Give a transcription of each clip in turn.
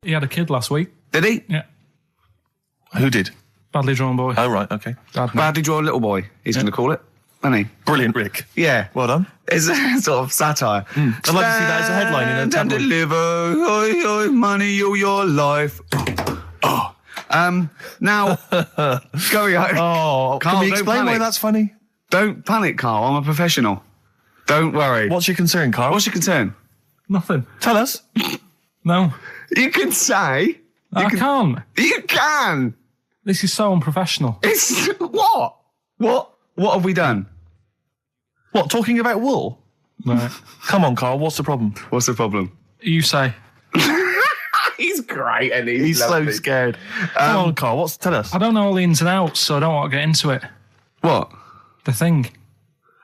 He had a kid last week. Did he? Yeah. Who did? Badly drawn boy. Oh, right, okay. Badly drawn little boy, he's going to call it. Isn't he? Brilliant, Rick. Yeah. Well done. It's a sort of satire. I'd like to see that as a headline in a Stand and tabloid. deliver, oi, oi, money all your life. Oh. Now, going on. Oh, Carl, can we don't explain why panic. that's funny? Don't panic, Carl. I'm a professional. Don't worry. What's your concern, Carl? What's your concern? Nothing. Tell us. No. You can say. I can't. You can. This is so unprofessional. It's what? What have we done? What, talking about wool? Right. Come on, Carl, what's the problem? What's the problem? You say. He's great, and He's so lovely. scared. Come on, Carl, tell us. I don't know all the ins and outs, so I don't want to get into it. What? The thing.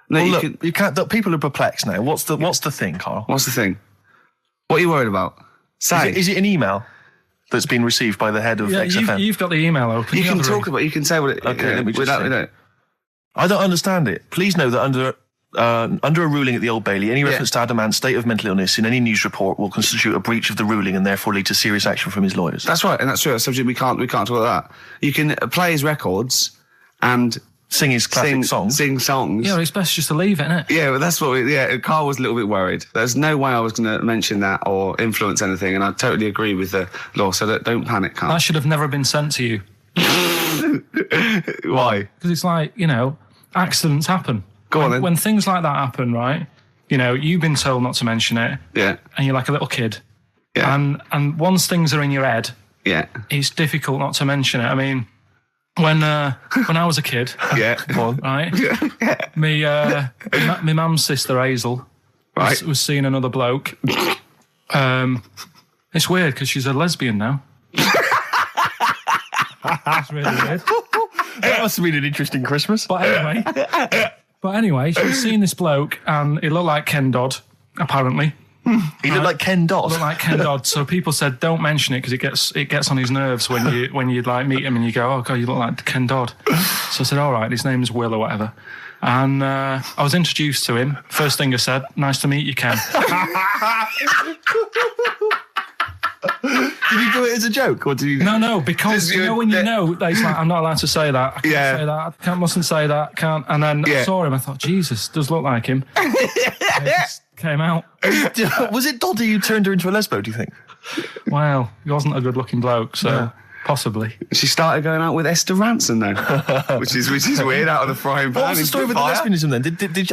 No, Well, you look, can, you can't. People are perplexed now. What's the thing, Carl? what's the thing? What are you worried about? Say. Is it an email that's been received by the head of Yeah, XFM? you've got the email open. you can have a talk read. about. You can say what it. Okay, let me just without. see. I don't understand it. Please know that under a ruling at the Old Bailey, any reference to Adamant's state of mental illness in any news report will constitute a breach of the ruling and therefore lead to serious action from his lawyers. That's right, and that's true. That's subject. We can't talk about that. You can play his records and Sing his classic songs. Sing songs. Yeah, well, it's best just to leave it, innit? Yeah, but that's what Carl was a little bit worried. There's no way I was going to mention that or influence anything, and I totally agree with the law, so don't panic, Carl. That should have never been sent to you. Why? Because it's like, accidents happen. Go on then. When things like that happen, right, you've been told not to mention it, Yeah, and you're like a little kid. yeah, And once things are in your head, yeah, it's difficult not to mention it. I mean, when I was a kid, yeah. Go on. right, my mum's sister Hazel Right. was seeing another bloke. It's weird because she's a lesbian now. That's really weird. That must have been an interesting Christmas. But anyway, she was seeing this bloke, and it looked like Ken Dodd, apparently. He looked like Ken Dodd. Looked like Ken Dodd. So people said, don't mention it because it gets on his nerves when you like meet him and you go, oh god, you look like Ken Dodd. So I said, all right, his name is Will or whatever. And I was introduced to him. First thing I said, nice to meet you, Ken. Did you do it as a joke, or did you? No, because when you know that he's like, I'm not allowed to say that. I can't say that. I mustn't say that. Can't. And then I saw him. I thought, Jesus, does look like him. It just came out. Was it Doddy who turned her into a lesbo, do you think? Well, he wasn't a good-looking bloke, so possibly. She started going out with Esther Ranson though, which is weird, out of the frying pan. What was the story with the lesbianism then?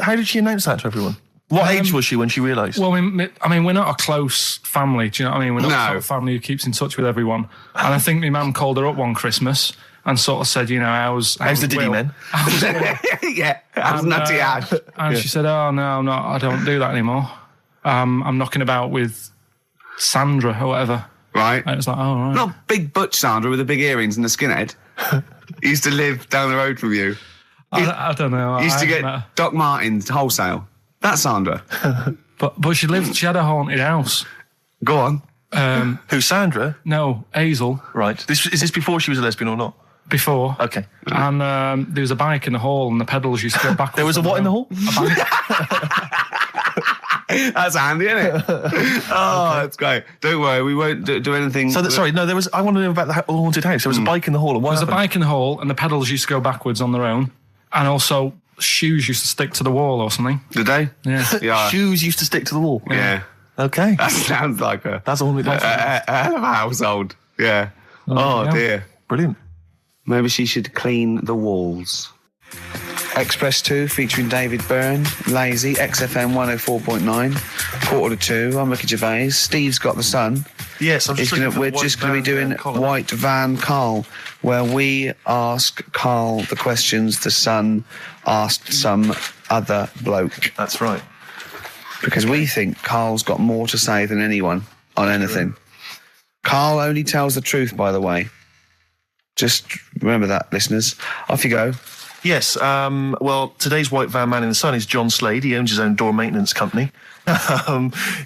How did she announce that to everyone? What age was she when she realised? Well, I mean, we're not a close family. Do you know what I mean? We're not No. a sort of family who keeps in touch with everyone. And I think my mum called her up one Christmas and sort of said, how's the Diddy Will? men? How's Will? Yeah, how's Nutty Ash? And she said, oh, no, I'm not. I don't do that anymore. I'm knocking about with Sandra or whatever. Right. And it was like, oh, right. Not big butch Sandra with the big earrings and the skinhead. He used to live down the road from you. I don't know. He used to I get haven't met her. Doc Martens wholesale. That's Sandra. But she had a haunted house. Go on. Who, Sandra? No, Hazel, Right. Is this before she was a lesbian or not? before. Okay. And there was a bike in the hall and the pedals used to go backwards. There was a what in the hall? That's handy, isn't it? Oh, that's great. Don't worry, we won't do anything. I want to know about the haunted house. There was a bike in the hall. And what There was a happened? bike in the hall and the pedals used to go backwards on their own. And also shoes used to stick to the wall or something. Did they? Yeah. Yeah. Shoes used to stick to the wall. Yeah. Okay. That sounds like a That's all. hell of a household. Yeah. Oh, yeah. dear. Brilliant. Maybe she should clean the walls. Express 2 featuring David Byrne, Lazy, XFM 104.9, 1:45. I'm Ricky Gervais. Steve's got the sun. Yes, I'm just We're just going to be doing White Van Carl, where we ask Carl the questions the Sun asked some other bloke. That's right. Because we think Carl's got more to say than anyone on anything. Carl only tells the truth, by the way. Just remember that, listeners. Off you go. Yes, well, today's White Van Man in the Sun is John Slade. He owns his own door maintenance company.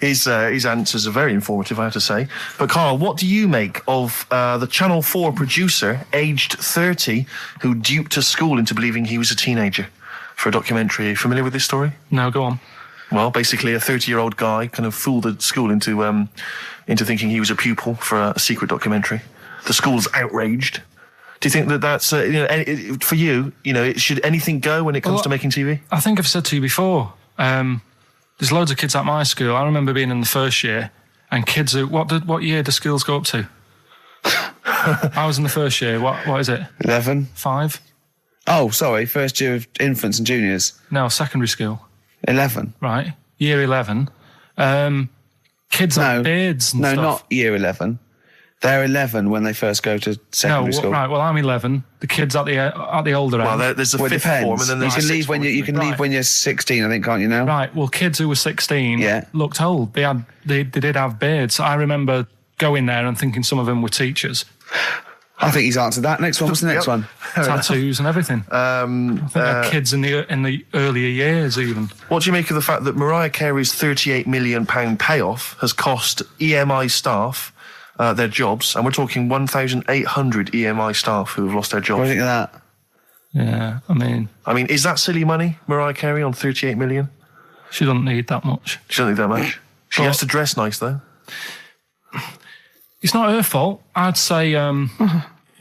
His answers are very informative, I have to say. But, Carl, what do you make of the Channel 4 producer, aged 30, who duped a school into believing he was a teenager for a documentary? Are you familiar with this story? No, go on. Well, basically, a 30-year-old guy kind of fooled the school into into thinking he was a pupil for a secret documentary. The school's outraged. Do you think that that's, for you, should anything go when it comes to making TV? I think I've said to you before, there's loads of kids at my school. I remember being in the first year, and kids who, what year do schools go up to? I was in the first year. What is it? 11. 5? Oh, sorry, first year of infants and juniors. No, secondary school. 11. Right, year 11. Kids have beards and stuff. No, not year 11. They're 11 when they first go to secondary school. Right. Well, I'm 11. The kids at the older end. Well, there's the fifth form, and then there's leave when you can leave when you're 16. I think, can't you now? Right. Well, kids who were 16 looked old. They did have beards. I remember going there and thinking some of them were teachers. I think he's answered that. Next one. What's the next one? Tattoos and everything. I think they're kids in the earlier years even. What do you make of the fact that Mariah Carey's £38 million payoff has cost EMI staff their jobs, and we're talking 1,800 EMI staff who have lost their jobs? What do you think of that? Yeah, I mean, is that silly money, Mariah Carey, on 38 million? She doesn't need that much. She doesn't need that much. She has to dress nice, though. It's not her fault. I'd say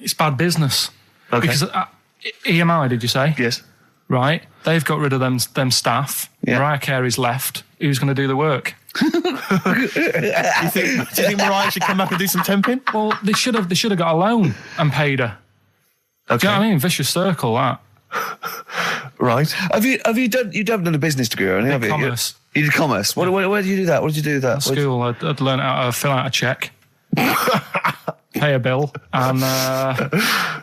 it's bad business. Okay. Because EMI, did you say? Yes. Right. They've got rid of them staff. Yeah. Mariah Carey's left. Who's going to do the work? Do you think Mariah should come back and do some temping? Well, they should have got a loan and paid her. Okay. Do you know what I mean? Vicious circle, that. Right. Have you done a business degree or anything? Commerce. You did commerce. Where did you do that? What did you do with that? At school, I'd learned how to fill out a cheque, pay a bill, and I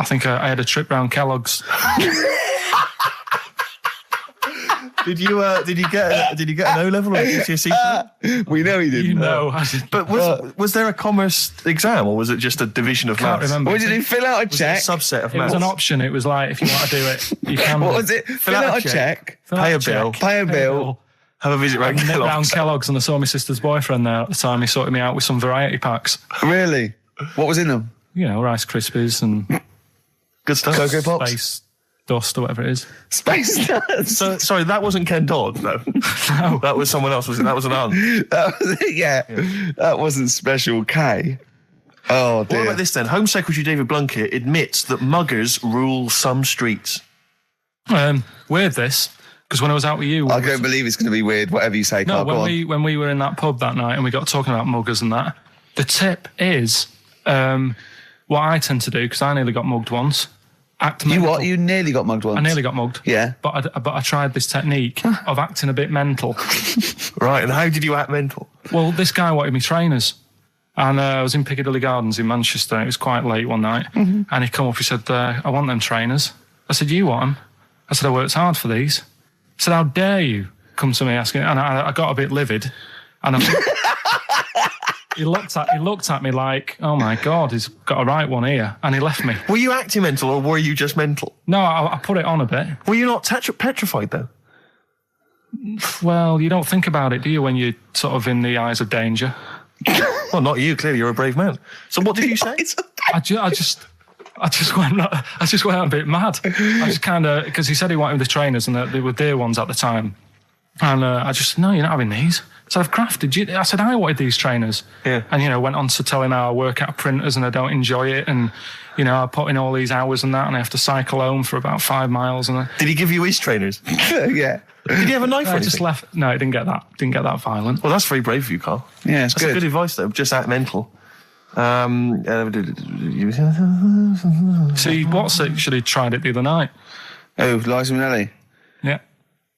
think I had a trip round Kellogg's. Did you get an O level or a GCSE? We know he didn't. You know, But was there a commerce exam, or was it just a division of can't maths? remember. What did you fill out a check? Was it a subset of It was maths? an option. It was like, if you want to do it, you can. What was it? Fill out a check. Pay a bill. Pay a bill. Have a visit round Round Kellogg's. Kellogg's, and I saw my sister's boyfriend there at the time. He sorted me out with some variety packs. Really? What was in them? You know, Rice Krispies and Good stuff. Cocoa Pops? Space Dust or whatever it is. Space Nuts. So, sorry, that wasn't Ken Dodd, no. No. That was someone else, wasn't it? That was an aunt. That was it, yeah. That wasn't Special K. Oh, dear. What about this then? Home Secretary David Blunkett admits that muggers rule some streets. Weird this, because when I was out with you... I don't believe it's going to be weird, whatever you say, Carl. when we were in that pub that night and we got talking about muggers and that, the tip is what I tend to do, because I nearly got mugged once. Act mental. You what? You nearly got mugged once? I nearly got mugged. Yeah. But I tried this technique of acting a bit mental. Right, and how did you act mental? Well, this guy wanted me trainers. And I was in Piccadilly Gardens in Manchester. It was quite late one night. Mm-hmm. And he come up, he said, I want them trainers. I said, you want them? I said, I worked hard for these. He said, how dare you come to me asking? And I got a bit livid. And he looked at me like, oh my God, he's got a right one here. And he left me. Were you acting mental or were you just mental? No, I put it on a bit. Were you not petrified though? Well, you don't think about it, do you, when you're sort of in the eyes of danger? Well, not you. Clearly, you're a brave man. So, what did you say? I just went a bit mad. I just kind of, because he said he wanted the trainers and they were dear ones at the time, and I just, no, you're not having these. So I've crafted you. I said I wanted these trainers. Yeah. And went on to tell him how I work at printers and I don't enjoy it, and I put in all these hours and that, and I have to cycle home for about 5 miles. And did he give you his trainers? Yeah. Did he have a knife or I anything? just left. No, it didn't get that. Didn't get that violent. Well, that's very brave of you, Carl. Yeah, it's That's good. good advice, though. Just act mental. See, what's it? Should have tried it the other night. Oh, Liza Minnelli. Yeah.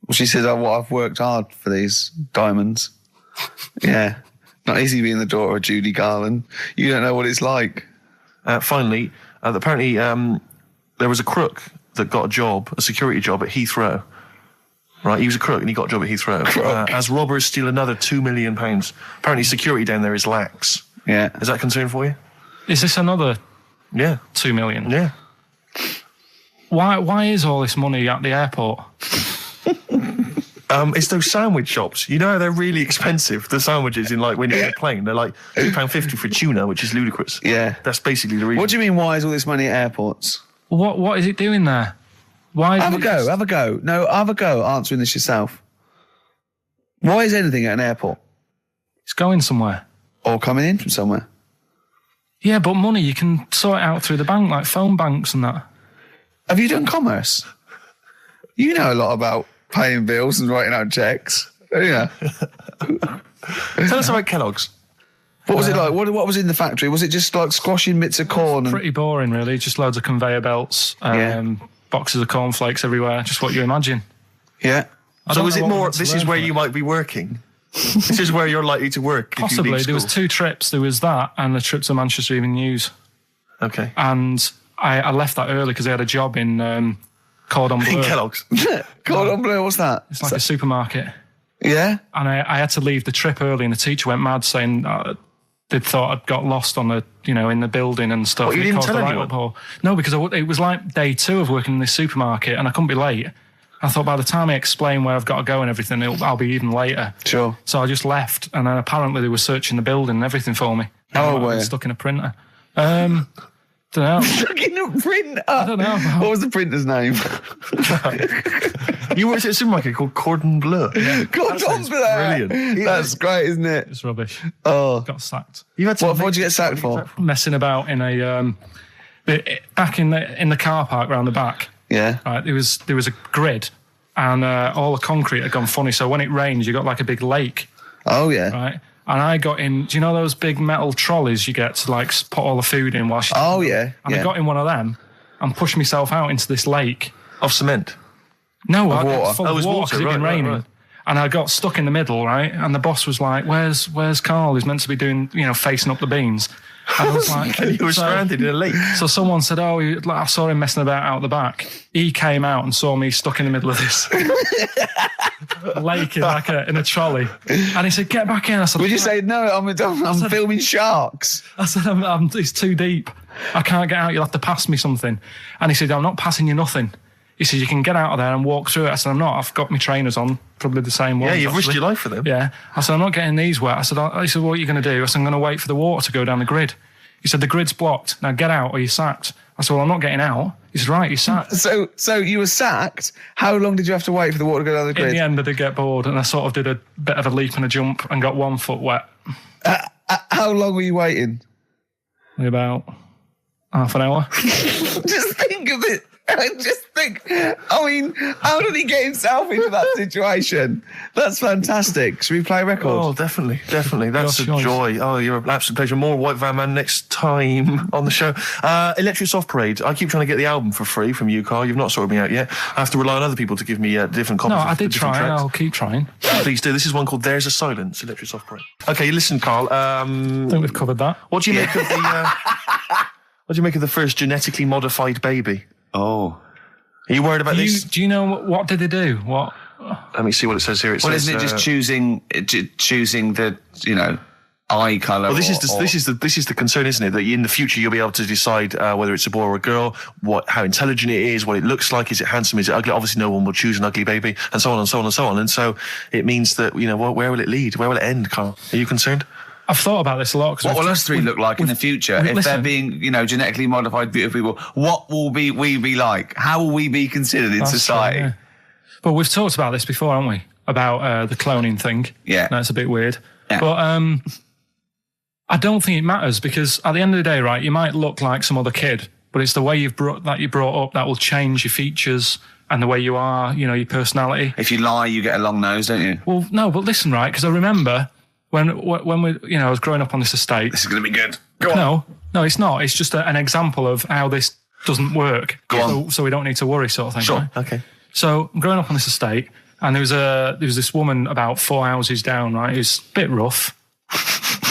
Well, she says, I've worked hard for these diamonds. Yeah. Not easy being the daughter of Judy Garland. You don't know what it's like. Finally, apparently there was a crook that got a security job at Heathrow. Right, he was a crook and he got a job at Heathrow. As robbers steal another £2 million. Apparently security down there is lax. Yeah. Is that a concern for you? Is this another Yeah. 2 million? Yeah. Why is all this money at the airport? It's those sandwich shops. You know how they're really expensive, the sandwiches in when you're in a plane. They're like £2.50 for tuna, which is ludicrous. Yeah. That's basically the reason. What do you mean, why is all this money at airports? What is it doing there? Why? Have a go. No, have a go answering this yourself. Why is anything at an airport? It's going somewhere. Or coming in from somewhere. Yeah, but money, you can sort it out through the bank, like phone banks and that. Have you done commerce? You know a lot about paying bills and writing out checks. Yeah. Tell us about Kellogg's. What was it like? What was in the factory? Was it just like squashing bits of corn? Pretty boring, really. Just loads of conveyor belts, boxes of cornflakes everywhere. Just what you imagine. Yeah. So is it more, this is where you might be working? This is where you're likely to work? Possibly. There was 2 trips. There was that and the trip to Manchester Evening News. Okay. And I left that early because I had a job in Cordon Bleu. In Kellogg's? Cordon Bleu, what's that? It's like a supermarket. Yeah? And I had to leave the trip early and the teacher went mad saying they'd thought I'd got lost on in the building and stuff. What, you didn't tell anyone? No, because it was like day 2 of working in this supermarket and I couldn't be late. I thought by the time I explain where I've got to go and everything, I'll be even later. Sure. So I just left, and then apparently they were searching the building and everything for me. Oh, were you? Stuck in a printer. Don't know. Stuck in a printer? I don't know. What was the printer's name? You worked at a supermarket called Cordon Bleu. Yeah. Cordon Bleu! Brilliant. That's great, isn't it? It's rubbish. Oh. Got sacked. What did you get sacked for? Messing about in a... back in the car park round the back. Yeah. Right, there was a grid, and all the concrete had gone funny, so when it rains, you got like a big lake. Oh, yeah. Right? And I got in, do you know those big metal trolleys you get to like put all the food in whilst you... Oh, yeah. And I got in one of them and pushed myself out into this lake. Of cement? No, water. Full of water, because it had been raining. Right. And I got stuck in the middle, right? And the boss was like, where's Carl? He's meant to be doing, facing up the beans. And I was like... And you were stranded in a lake. So someone said, I saw him messing about out the back. He came out and saw me stuck in the middle of this lake in a trolley. And he said, get back in. I said... Would you say, no, I'm filming sharks? I said, it's too deep. I can't get out. You'll have to pass me something. And he said, I'm not passing you nothing. He said, you can get out of there and walk through it. I said, I'm not. I've got my trainers on, probably the same ones. Yeah, you've risked your life for them. Yeah. I said, I'm not getting these wet. He said, what are you going to do? I said, I'm going to wait for the water to go down the grid. He said, the grid's blocked. Now get out or you're sacked. I said, well, I'm not getting out. He said, right, you're sacked. So you were sacked. How long did you have to wait for the water to go down the grid? In the end, I did get bored and I sort of did a bit of a leap and a jump and got 1 foot wet. How long were you waiting? About half an hour. Just think of it. How did he get himself into that situation? That's fantastic. Should we play a record? Oh, definitely. That's a joy. Oh, you're an absolute pleasure. More White Van Man next time on the show. Electric Soft Parade. I keep trying to get the album for free from you, Carl. You've not sorted me out yet. I have to rely on other people to give me different copies. No, I did try. Tracks. I'll keep trying. Please do. This is one called There's a Silence, Electric Soft Parade. Okay, listen, Carl. I think we've covered that. What do you make of the... what do you make of the first genetically modified baby? Oh. Are you worried about this? Do you know what did they do? What? Let me see what it says here. Isn't it just choosing the, eye colour? Well, this is the concern, isn't it? That in the future you'll be able to decide whether it's a boy or a girl, how intelligent it is, what it looks like, is it handsome, is it ugly? Obviously, no one will choose an ugly baby, and so on and so on and so on. And so it means that where will it lead? Where will it end, Carl? Are you concerned? I've thought about this a lot. What will us three look like in the future? If they're being, genetically modified beautiful people, what will we be like? How will we be considered in society? True, yeah. But we've talked about this before, haven't we? About the cloning thing. Yeah. That's a bit weird. Yeah. But I don't think it matters because at the end of the day, right, you might look like some other kid, but it's the way you brought up that will change your features and the way you are, your personality. If you lie, you get a long nose, don't you? Well, no, but listen, right, because I remember... When we, I was growing up on this estate. This is going to be good. Go on. No, it's not. It's just an example of how this doesn't work. Go on. So we don't need to worry, sort of thing. Sure. Right? Okay. So I'm growing up on this estate, and there was this woman about 4 houses down, right? Who's a bit rough.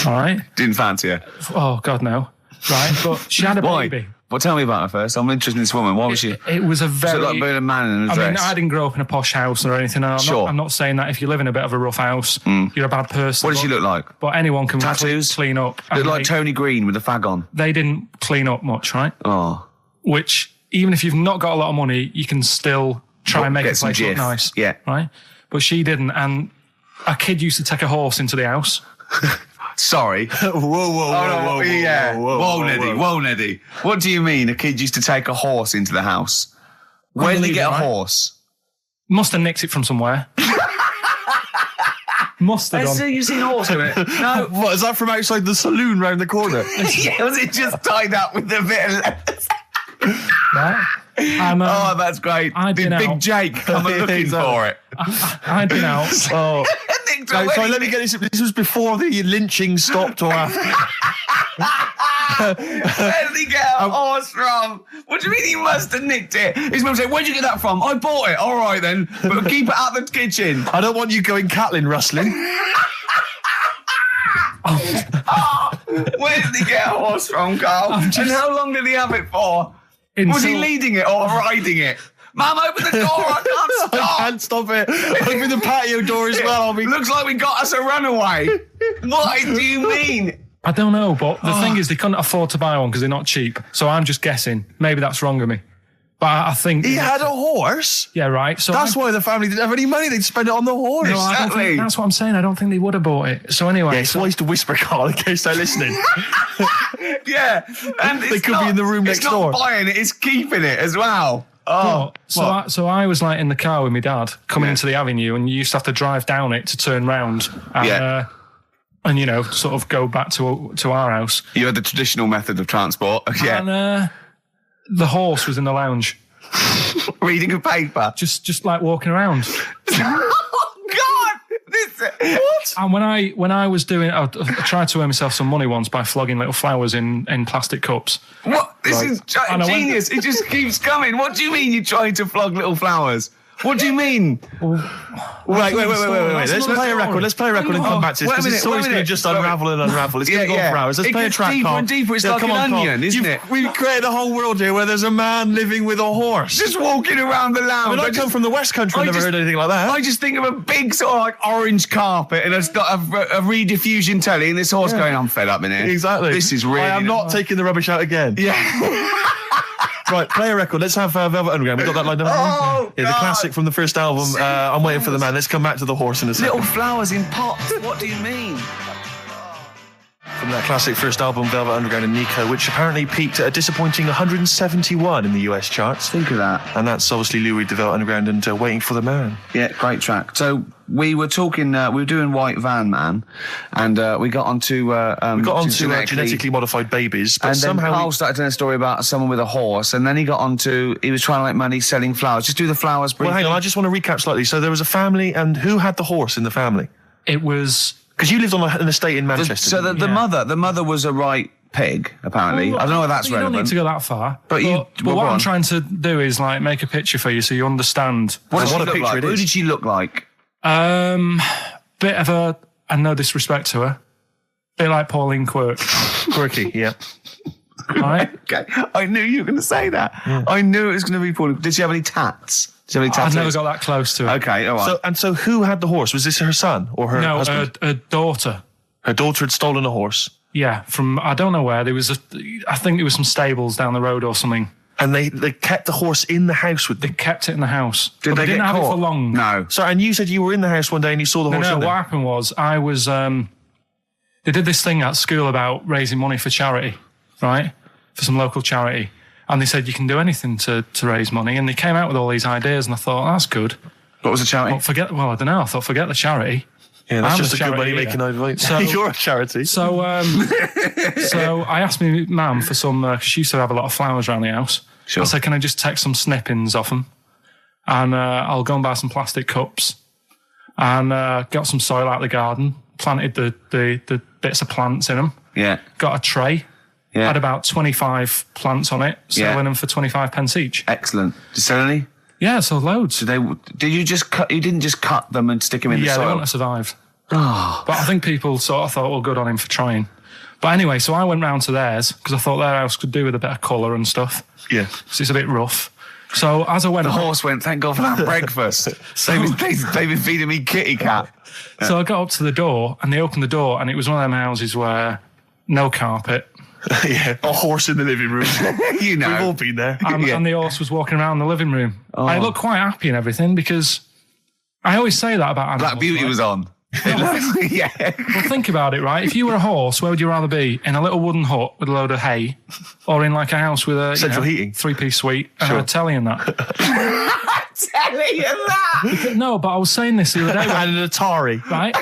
All right. Didn't fancy her. Oh God, no. Right, but she had a baby. Well, tell me about her first. I'm interested in this woman. Why was she? It was a very... Was it like being a man in a dress? I didn't grow up in a posh house or anything. I'm not saying that if you live in a bit of a rough house, you're a bad person. What does she look like? But anyone can Tattoos? Clean up. Look like Tony Green with a fag on. They didn't clean up much, right? Oh. Which, even if you've not got a lot of money, you can still try and make the place look nice. Yeah. Right? But she didn't. And a kid used to take a horse into the house. Sorry. Whoa, Neddy. What do you mean a kid used to take a horse into the house? Where did he get a horse? Must have nicked it from somewhere. mustard on. You've seen a horse with it? No. What, is that from outside the saloon round the corner? Yeah, was it just tied up with a bit of lettuce? Right? And, Oh, that's great. I'd Did been Big out. Jake come looking for it? I'd been out. Oh. Nick, Sorry, let me get this. This was before the lynching stopped or after? Where did he get a horse from? What do you mean he must have nicked it? His mum said, where'd you get that from? I bought it. All right then, but keep it out of the kitchen. I don't want you going cattling rustling. Where did he get a horse from, Carl? And how long did he have it for? Was he leading it or riding it? Mum, open the door. I can't stop. I can't stop it. Open the patio door as well. Looks like we got us a runaway. What do you mean? I don't know, but the thing is, they couldn't afford to buy one because they're not cheap. So I'm just guessing. Maybe that's wrong of me. But I think... He had a horse? Yeah, right. So That's why the family didn't have any money. They'd spend it on the horse. No, I don't think, that's what I'm saying. I don't think they would have bought it. So anyway... Yeah, it's wise to whisper, Carl, in case they're listening. Yeah. And They could be in the room next door. It's not buying it, it's keeping it as well. Oh, so I was like in the car with my dad coming into the avenue, and you used to have to drive down it to turn round and, and you know, sort of go back to our house. You had the traditional method of transport. Yeah. And the horse was in the lounge, Reading a paper. just like walking around. Oh God! What? And when I was doing, I tried to earn myself some money once by flogging little flowers in plastic cups. What? This is genius. It just keeps coming. What do you mean you're trying to flog little flowers? What do you mean? Wait. Let's play a record. Let's play a record and come back to this, because the story's going to just unravel and unravel. It's going to go for hours. Let's play a track, deeper Carl. and deeper. It's like an onion, isn't it? We've created a whole world here where there's a man living with a horse. Just walking around the lounge. I come from the West Country. I've never heard anything like that. I just think of a big sort of like orange carpet and it's got a rediffusion telly and this horse going, I'm fed up in here. Exactly. This is really... I am not taking the rubbish out again. Yeah. Right, play a record. Let's have Velvet Underground. We got that lined up. Oh, yeah, the God. classic from the first album. I'm waiting for the man. Let's come back to the horse in a second. Little flowers in pots. What do you mean? From that classic first album, Velvet Underground and Nico, which apparently peaked at a disappointing 171 in the US charts. Think of that. And that's obviously Lou Reed, the Velvet Underground, and Waiting for the Man. Yeah, great track. So we were talking, we were doing White Van Man, and we got onto... genetically modified babies, but and then somehow... Carl started telling a story about someone with a horse, and then he got onto... He was trying to make money selling flowers. Just do the flowers briefly. Well, hang on, I just want to recap slightly. So there was a family, and who had the horse in the family? It was... Because you lived on an estate in Manchester. So the mother was a right pig, apparently. I don't know if that's you relevant. don't need to go that far. But what I'm trying to do is like make a picture for you so you understand. What a a picture like? it Who is. did she look like? Bit of a, and no disrespect to her, bit like Pauline Quirk. Quirky, yeah. Right? Okay, I knew you were going to say that. Yeah. I knew it was going to be Pauline. Did she have any tats? Did she have any tattoos? I've never got that close to her. Okay, all right. So who had the horse? Was this her son or her husband? No, her daughter. Her daughter had stolen a horse. Yeah, from I don't know where. There was I think there was some stables down the road or something. And they kept the horse in the house with them. They kept it in the house. Did they didn't get have caught? it for long. No. So, and you said you were in the house one day and you saw the horse in No, there. what happened was I was, they did this thing at school about raising money for charity, right? For some local charity. And they said you can do anything to raise money. And they came out with all these ideas and I thought, that's good. What was the charity? Well, I don't know. I thought, forget the charity. Yeah, that's I'm just a a good money charity, making yeah. idea. So- You're a charity. So I asked my mum for some, because she used to have a lot of flowers around the house. Sure. I said, can I just take some snippings off them? And I'll go and buy some plastic cups. And got some soil out of the garden, planted the bits of plants in them. Yeah. Got a tray. Yeah. Had about 25 plants on it, selling them for 25 pence each. Excellent. Did you sell any? Yeah, so loads. Did you just cut? You didn't just cut them and stick them in the Yeah, they soil? wouldn't have survived. But I think people sort of thought, well, good on him for trying. But anyway, so I went round to theirs because I thought their house could do with a bit of colour and stuff. Yeah. So it's a bit rough. So as I went... The horse went, thank God for that breakfast. They've been feeding me kitty cat. So I got up to the door and they opened the door and it was one of them houses where no carpet. Yeah, a horse in the living room. You know. We've all been there. And the horse was walking around the living room. Oh. I looked quite happy and everything because I always say that about animals. Black Beauty right? was on. Yeah. Well, think about it, right? If you were a horse, where would you rather be? In a little wooden hut with a load of hay, or in like a house with a Central heating. 3-piece suite and a telly and that? telling you that. No, but I was saying this the other day. And an Atari. Right?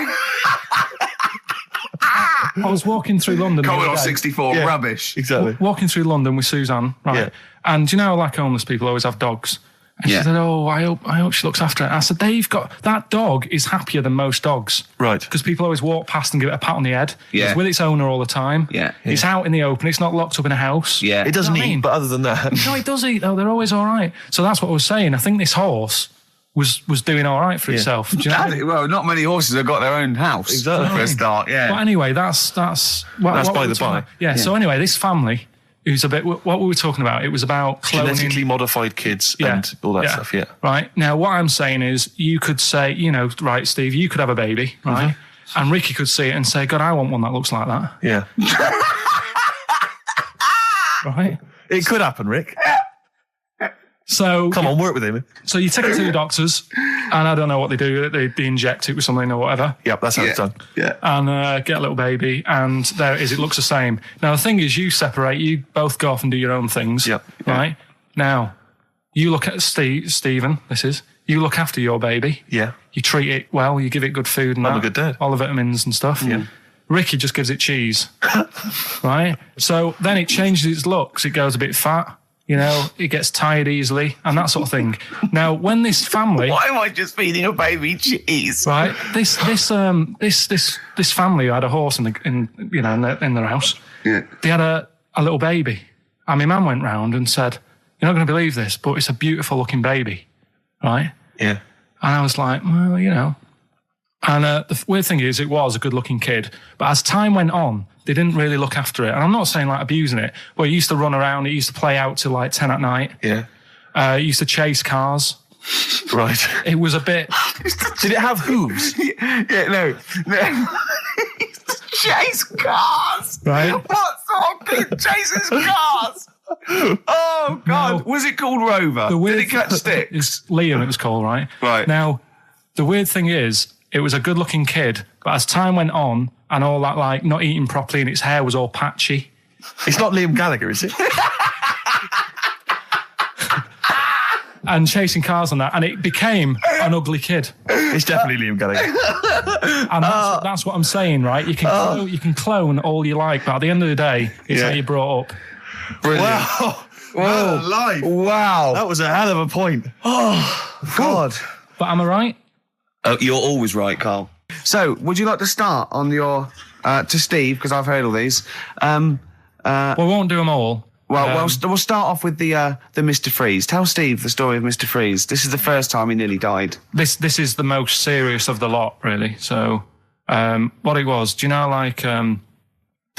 I was walking through London. Commodore 64, rubbish. Exactly. Walking through London with Suzanne, right? Yeah. And you know, like homeless people always have dogs. And she said, "Oh, I hope she looks after it." I said, that dog is happier than most dogs, Right. Because people always walk past and give it a pat on the head. Yeah. It's with its owner all the time. Yeah. It's out in the open. It's not locked up in a house. Yeah. It doesn't You know what I eat, mean? but other than that... No, it does eat though. They're always all right. So that's what I was saying. I think this horse was doing all right for itself. Do you know what I mean? Well, not many horses have got their own house. Exactly. For a start, yeah. But anyway, that's by the by. Yeah. So anyway, this family, who's a bit. What we were talking about? It was about cloning. Genetically modified kids and all that stuff, yeah. Right. Now, what I'm saying is, you could say, right, Steve, you could have a baby, right? And Ricky could see it and say, God, I want one that looks like that. Yeah. Right. It could happen, Rick. So Come on, work with him. So you take it to the doctors, and I don't know what they do. They inject it with something or whatever. Yep, that's how it's done. Yeah. And get a little baby, and there it is. It looks the same. Now, the thing is, you separate. You both go off and do your own things. Yep. Right? Now, you look at Stephen, you look after your baby. Yeah. You treat it well. You give it good food and I'm that. a good dad. All the vitamins and stuff. Yeah. Ricky just gives it cheese. Right? So then it changes its looks. It goes a bit fat. It gets tired easily and that sort of thing. Now, when this family... Why am I just feeding a baby cheese? Right? This family who had a horse in their house. Yeah. They had a little baby. And my mum went round and said, "You're not going to believe this, but it's a beautiful looking baby." Right? Yeah. And I was like, well, And the weird thing is, it was a good-looking kid. But as time went on, they didn't really look after it. And I'm not saying, like, abusing it, but it used to run around. It used to play out till, like, 10 at night. Yeah. It used to chase cars. Right. It was a bit... Did it have hooves? No. Chase cars. Right. What sort of kid chases cars? Oh, God. No. Was it called Rover? Did it catch sticks? It's Liam, it was called, right? Right. Now, the weird thing is, it was a good-looking kid, but as time went on, and all that, like, not eating properly, and its hair was all patchy. It's not Liam Gallagher, is it? And chasing cars and that, and it became an ugly kid. It's definitely Liam Gallagher. And that's what I'm saying, right? You can clone all you like, but at the end of the day, it's how you're brought up. Brilliant. Wow. Whoa. Life. Wow. That was a hell of a point. Oh, God. But am I right? You're always right, Carl. So, would you like to start on your... to Steve, because I've heard all these. We won't do them all. We'll start off with the Mr. Freeze. Tell Steve the story of Mr. Freeze. This is the first time he nearly died. This is the most serious of the lot, really. So, what it was, do you know, like, don't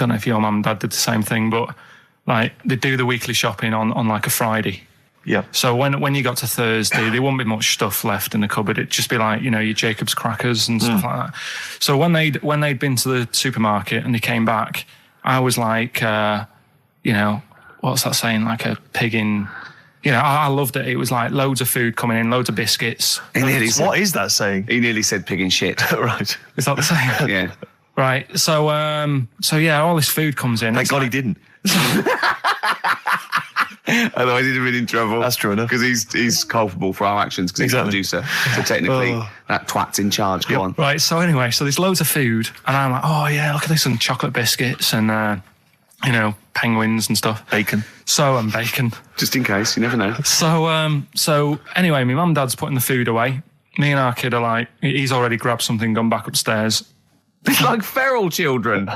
know if your mum and dad did the same thing, but, like, they do the weekly shopping on like, a Friday. Yeah. So when you got to Thursday, there wouldn't be much stuff left in the cupboard. It'd just be like, your Jacob's crackers and stuff like that. So when they'd been to the supermarket and they came back, I was like, what's that saying? Like a pig in... I loved it. It was like loads of food coming in, loads of biscuits. What is that saying? He nearly said pig in shit. Right. Is that the saying? Yeah. Right. So all this food comes in. Thank God he didn't. Otherwise he'd have been in trouble. That's true enough. Because he's culpable for our actions because he's the producer. So technically, that twat's in charge. Go on. Right, so anyway, there's loads of food. And I'm like, oh, yeah, look at this. And chocolate biscuits and, penguins and stuff. Bacon. And bacon. Just in case, you never know. So anyway, my mum and dad's putting the food away. Me and our kid are like, he's already grabbed something, gone back upstairs. It's like feral children.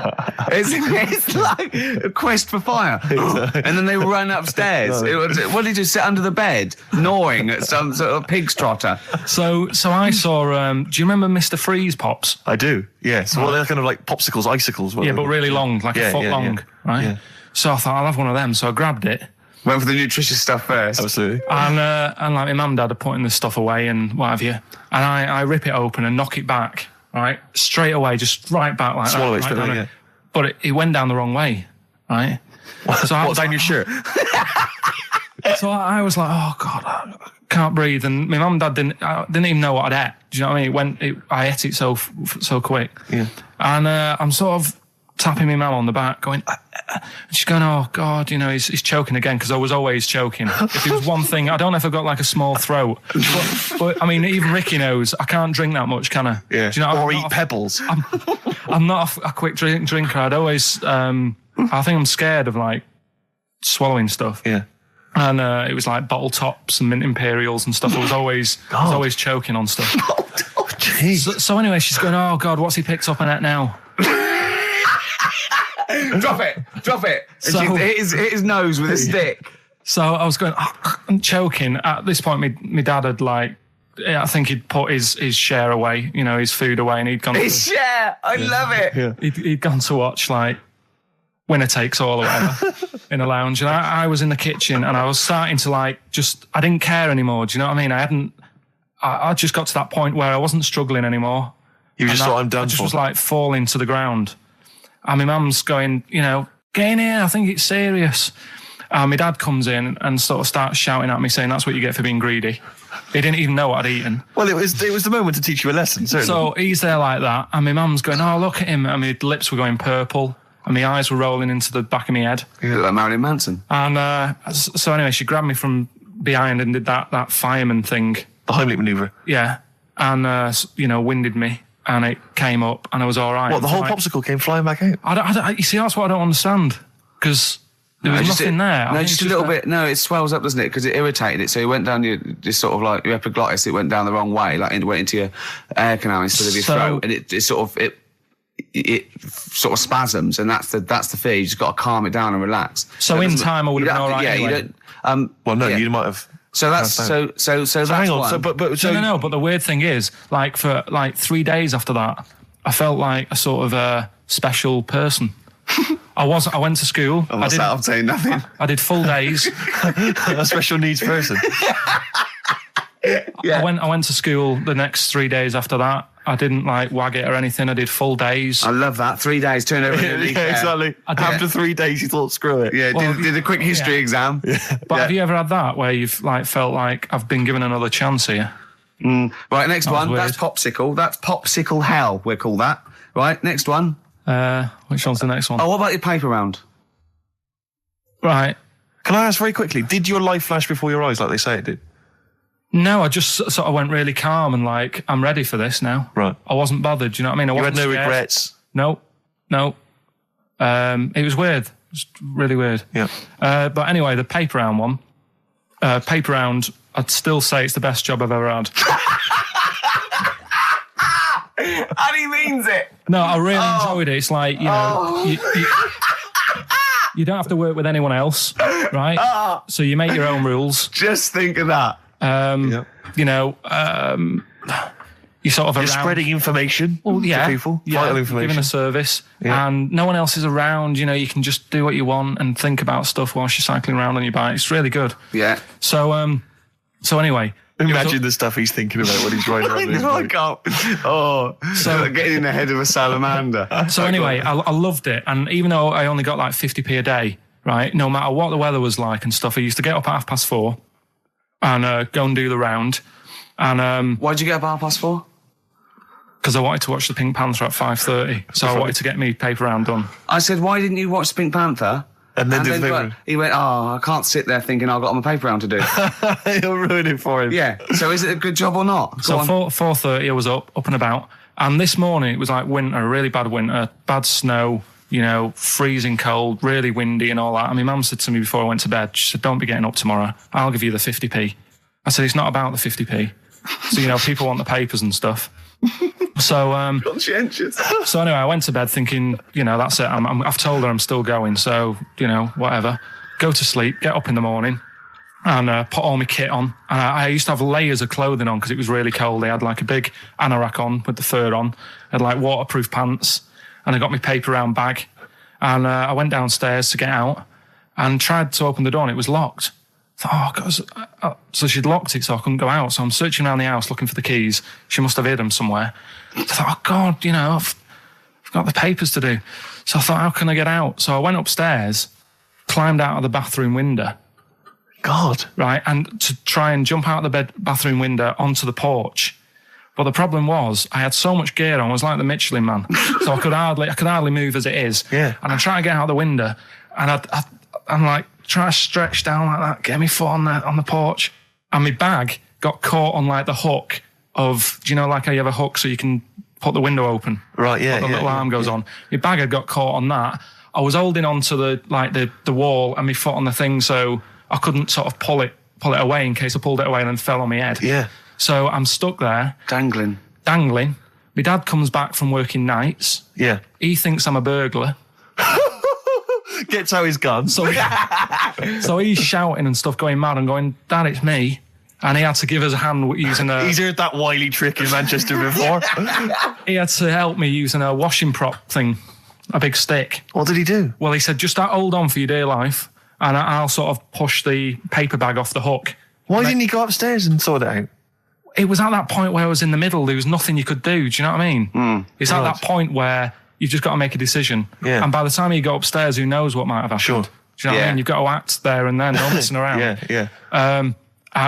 It's like a quest for fire. And then they run upstairs. What did he do? Sit under the bed, gnawing at some sort of pig's trotter. So I saw, do you remember Mr. Freeze Pops? I do, yeah. So they're kind of like popsicles, icicles. Yeah, but really long, like a foot long, right? Yeah. So I thought, I'll have one of them. So I grabbed it. Went for the nutritious stuff first. Absolutely. And like my mum and dad are putting this stuff away and what have you. And I rip it open and knock it back. Right, straight away, just right back like Swallow that. Swallow it, yeah. But it went down the wrong way, right? So down your shirt? So I was like, oh God, I can't breathe. And my mum and dad didn't even know what I'd ate. Do you know what I mean? I ate it so quick. Yeah. And I'm sort of tapping my mum on the back, going, and she's going, oh God, he's choking again, because I was always choking. If there was one thing, I don't know if I've got like a small throat, but I mean, even Ricky knows I can't drink that much, can I? Yeah. Do you know, or eat pebbles. I'm not a quick drinker. I'd always, I think I'm scared of like swallowing stuff. Yeah. And it was like bottle tops and mint imperials and stuff. I was always choking on stuff. Oh, jeez. So anyway, she's going, oh God, what's he picked up on it now? Drop it. So- Hit his nose with a stick. So I was going, I'm choking. At this point, my dad had I think he'd put his share away, his food away, and he'd gone. His share. I love it. Yeah. He'd gone to watch like Winner Takes All or whatever in a lounge, and I was in the kitchen, and I was starting to I didn't care anymore. Do you know what I mean? I just got to that point where I wasn't struggling anymore. You just thought, I'm done I just for. was like falling to the ground. And my mum's going, get in here, I think it's serious. And my dad comes in and sort of starts shouting at me, saying that's what you get for being greedy. He didn't even know what I'd eaten. Well, it was the moment to teach you a lesson, certainly. So he's there like that, and my mum's going, oh, look at him. And my lips were going purple, and my eyes were rolling into the back of my head. You look like Marilyn Manson. And so anyway, she grabbed me from behind and did that fireman thing. The Heimlich manoeuvre. Yeah. And, winded me. And it came up, and I was all right. What, the whole popsicle came flying back out? You see, that's what I don't understand. Because there was nothing there. No, just a little bit. No, it swells up, doesn't it? Because it irritated it. So it went down your epiglottis. It went down the wrong way. It went into your air canal instead of your throat. And it sort of spasms. And that's the fear. You just got to calm it down and relax. So in time, I would have been all right. Yeah, anyway. you don't. Well, no, you might have. So that's so that's hang on. one. So, but No. But the weird thing is, for 3 days after that, I felt like a sort of a special person. I went to school. I'm saying nothing. I did full days. a special needs person. Yeah. I went to school the next 3 days after that. I didn't wag it or anything. I did full days. I love that. 3 days, turn over. Yeah, exactly. After 3 days, you thought, screw it. Yeah, did a quick history exam. But have you ever had that where you've felt like I've been given another chance here? Right, next one. weird. That's popsicle. That's popsicle hell. We'll call that. Right, next one. Which one's the next one? Oh, what about your paper round? Right. Can I ask very quickly, did your life flash before your eyes like they say it did? No, I just sort of went really calm and I'm ready for this now. Right. I wasn't bothered. Do you know what I mean? You had no scared. regrets? No. It was weird. It was really weird. Yeah. But anyway, the paper round one. Paper round, I'd still say it's the best job I've ever had. And he means it. No, I really enjoyed it. It's like, you don't have to work with anyone else, right? So you make your own rules. Just think of that. You sort of You're around, spreading information to people, vital information. giving a service, and no one else is around. You can just do what you want and think about stuff whilst you're cycling around on your bike. It's really good. Yeah. So anyway, Imagine the stuff he's thinking about when he's riding around. I can't. Oh, so getting in the head of a salamander. So anyway, I loved it, and even though I only got 50p a day, right? No matter what the weather was like and stuff, I used to get up at 4:30 and go and do the round. And why'd you get up at 4:30? Because I wanted to watch the Pink Panther at 5:30, so I wanted to get me paper round done. I said, why didn't you watch the Pink Panther? And then do the paper. He went, I can't sit there thinking I've got my paper round to do. You'll ruin it for him. Yeah. So is it a good job or not? So 4:30, I was up and about. And this morning, it was winter, really bad winter, bad snow, freezing cold, really windy and all that. And my mum said to me before I went to bed, she said, don't be getting up tomorrow. I'll give you the 50p. I said, it's not about the 50p. So, people want the papers and stuff. So, conscientious. So anyway, I went to bed thinking, that's it. I've told her I'm still going. So, whatever. Go to sleep, get up in the morning and put all my kit on. And I used to have layers of clothing on because it was really cold. I had a big anorak on with the fur on. I had waterproof pants and I got my paper round bag. And I went downstairs to get out and tried to open the door and it was locked. I thought, God. So she'd locked it so I couldn't go out. So I'm searching around the house looking for the keys. She must have hid them somewhere. I thought, oh God, I've got the papers to do. So I thought, how can I get out? So I went upstairs, climbed out of the bathroom window. God. Right, and to try and jump out of the bathroom window onto the porch. But the problem was, I had so much gear on, I was like the Michelin Man. So I could hardly move as it is. Yeah. And I'm trying to get out the window, and I'm like, trying to stretch down like that, get my foot on the porch. And my bag got caught on like the hook of, do you know, like how you have a hook so you can put the window open? Right, yeah. The little arm goes on. My bag had got caught on that. I was holding onto the wall and my foot on the thing, so I couldn't sort of pull it away in case I pulled it away and then fell on my head. Yeah. So I'm stuck there. Dangling. My dad comes back from working nights. Yeah. He thinks I'm a burglar. Gets out his gun. So he's shouting and stuff, going mad and going, Dad, it's me. And he had to give us a hand using a... He's heard that wily trick in Manchester before. He had to help me using a washing prop thing, a big stick. What did he do? Well, he said, just hold on for your dear life and I'll sort of push the paper bag off the hook. Why didn't he go upstairs and sort it out? It was at that point where I was in the middle. There was nothing you could do. Do you know what I mean? It's at that point where you've just got to make a decision. Yeah. And by the time you go upstairs, who knows what might have happened? Sure. Do you know what I mean? You've got to act there and then, not messing around. Yeah.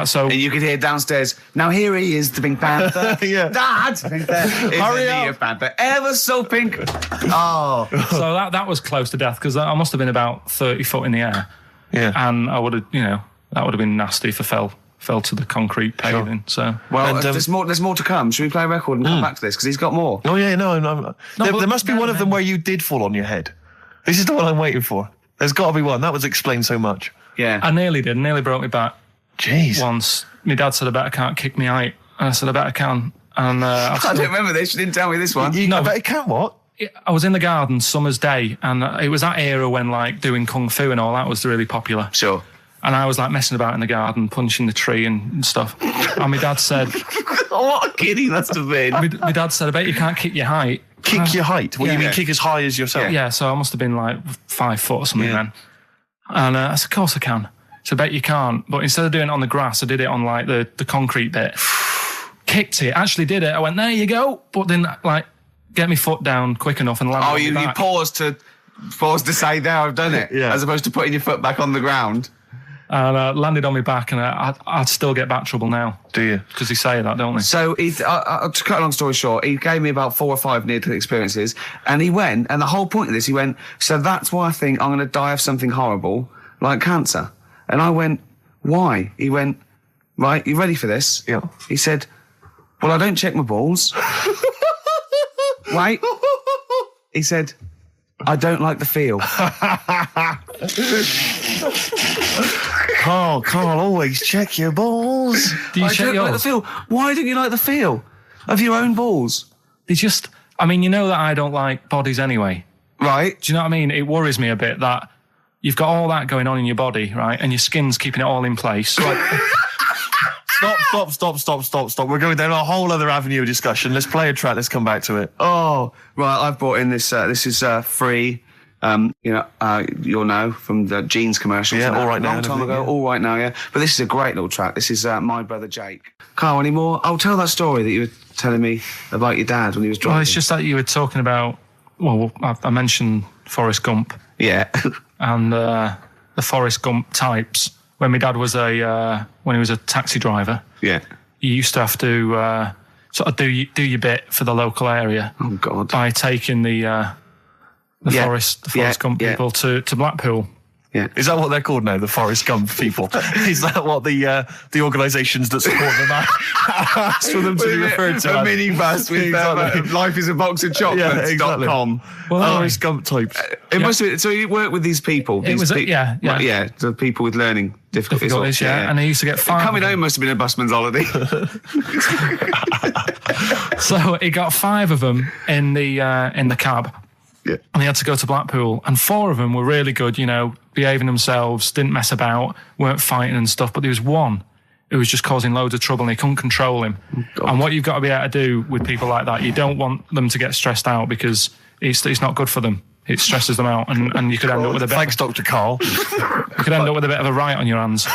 So And you could hear downstairs, now here he is, the Pink Panther. Yeah. Dad! Hurry up. Panther. Ever so pink. Oh. So that was close to death because I must have been about 30 foot in the air. Yeah. And I would have, that would have been nasty if I fell to the concrete paving. So Well, there's more to come. Should we play a record and come back to this? Because he's got more. Oh, yeah, no. There must be no, one of them where you did fall on your head. This is the one I'm waiting for. There's got to be one. That was explained so much. Yeah. I nearly broke my back. Jeez. Once. My dad said, I bet I can't kick me height. And I said, I bet I can. And I don't remember this. You didn't tell me this one. I bet it can what? I was in the garden, summer's day, and it was that era when like doing kung fu and all that was really popular. Sure. And I was like messing about in the garden, punching the tree and stuff. And my dad said... What a kid he must have been. My dad said, I bet you can't kick your height. Kick your height? What, Yeah. you mean kick as high as yourself? Yeah, so I must have been like 5 foot or something then. And I said, of course I can. So I bet you can't. But instead of doing it on the grass, I did it on like the concrete bit. Kicked it, actually did it. I went, there you go. But then like get my foot down quick enough and land on you my back. paused to say, there, I've done it. Yeah. As opposed to putting your foot back on the ground. And landed on my back, and I'd still get back trouble now. Do you? Because they say that, don't they? So, to cut a long story short, he gave me about 4 or 5 near-death experiences, and he went, and the whole point of this, he went, so that's why I think I'm going to die of something horrible, like cancer. And I went, why? He went, right, you ready for this? Yeah. He said, well, I don't check my balls. Wait. He said, I don't like the feel. Carl, always check your balls. Do you I check don't like the yours? feel. Why don't you like the feel of your own balls? They just... I mean, you know that I don't like bodies anyway. Right. Do you know what I mean? It worries me a bit that you've got all that going on in your body, right? And your skin's keeping it all in place. Stop. We're going down a whole other avenue of discussion. Let's play a track. Let's come back to it. Oh, right. I've brought in this. This is free. You'll know from the jeans commercials. Yeah, All Right Now. Long time ago. All Right Now, yeah. But this is a great little track. This is My Brother Jake. Carl, any more? I'll tell that story that you were telling me about your dad when he was driving. Well, it's just that you were talking about... Well, I mentioned Forrest Gump. Yeah. And the Forrest Gump types. When my dad was when he was a taxi driver, Yeah. you used to have to sort of do your bit for the local area Oh, God. by taking the Forrest Gump people to Blackpool. Yeah. Is that what they're called now? The Forrest Gump people? Is that what the organisations that support them asked for them to be referred to? A minibus with Exactly. Life is a Box of Chocolates. exactly. .com. Well, Forrest Gump types. It must have been, so you work with these people. It was the people with learning difficulties. yeah. And I used to get 5. Coming home must have been a busman's holiday. So he got 5 of them in the cab. Yeah. And they had to go to Blackpool, and 4 of them were really good, behaving themselves, didn't mess about, weren't fighting and stuff. But there was one who was just causing loads of trouble, and they couldn't control him. Oh, and what you've got to be able to do with people like that, you don't want them to get stressed out because it's not good for them. It stresses them out, and you could end up with a bit. Thanks, Dr. Carl. You could end up with a bit of a riot on your hands.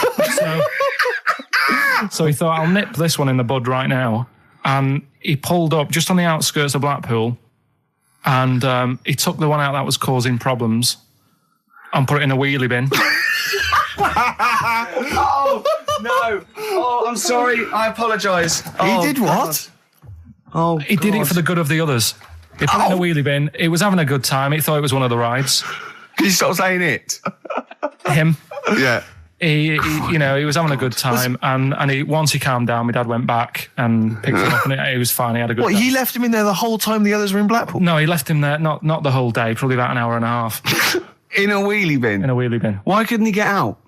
So he thought, I'll nip this one in the bud right now. And he pulled up just on the outskirts of Blackpool. And he took the one out that was causing problems and put it in a wheelie bin. Oh, no. Oh, I'm sorry. I apologise. He did what? Oh, He did it for the good of the others. He put it in a wheelie bin. He was having a good time. He thought it was one of the rides. Can you stop saying it? Him. Yeah. He was having a good time, and once he calmed down, my dad went back and picked him up, and he was fine. He had a good What, time. he left him in there the whole time the others were in Blackpool? No, he left him there, not the whole day, probably about an hour and a half. In a wheelie bin? In a wheelie bin. Why couldn't he get out?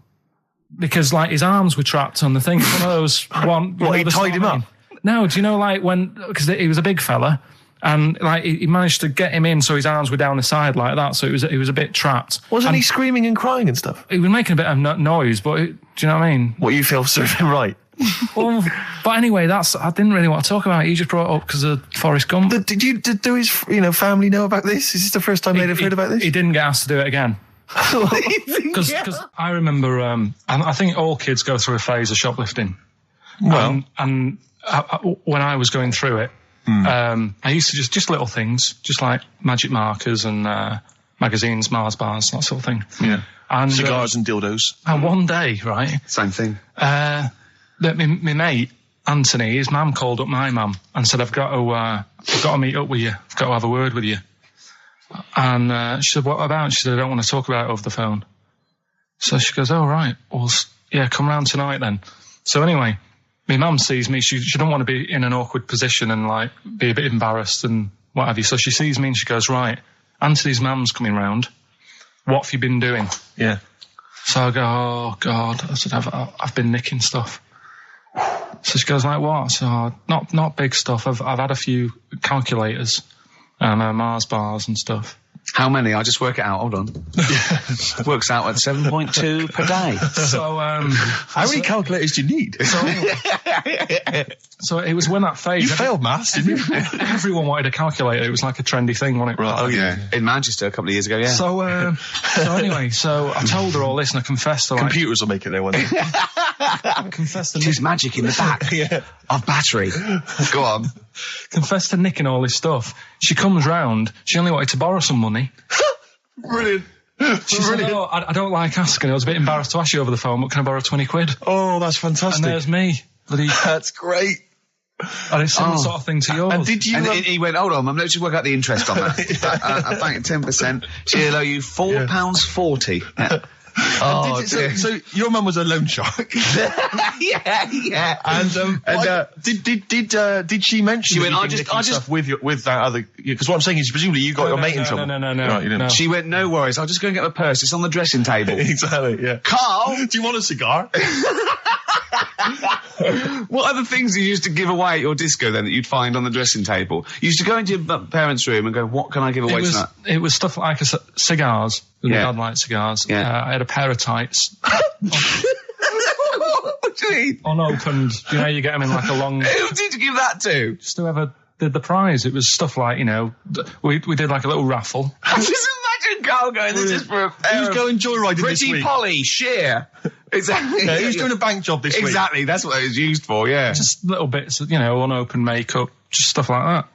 Because, like, his arms were trapped on the thing. One of those... He tied him up? No, do you know, like, because he was a big fella, and, like, he managed to get him in so his arms were down the side like that, so he was a bit trapped. Wasn't he screaming and crying and stuff? He was making a bit of noise, but, do you know what I mean? What, you feel serving right? Well, but anyway, I didn't really want to talk about it. You just bbrought it up because of Forrest Gump. Did his family know about this? Is this the first time they'd have heard about this? He didn't get asked to do it again. Because I remember, I think all kids go through a phase of shoplifting. Well, and when I was going through it, I used to just little things, just like magic markers and magazines, Mars bars, that sort of thing. Yeah. And cigars and dildos. And one day, right? Same thing. That my mate Anthony, his mum called up my mum and said, "I've got to meet up with you. I've got to have a word with you." And she said, "What about?" She said, "I don't want to talk about it over the phone." So she goes, "Oh, right. Well, yeah, come round tonight then." So anyway, my mum sees me. She don't want to be in an awkward position and, like, be a bit embarrassed and what have you. So she sees me and she goes, "Right, Anthony's mum's coming round. What have you been doing?" Yeah. So I go, "Oh, God." I said, I've been nicking stuff. So she goes, "Like what?" So, not big stuff. I've had a few calculators and Mars bars and stuff. How many? I'll just work it out. Hold on. Works out at 7.2 per day. So, how many calculators do you need? So it was when that phase. You failed maths, didn't you? Everyone wanted a calculator. It was like a trendy thing, wasn't it? Right. Oh, yeah. In Manchester a couple of years ago, yeah. So anyway, I told her all this and I confessed to, like, computers will make it there one day. I confessed to There's magic in the back of battery. Go on. Confessed to nicking all this stuff. She comes round. She only wanted to borrow some money. Brilliant. She said, "Oh, I don't like asking. I was a bit embarrassed to ask you over the phone, but can I borrow 20 quid? Oh, that's fantastic. And there's me. That's great. And it's similar sort of thing to yours. And did you? And he went, "Hold on, Mum, let's just work out the interest on that. I bank 10%. She'll owe you £4.40. Oh, so your mum was a loan shark. yeah. And did she mention? She went, I just with that other, because what I'm saying is presumably you got your mate in trouble. No. Right, you didn't. No. She went, "No worries, I'll just go and get my purse. It's on the dressing table." Exactly. Yeah. Carl, do you want a cigar? what other things you used to give away at your disco then that you'd find on the dressing table? You used to go into your parents' room and go, "What can I give away tonight?" It was stuff like cigars. My Yeah. dad liked cigars. Yeah. I had a pair of tights. What do you mean? Unopened. You know, you get them in like a long... Who did you give that to? Just whoever did the prize. It was stuff like, we did like a little raffle. Just imagine Carl going, "This is for a pair Who's of going joyriding this Pretty week? Polly, sheer." Exactly. Yeah, who's doing a bank job this week? Exactly, that's what it was used for, yeah. Just little bits of, unopened makeup, just stuff like that.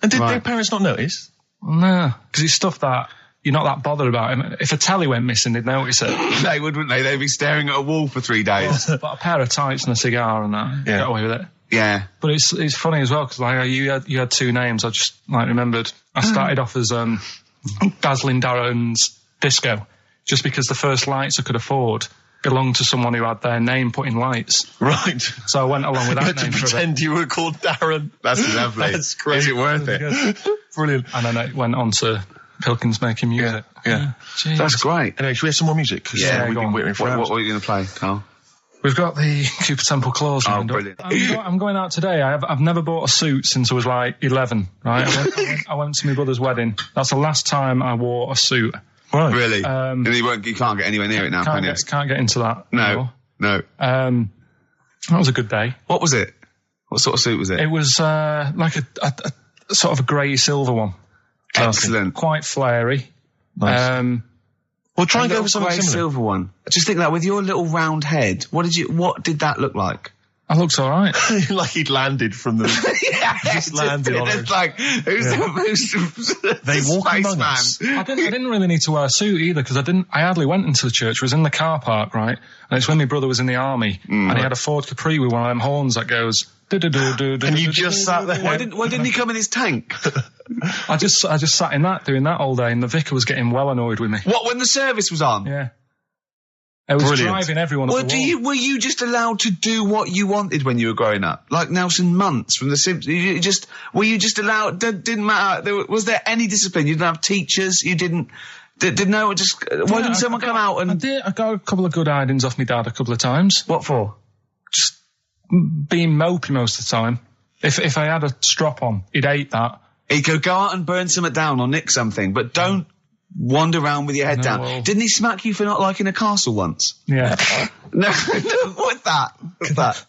And did Right. their parents not notice? No, because it's stuff that you're not that bothered about. If a telly went missing, they'd notice it. They would, wouldn't they? They'd be staring at a wall for 3 days. But a pair of tights and a cigar and that, Yeah. get away with it. Yeah. But it's funny as well, because like you had two names. I just remembered. I started off as Dazzling Darren's Disco, just because the first lights I could afford belonged to someone who had their name put in lights. Right. So I went along with You that had name to for a bit. pretend you were called Darren. That's lovely. That's great. Is it worth it? Good. Brilliant. And then it went on to Pilkins making music. Yeah. Jeez. That's great. Anyway, should we have some more music? 'Cause, Yeah, we've go been on. waiting for hours. What are you going to play, Carl? We've got the Cooper Temple Claws. Oh, lined up. brilliant. I'm going out today. I've never bought a suit since I was like 11, right? I went to my brother's wedding. That's the last time I wore a suit. Right. Really? And you can't get anywhere near it now, can you? Can't get into that. No. That was a good day. What was it? What sort of suit was it? It was like a sort of a grey silver one. Excellent. Quite flary. Nice. Well, try and go Little for something grey similar. silver one. Just think that with your little round head, what did that look like? I looked all right. Like he'd landed from the... just landed on It's it. like, who's They walk among man? us. I didn't really need to wear a suit either, because I hardly went into the church. I was in the car park, right? And it's when my brother was in the army, and he had a Ford Capri with one of them horns that goes And you just sat there. Why didn't he come in his tank? I just sat in that, doing that all day, and the vicar was getting well annoyed with me. What, when the service was on? Yeah. I was driving everyone up the wall. Were you just allowed to do what you wanted when you were growing up? Like Nelson Muntz from The Simpsons? Were you just allowed, didn't matter, was there any discipline? You didn't have teachers, you didn't, why didn't someone come out and... I got a couple of good hidings off my dad a couple of times. What for? Just being mopey most of the time. If I had a strop on, he'd hate that. He'd go out and burn something down or nick something, but don't wander around with your head down. Well, didn't he smack you for not liking a castle once? Yeah. No, what's that?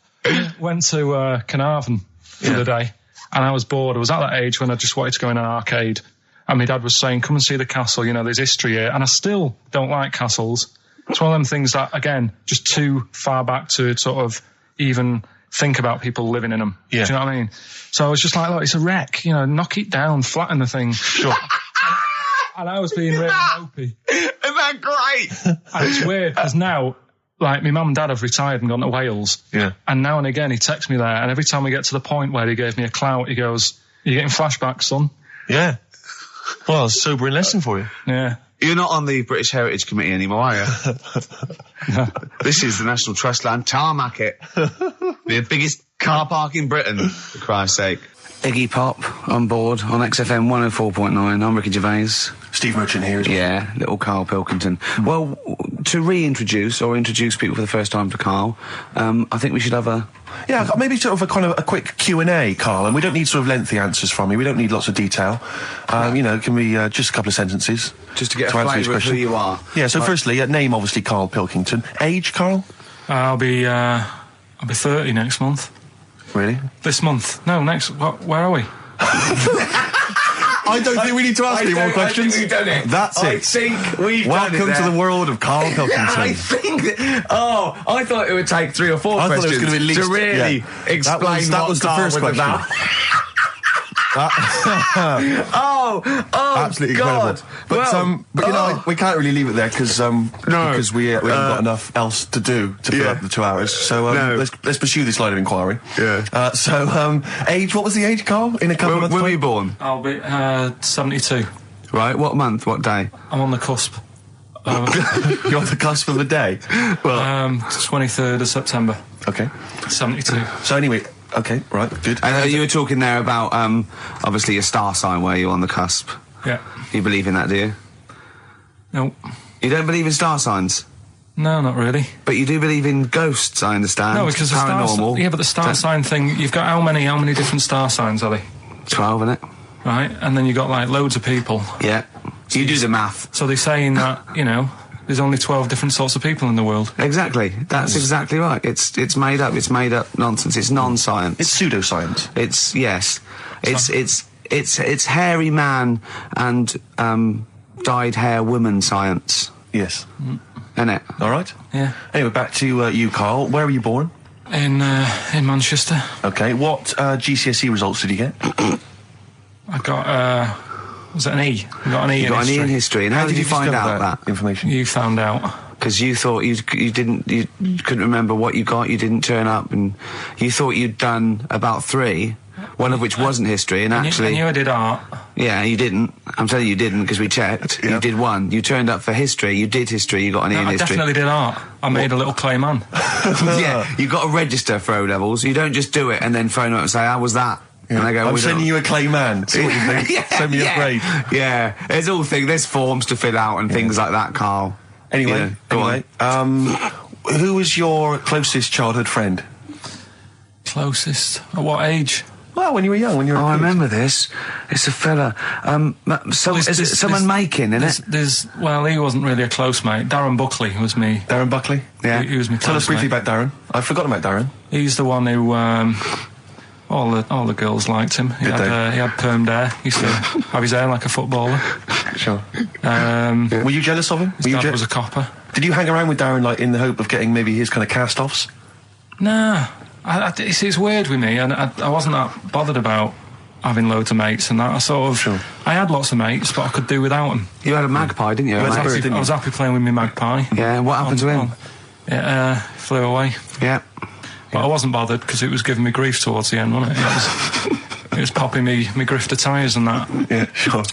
Went to Carnarvon the other day, and I was bored. I was at that age when I just wanted to go in an arcade, and my dad was saying, come and see the castle, there's history here, and I still don't like castles. It's one of them things that, again, just too far back to sort of even think about people living in them. Yeah. Do you know what I mean? So I was just like, look, it's a wreck, knock it down, flatten the thing. Sure. And I was being really mopey. Isn't that great? And it's weird, because now, like, my mum and dad have retired and gone to Wales. Yeah. And now and again, he texts me there, and every time we get to the point where he gave me a clout, he goes, you're getting flashbacks, son. Yeah. Well, it's a sobering lesson for you. Yeah. You're not on the British Heritage Committee anymore, are you? No. This is the National Trust land. Tarmac it. The biggest car park in Britain, for Christ's sake. Iggy Pop on board on XFM 104.9. I'm Ricky Gervais. Steve Merchant here as well. Yeah, little Karl Pilkington. Well, to reintroduce or introduce people for the first time to Karl, I think we should have a... Yeah, maybe sort of a quick Q&A, Karl, and we don't need sort of lengthy answers from you. We don't need lots of detail. It can be just a couple of sentences. Just to get a flavour of who you are. Yeah, so firstly, name obviously Karl Pilkington. Age, Karl? I'll be 30 next month. Really? This month? No, next. Where are we? I don't think we need to ask any more questions. I think we've done it. That's it. I think we've Welcome done it to the world of Karl Pilkington. I think that... Oh, I thought it would take 3 or 4 I thought questions it was going to be at least, to really explain that was the Karl first was question. about. Absolutely God. incredible. But we can't really leave it there because we haven't got enough else to do to fill up the 2 hours. So let's pursue this line of inquiry. Yeah. Age. What was the age, Karl? In a couple of months. When were you born? I'll be 72. Right. What month? What day? I'm on the cusp. You're on the cusp of a day. Well, 23rd of September. Okay. 72. So anyway. Okay, right, good. I know you were talking there about, obviously, your star sign where you're on the cusp. Yeah. You believe in that, do you? No. You don't believe in star signs? No, not really. But you do believe in ghosts, I understand. No, because paranormal. but the star sign thing, you've got how many different star signs are they? 12, innit? Right, and then you've got, like, loads of people. Yeah. You do the math. So they're saying that, there's only 12 different sorts of people in the world. Exactly. That's exactly right. It's made up. It's made up nonsense. It's non-science. It's pseudoscience. It's hairy man and dyed hair woman science. Yes. Isn't it? All right. Yeah. Anyway, back to you, Karl. Where were you born? In Manchester. Okay. What GCSE results did you get? I got was it an E? You got an E. You got an E in history. And how did you find out that information? You found out because you thought you couldn't remember what you got. You didn't turn up, and you thought you'd done about 3, one of which wasn't history. And actually, I knew I did art. Yeah, you didn't. I'm telling you didn't because we checked. Yeah. You did 1. You turned up for history. You did history. You got an E in history. I definitely did art. I made a little clay man. Yeah, you got to register for O-levels. You don't just do it and then phone up and say, "How was that?" Yeah. And I go, I'm sending you a clay man. See what you think. Send me a grade. Yeah, there's forms to fill out and things like that, Karl. Anyway, who was your closest childhood friend? Closest? At what age? Well, when you were young, when you were. I remember this. It's a fella. Someone making, isn't it? Well, he wasn't really a close mate. Darren Buckley was me. Darren Buckley. Yeah, he was me. Tell us briefly about Darren. I've forgotten about Darren. He's the one who. All the girls liked him. He had permed hair. He used to have his hair like a footballer. Sure. Were you jealous of him? His dad was a copper. Did you hang around with Darren like in the hope of getting maybe his kind of cast-offs? Nah. It's weird with me, and I wasn't that bothered about having loads of mates and that. I sort of... Sure. I had lots of mates, but I could do without them. You had a magpie, didn't you? I was happy playing with my magpie. Yeah, what happened to him? It flew away. Yeah. But I wasn't bothered because it was giving me grief towards the end, wasn't it? It was popping me grifter tyres and that. Yeah, sure.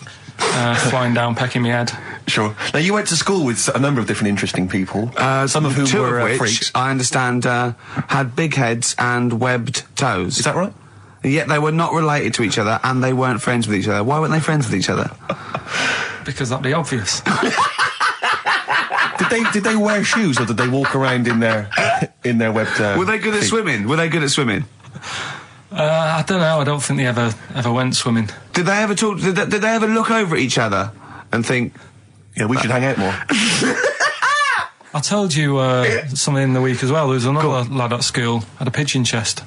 Flying down, pecking me head. Sure. Now, you went to school with a number of different interesting people, some of whom two were of which, freaks. I understand, had big heads and webbed toes. Is that right? Yet they were not related to each other, and they weren't friends with each other. Why weren't they friends with each other? Because that'd be obvious. Did they wear shoes, or did they walk around in their webbed? Were they good at swimming? Were they good at swimming? I don't know. I don't think they ever went swimming. Did they ever talk? Did they ever look over at each other and think, Yeah, we should hang out more. I told you something in the week as well. There was another lad at school had a pigeon chest.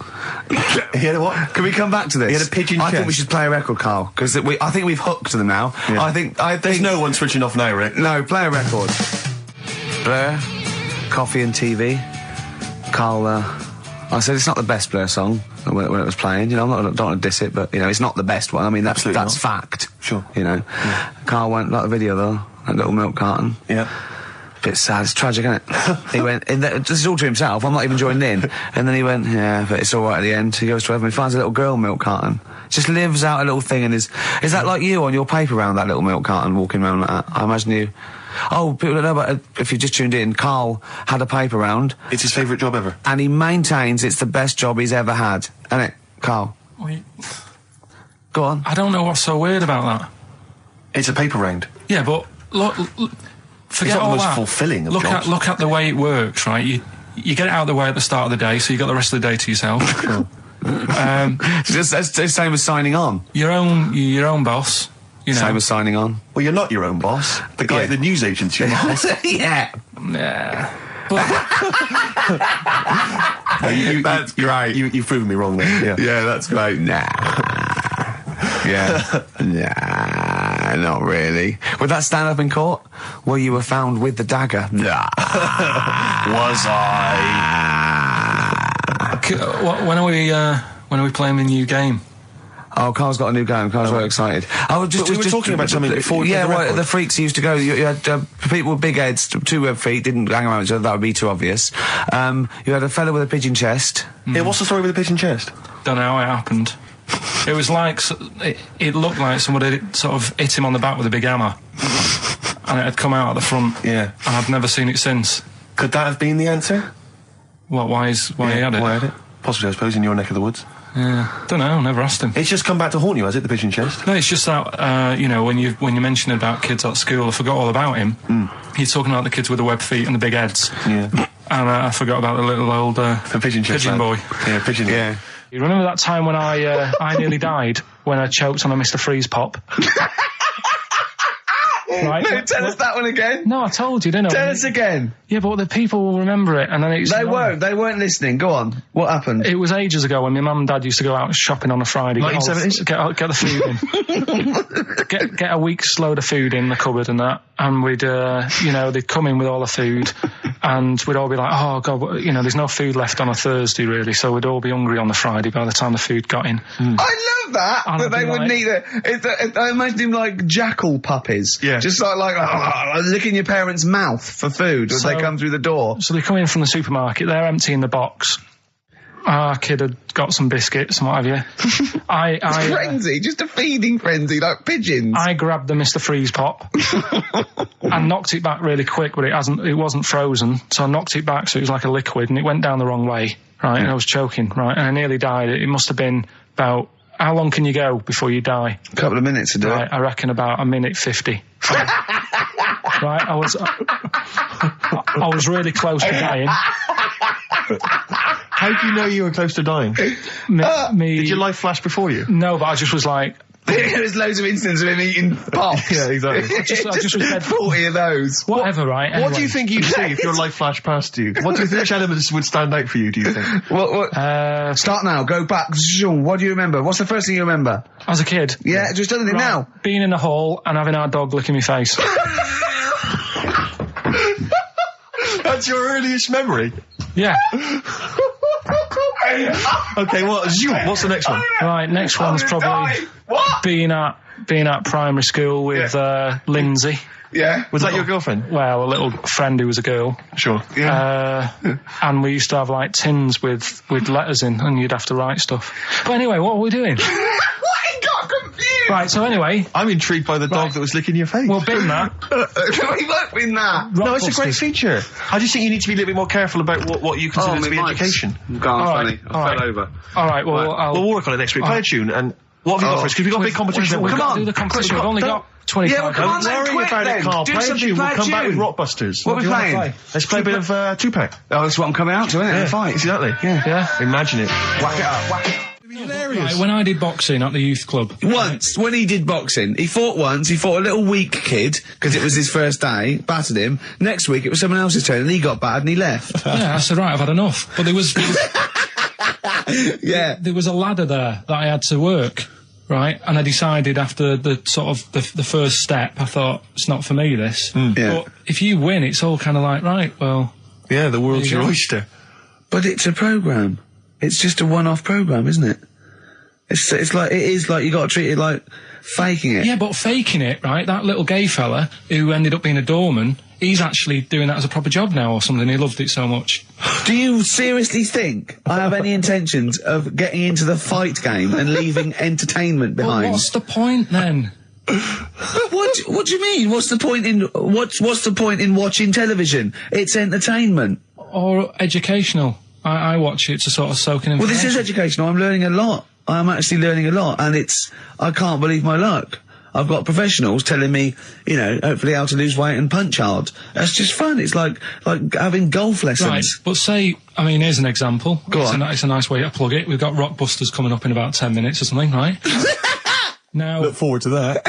He had a what? Can we come back to this? He had a pigeon I think chest. we should play a record, Carl, because I think we've hooked them now. Yeah. I think There's no one switching off now, Rick. No, play a record. Blur, Coffee and TV. Carl, I said it's not the best Blur song when it was playing. You know, I don't want to diss it, but you know, it's not the best one. I mean, that's Absolutely not. fact. Sure. You know, Carl went like the video though, that little milk carton. Yeah. Bit sad, it's tragic, isn't it? He went, this is all to himself, I'm not even joining in. And then he went, yeah, but it's alright at the end. He goes to heaven, he finds a little girl milk carton. Just lives out a little thing and is that like you on your paper round, that little milk carton, walking around like that? I imagine you... Oh, people don't know, but if you just tuned in, Carl had a paper round. It's his favourite job ever. And he maintains it's the best job he's ever had. Isn't it, Carl? Go on. I don't know what's so weird about that. It's a paper round. Yeah, but look forget It's not all the most that. fulfilling of jobs. Look at the way it works, right? You get it out of the way at the start of the day, so you got the rest of the day to yourself. It's the same as signing on. You're your own boss. You know. Same as signing on. Well, you're not your own boss. The guy at the news agent's your boss. Yeah. Yeah. But That's great. You've proven me wrong there. Yeah. Yeah, that's great. Nah. Yeah. Nah, not really. Would that stand up in court? Where you were found with the dagger? Nah. Was I? when are we playing the new game? Oh, Carl's got a new game. Carl's very excited. Oh, But we were talking about something before we played the record. The freaks used to go. You had people with big heads, two web feet, didn't hang around each other. That would be too obvious. You had a fella with a pigeon chest. Yeah, what's the story with the pigeon chest? Don't know how it happened. It was like it looked like somebody sort of hit him on the back with a big hammer, and it had come out at the front. Yeah. And I've never seen it since. Could that have been the answer? What? Why he had it? Why had it? Possibly, I suppose, in your neck of the woods. Yeah. Don't know. Never asked him. It's just come back to haunt you, has it, the pigeon chest? No, it's just that when you mentioned about kids at school, I forgot all about him. He's talking about the kids with the web feet and the big heads. Yeah. And I forgot about the little old The pigeon chest pigeon lad. boy. Yeah, pigeon. Yeah. You remember that time when I nearly died when I choked on a Mr. Freeze pop? Right? No, tell us that one again. No, I told you, didn't I? Tell us again. Yeah, but the people will remember it, and then it's... They weren't listening. Go on. What happened? It was ages ago when my mum and dad used to go out shopping on a Friday. 1970s? Get the food in. get a week's load of food in the cupboard and that, and we'd, they'd come in with all the food, and we'd all be like, oh, God, there's no food left on a Thursday, really, so we'd all be hungry on the Friday by the time the food got in. I love that. And That they wouldn't eat it. I imagine him like jackal puppies. Yeah. Just like licking your parents' mouth for food as they come through the door. So they come in from the supermarket, they're emptying the box. Our kid had got some biscuits and what have you. Frenzy, just a feeding frenzy, like pigeons. I grabbed the Mr. Freeze pop and knocked it back really quick, but it wasn't frozen, so I knocked it back so it was like a liquid, and it went down the wrong way, right, and I was choking, right, and I nearly died. It must have been about... How long can you go before you die? A couple of minutes to do Right, it. I reckon about a minute 50. Right, I was really close to dying. How do you know you were close to dying? Did your life flash before you? No, but I just was like... There's loads of instances of him eating pops. Yeah, exactly. I just was dead. 40 of those. Whatever, right? What do anyway. you think you'd see if your life flashed past you? What do you think, which elements would stand out for you, do you think? What? Start now, go back. What do you remember? What's the first thing you remember? As a kid? Yeah, just tell it now. Being in the hall and having our dog licking my face. That's your earliest memory? Yeah. Okay, what's the next one? Right, next one's probably being at being at primary school with Lindsay. Yeah. Was that your girlfriend? Well, a little friend who was a girl. Sure. And we used to have like tins with letters in, and you'd have to write stuff. But anyway, what were we doing? What? He got confused. Right, so anyway. I'm intrigued by the dog that was licking your face. Well, bin that. We won't win that. No, it's a great feature. I just think you need to be a little bit more careful about what you consider to be education. Go on, All funny. right, I fell over. All right, well, We'll work on it next week. Play a tune, and what have you got for us? Because we've got a big competition. We've Come got to on. do the competition. We've only got 25 Yeah, well, come on, Don't then, worry quick, about then. it, Carl. Do Play a something, tune. play We'll a come back with tune. Rockbusters. What are we do you wanna playing? play? Let's play a bit of Tupac. Oh, that's what I'm coming out to, isn't it? Yeah, Fight. exactly. Yeah. Imagine it. Whack it up, whack it up. Right, when I did boxing at the youth club. Once, when he did boxing, he fought once, he fought a little weak kid, because it was his first day, battered him. Next week, it was someone else's turn, and he got battered and he left. Yeah, I said, right, I've had enough. But there was Yeah. there was a ladder there that I had to work, right? And I decided after the sort of the first step, I thought, it's not for me, this. Yeah. But if you win, it's all kind of like, right, well... Yeah, the world's There you your go. oyster. But it's a programme. It's just a one-off programme, isn't it? It's like, it is like, you gotta treat it like faking it. Yeah, but faking it, right? That little gay fella who ended up being a doorman, he's actually doing that as a proper job now or something. He loved it so much. Do you seriously think I have any intentions of getting into the fight game and leaving entertainment Well, behind? what's the point then? What do you mean? What's the point in watching television? It's entertainment. Or educational? I watch it to sort of soak in Well, information. this is educational. I'm learning a lot. I'm actually learning a lot, and I can't believe my luck. I've got professionals telling me, you know, hopefully how to lose weight and punch hard. That's just fun. It's like having golf lessons. Right, but say, I mean, here's an example. Go on. It's a nice way to plug it. We've got Rockbusters coming up in about 10 minutes or something, right? Now, Look forward to that.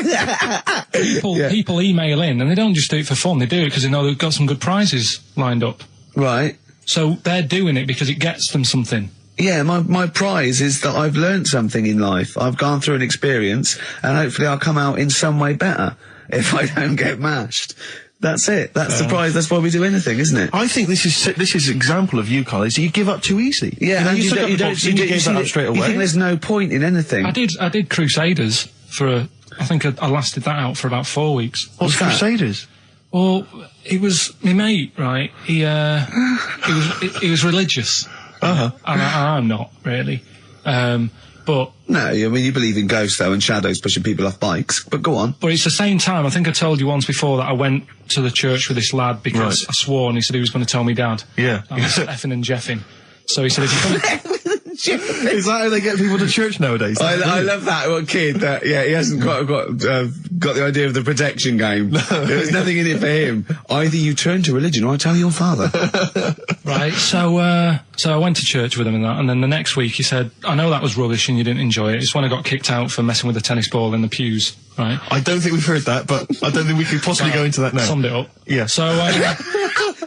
people email in, and they don't just do it for fun. They do it because they know they've got some good prizes lined up. Right. So they're doing it because it gets them something. Yeah, my prize is that I've learned something in life. I've gone through an experience, and hopefully I'll come out in some way better if I don't get mashed. That's it. That's the prize. That's why we do anything, isn't it? I think this is an example of you, Carl, is you give up too easy. Yeah, you, and took up the boxing, you gave that up straight You away. think there's no point in anything? I did Crusaders for I think I lasted that out for about 4 weeks. What's that? Crusaders? Well, it was my mate, right? He was religious, and I'm not really. But No, I mean, you believe in ghosts, though, and shadows pushing people off bikes. But go on. it's the same time. I think I told you once before that I went to the church with this lad because Right. I swore, and he said he was going to tell me dad. Yeah. I was effing and jeffing. So he said, if you come Is that how they get people to church nowadays? I love that one kid that he hasn't got the idea of the protection game. There's nothing in it for him. Either you turn to religion or I tell your father. Right, so I went to church with him and that, and then the next week he said, I know that was rubbish and you didn't enjoy it. It's when I got kicked out for messing with a tennis ball in the pews, right? I don't think we've heard that, but I don't think we could possibly go into that now. Summed it up. Yeah. So,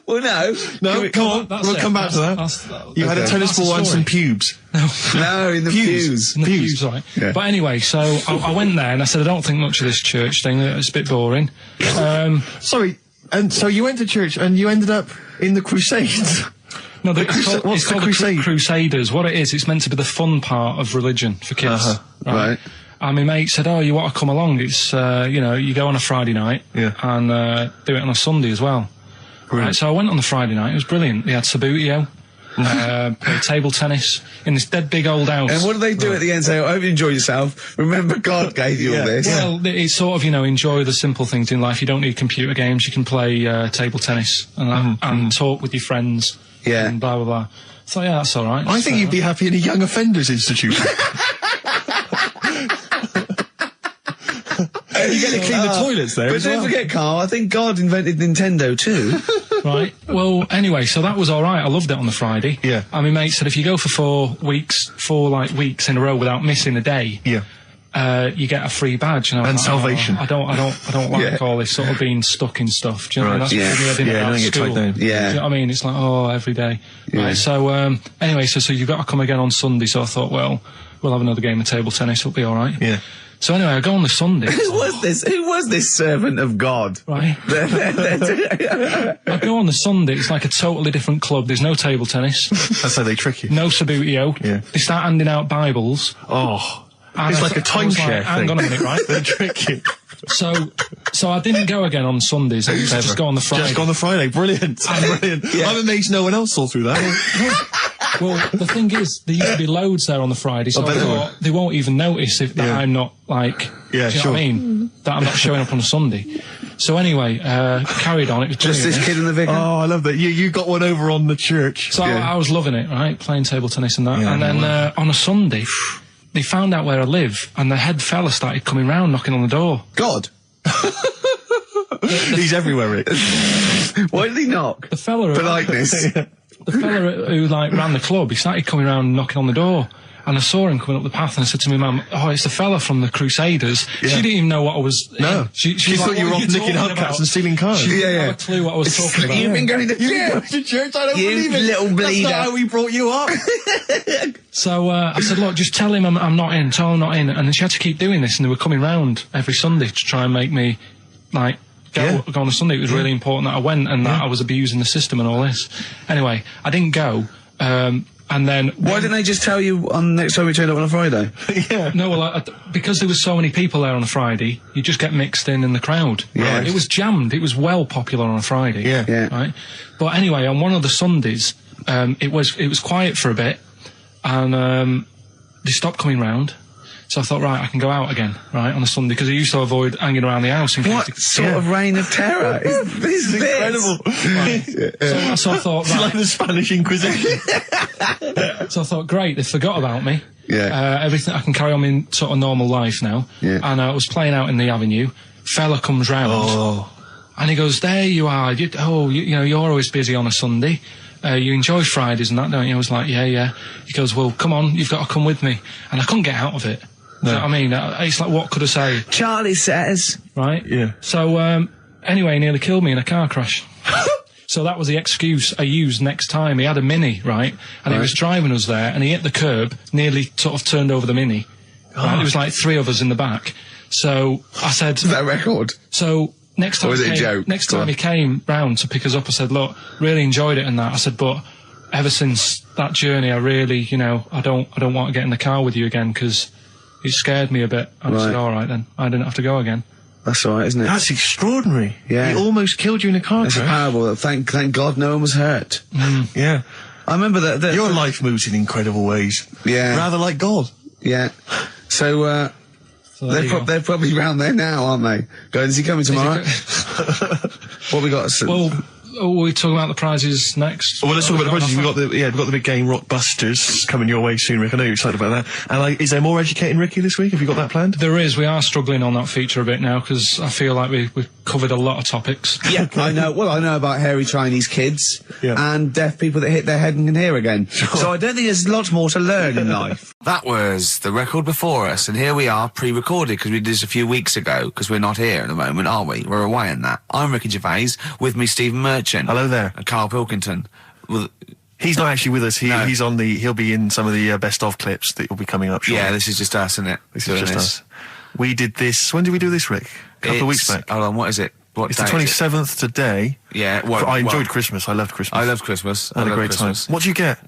Well, no. No, come on, that's we'll it. come back to that. You had a Okay. tennis That's the ball and story. some pubes. No, in the pews. in the pews, right? Yeah. But anyway, so I went there and I said, I don't think much of this church thing. It's a bit boring. Sorry, and so you went to church and you ended up in the Crusades. No, what's the crusade? Crusaders. What it is, it's meant to be the fun part of religion for kids. Right. And my mate said, oh, you want to come along? It's, you go on a Friday night and do it on a Sunday as well. Right, so I went on the Friday night. It was brilliant. They had Sabutio, played table tennis in this dead big old house. And what do they do at the end? Say, I hope you enjoy yourself. Remember, God gave you all this. Well, it's sort of, enjoy the simple things in life. You don't need computer games. You can play table tennis and talk with your friends. Yeah. And blah, blah, blah. So, yeah, that's all right. I think you'd be happy in a young offenders institution. You get to clean the toilets there But as don't well. forget, Carl, I think God invented Nintendo too. Right. Well, anyway, so that was all right. I loved it on the Friday. Yeah. And my mate said if you go for 4 weeks in a row without missing a day, you get a free badge. And, I was And like, salvation. I don't like all this sort of being stuck in stuff. Do you know what I mean? That's Yeah. what we had Yeah, in don't get school. tied down. Do you Yeah. know what I mean? It's like, every day. Yeah. Right. So, anyway, so you've got to come again on Sunday. So I thought, well, we'll have another game of table tennis. It'll be all right. Yeah. So anyway, I go on the Sunday. Who was this servant of God? Right. I go on the Sunday. It's like a totally different club. There's no table tennis. That's how they trick you. No Sabutio. Yeah. They start handing out Bibles. Oh. And It's I like a th- I was timeshare like, hang thing. on a minute, right? They trick you. So I didn't go again on Sundays. I used to just go on the Friday. Just go on the Friday. Brilliant. Brilliant. I'm amazed no one else saw through that. Well, the thing is, there used to be loads there on the Friday, so I bet I there thought they won't even notice that Yeah. I'm not, like, Yeah, do you know sure. what I mean? That I'm not showing up on a Sunday. So anyway, carried on. It was Just brilliant. this kid and the vicar. Oh, I love that. You got one over on the church. So I was loving it, right? Playing table tennis and that. Yeah, and then on a Sunday, they found out where I live, and the head fella started coming round, knocking on the door. God. He's everywhere, Rick. Why did he knock? The fella, Politeness. the fella who like ran the club, he started coming round, knocking on the door. And I saw him coming up the path, and I said to my mum, "Oh, it's the fella from the Crusaders." Yeah. She didn't even know what I was. No. she She was thought like, you were "What off are nicking talking hubcaps about?" and stealing cars. She didn't Yeah. have a clue what I was talking about. You've been going to church. to church, I don't You believe it. little bleeder. That's not how we brought you up. So I said, "Look, just tell him I'm not in. Tell him I'm not in." And then she had to keep doing this, and they were coming round every Sunday to try and make me like go on a Sunday. It was really important that I went, and that I was abusing the system and all this. Anyway, I didn't go. And then Why didn't they just tell you on next time we turned up on a Friday? Yeah. No, well, because there was so many people there on a Friday, you just get mixed in the crowd. Yeah. It was jammed. It was well popular on a Friday. Yeah. Yeah. Right. But anyway, on one of the Sundays, it was quiet for a bit, and they stopped coming round. So I thought, right, I can go out again, right, on a Sunday, because I used to avoid hanging around the house. In case What sort of reign of terror is this? Incredible. So I thought, It's right. like the Spanish Inquisition. So I thought, great, they forgot about me. Yeah. Everything, I can carry on in sort of normal life now. Yeah. And I was playing out in the avenue. Fella comes round. Oh. And he goes, there you are. You know, you're always busy on a Sunday. You enjoy Fridays and that, don't you? I was like, yeah. He goes, well, come on, you've got to come with me. And I couldn't get out of it. You know what I mean? It's like, what could I say? Charlie says. Right? Yeah. So, anyway, he nearly killed me in a car crash. So that was the excuse I used next time. He had a Mini, right? And he was driving us there, and he hit the curb, nearly sort of turned over the Mini. Right? There was like 3 of us in the back. So I said... That record. So next time, Or was it a joke? Next time he came round to pick us up, I said, look, really enjoyed it and that. I said, but ever since that journey, I really, you know, I don't want to get in the car with you again because it scared me a bit. And I said, all right then, I didn't have to go again. That's all right, isn't it? That's extraordinary. Yeah. He almost killed you in a car It's a crash. parable. Thank God no one was hurt. Yeah. I remember that. Your life moves in incredible ways. Yeah. Rather like God. Yeah. So, So there you go. they're probably round there now, aren't they? Going, is he coming tomorrow? What we got? Well, are we talking about the prizes next? Well, let's talk about the prizes. We've We've got the big game, Rockbusters, coming your way soon, Rick. I know you're excited about that. And is there more educating Ricky this week? Have you got that planned? There is. We are struggling on that feature a bit now because I feel like we've covered a lot of topics. Yeah, I know. Well, I know about hairy Chinese kids and deaf people that hit their head and can hear again. So I don't think there's lots more to learn in life. That was the record before us, and here we are pre-recorded because we did this a few weeks ago because we're not here at the moment, are we? We're away in that. I'm Ricky Gervais, with me Stephen Merchant. Hello there. And Karl Pilkington. Well, He's not actually with us. No. He'll be in some of the best of clips that will be coming up shortly. yeah, this is just us, isn't it? This is just us. We did this. When did we do this, Rick? A couple of weeks back. Hold on, what is it? What It's the day is it? 27th today. Yeah, well, I enjoyed Christmas. I loved Christmas. I love Christmas. I had a great Christmas. time. What do you get?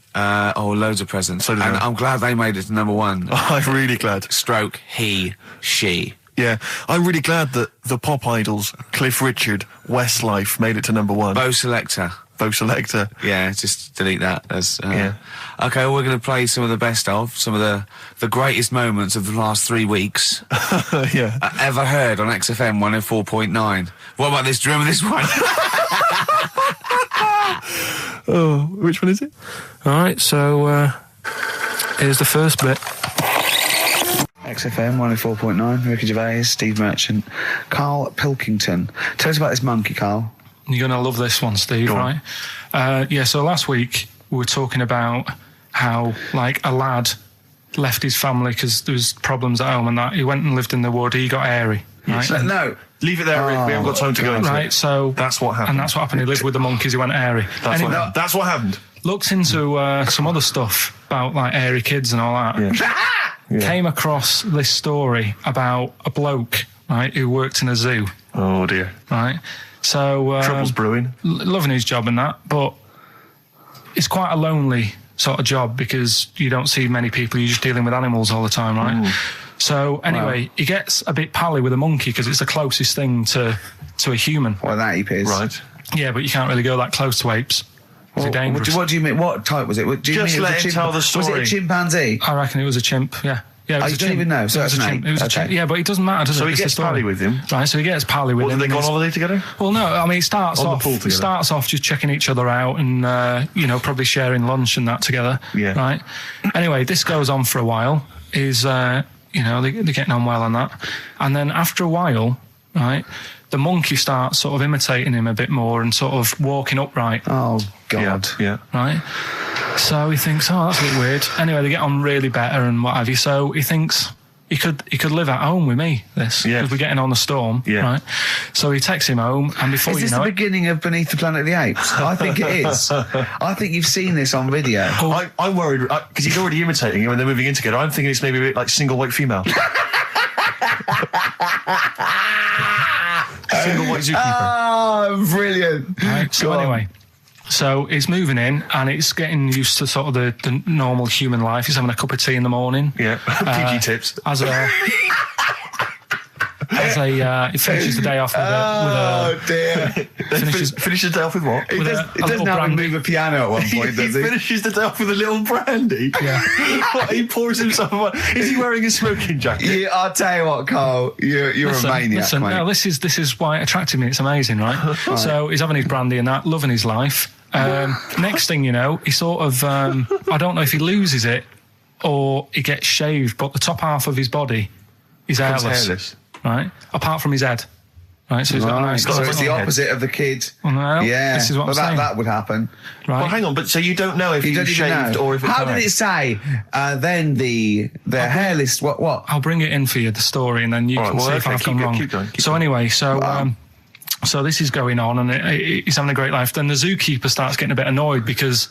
Loads of presents. So did and I. I'm glad they made it to number 1. I'm really glad. Stroke, he, she. Yeah, I'm really glad that the pop idols, Cliff Richard, Westlife, made it to number 1. Bo Selector. Bo Selector. Yeah, just delete that. As, Yeah. Okay, we're going to play some of the best of, some of the greatest moments of the last 3 weeks Yeah. ever heard on XFM 104.9. What about this? Do you remember this one? Oh, which one is it? All right, so here's the first bit. XFM 104.9, Ricky Gervais, Steve Merchant, Karl Pilkington. Tell us about this monkey, Karl. You're going to love this one, Steve, Go on. right? Yeah, so last week we were talking about how, like, a lad left his family because there was problems at home and that. He went and lived in the wood. He got airy, right? No. Leave it there, Rick. We haven't got time to go into Right, it. so... That's what happened. And that's what happened. He lived with the monkeys. He went airy. That's what happened. Looked into some other stuff about, like, airy kids and all that. Yeah. Came across this story about a bloke, right, who worked in a zoo, Oh, dear. right? So... Trouble's brewing. loving his job and that, but it's quite a lonely sort of job because you don't see many people. You're just dealing with animals all the time, right? So anyway, he gets a bit pally with a monkey because it's the closest thing to a human. Well, that ape is. Right. Yeah, but you can't really go that close to apes. They're dangerous. What do you mean? What type was it? Do you Just mean let him tell the story. Was it a chimpanzee? I reckon it was a chimp. Yeah. Yeah, it was You a don't chimp. even know. So It was that's a an chimp. ape. It was a Okay. chimp. Yeah, but it doesn't matter, does So it? he It's the gets story. pally with him. Right, so he gets pally with Well, him. did they go on and holiday together? Well, no, I mean, it starts On the off. pool It together. starts off just checking each other out and probably sharing lunch and that together. Yeah. Right. Anyway, this goes on for a while. They're getting on well on that, and then after a while, right, the monkey starts sort of imitating him a bit more and sort of walking upright. Oh God. Yeah. Right. So he thinks, oh, that's a bit weird. Anyway, they get on really better and what have you. So he thinks he could live at home with me. Because we're getting on the storm. Yeah. Right. So he takes him home, and before Is you this know the it, beginning of Beneath the Planet of the Apes? I think it is. I think you've seen this on video. I'm worried because he's already imitating him and they're moving in together. I'm thinking it's maybe a bit like Single White Female. Single White Zookeeper. Oh, brilliant. right. So Go on. anyway. So he's moving in, and it's getting used to sort of the normal human life. He's having a cup of tea in the morning. Yeah. PG tips. He finishes the day off with Oh dear. Finish the day off with what? He with does, a he doesn't little have to brandy. move a piano at one He point, does he? finishes the day off with a little brandy. Yeah. What, he pours himself one. Is he wearing a smoking jacket? Yeah, I'll tell you what, Carl. You're a maniac, mate. No, this is why it attracted me. It's amazing, right? So he's having his brandy and that, loving his life. Next thing you know, he sort of I don't know if he loses it or he gets shaved, but the top half of his body is hairless. Right? Apart from his head. Right, so he's got a nice So it's the head. opposite of the kid. Well, no, Yeah, this is what I'm saying. that would happen. Right. Well, hang on, but so you don't know if You he don't was even shaved know. or if it's How did it say? Then the hairless. What? I'll bring it in for you, the story, and then you All can right, well, see if okay, I've gone keep wrong. going, keep So going. anyway, so this is going on, and he's having a great life. Then the zookeeper starts getting a bit annoyed because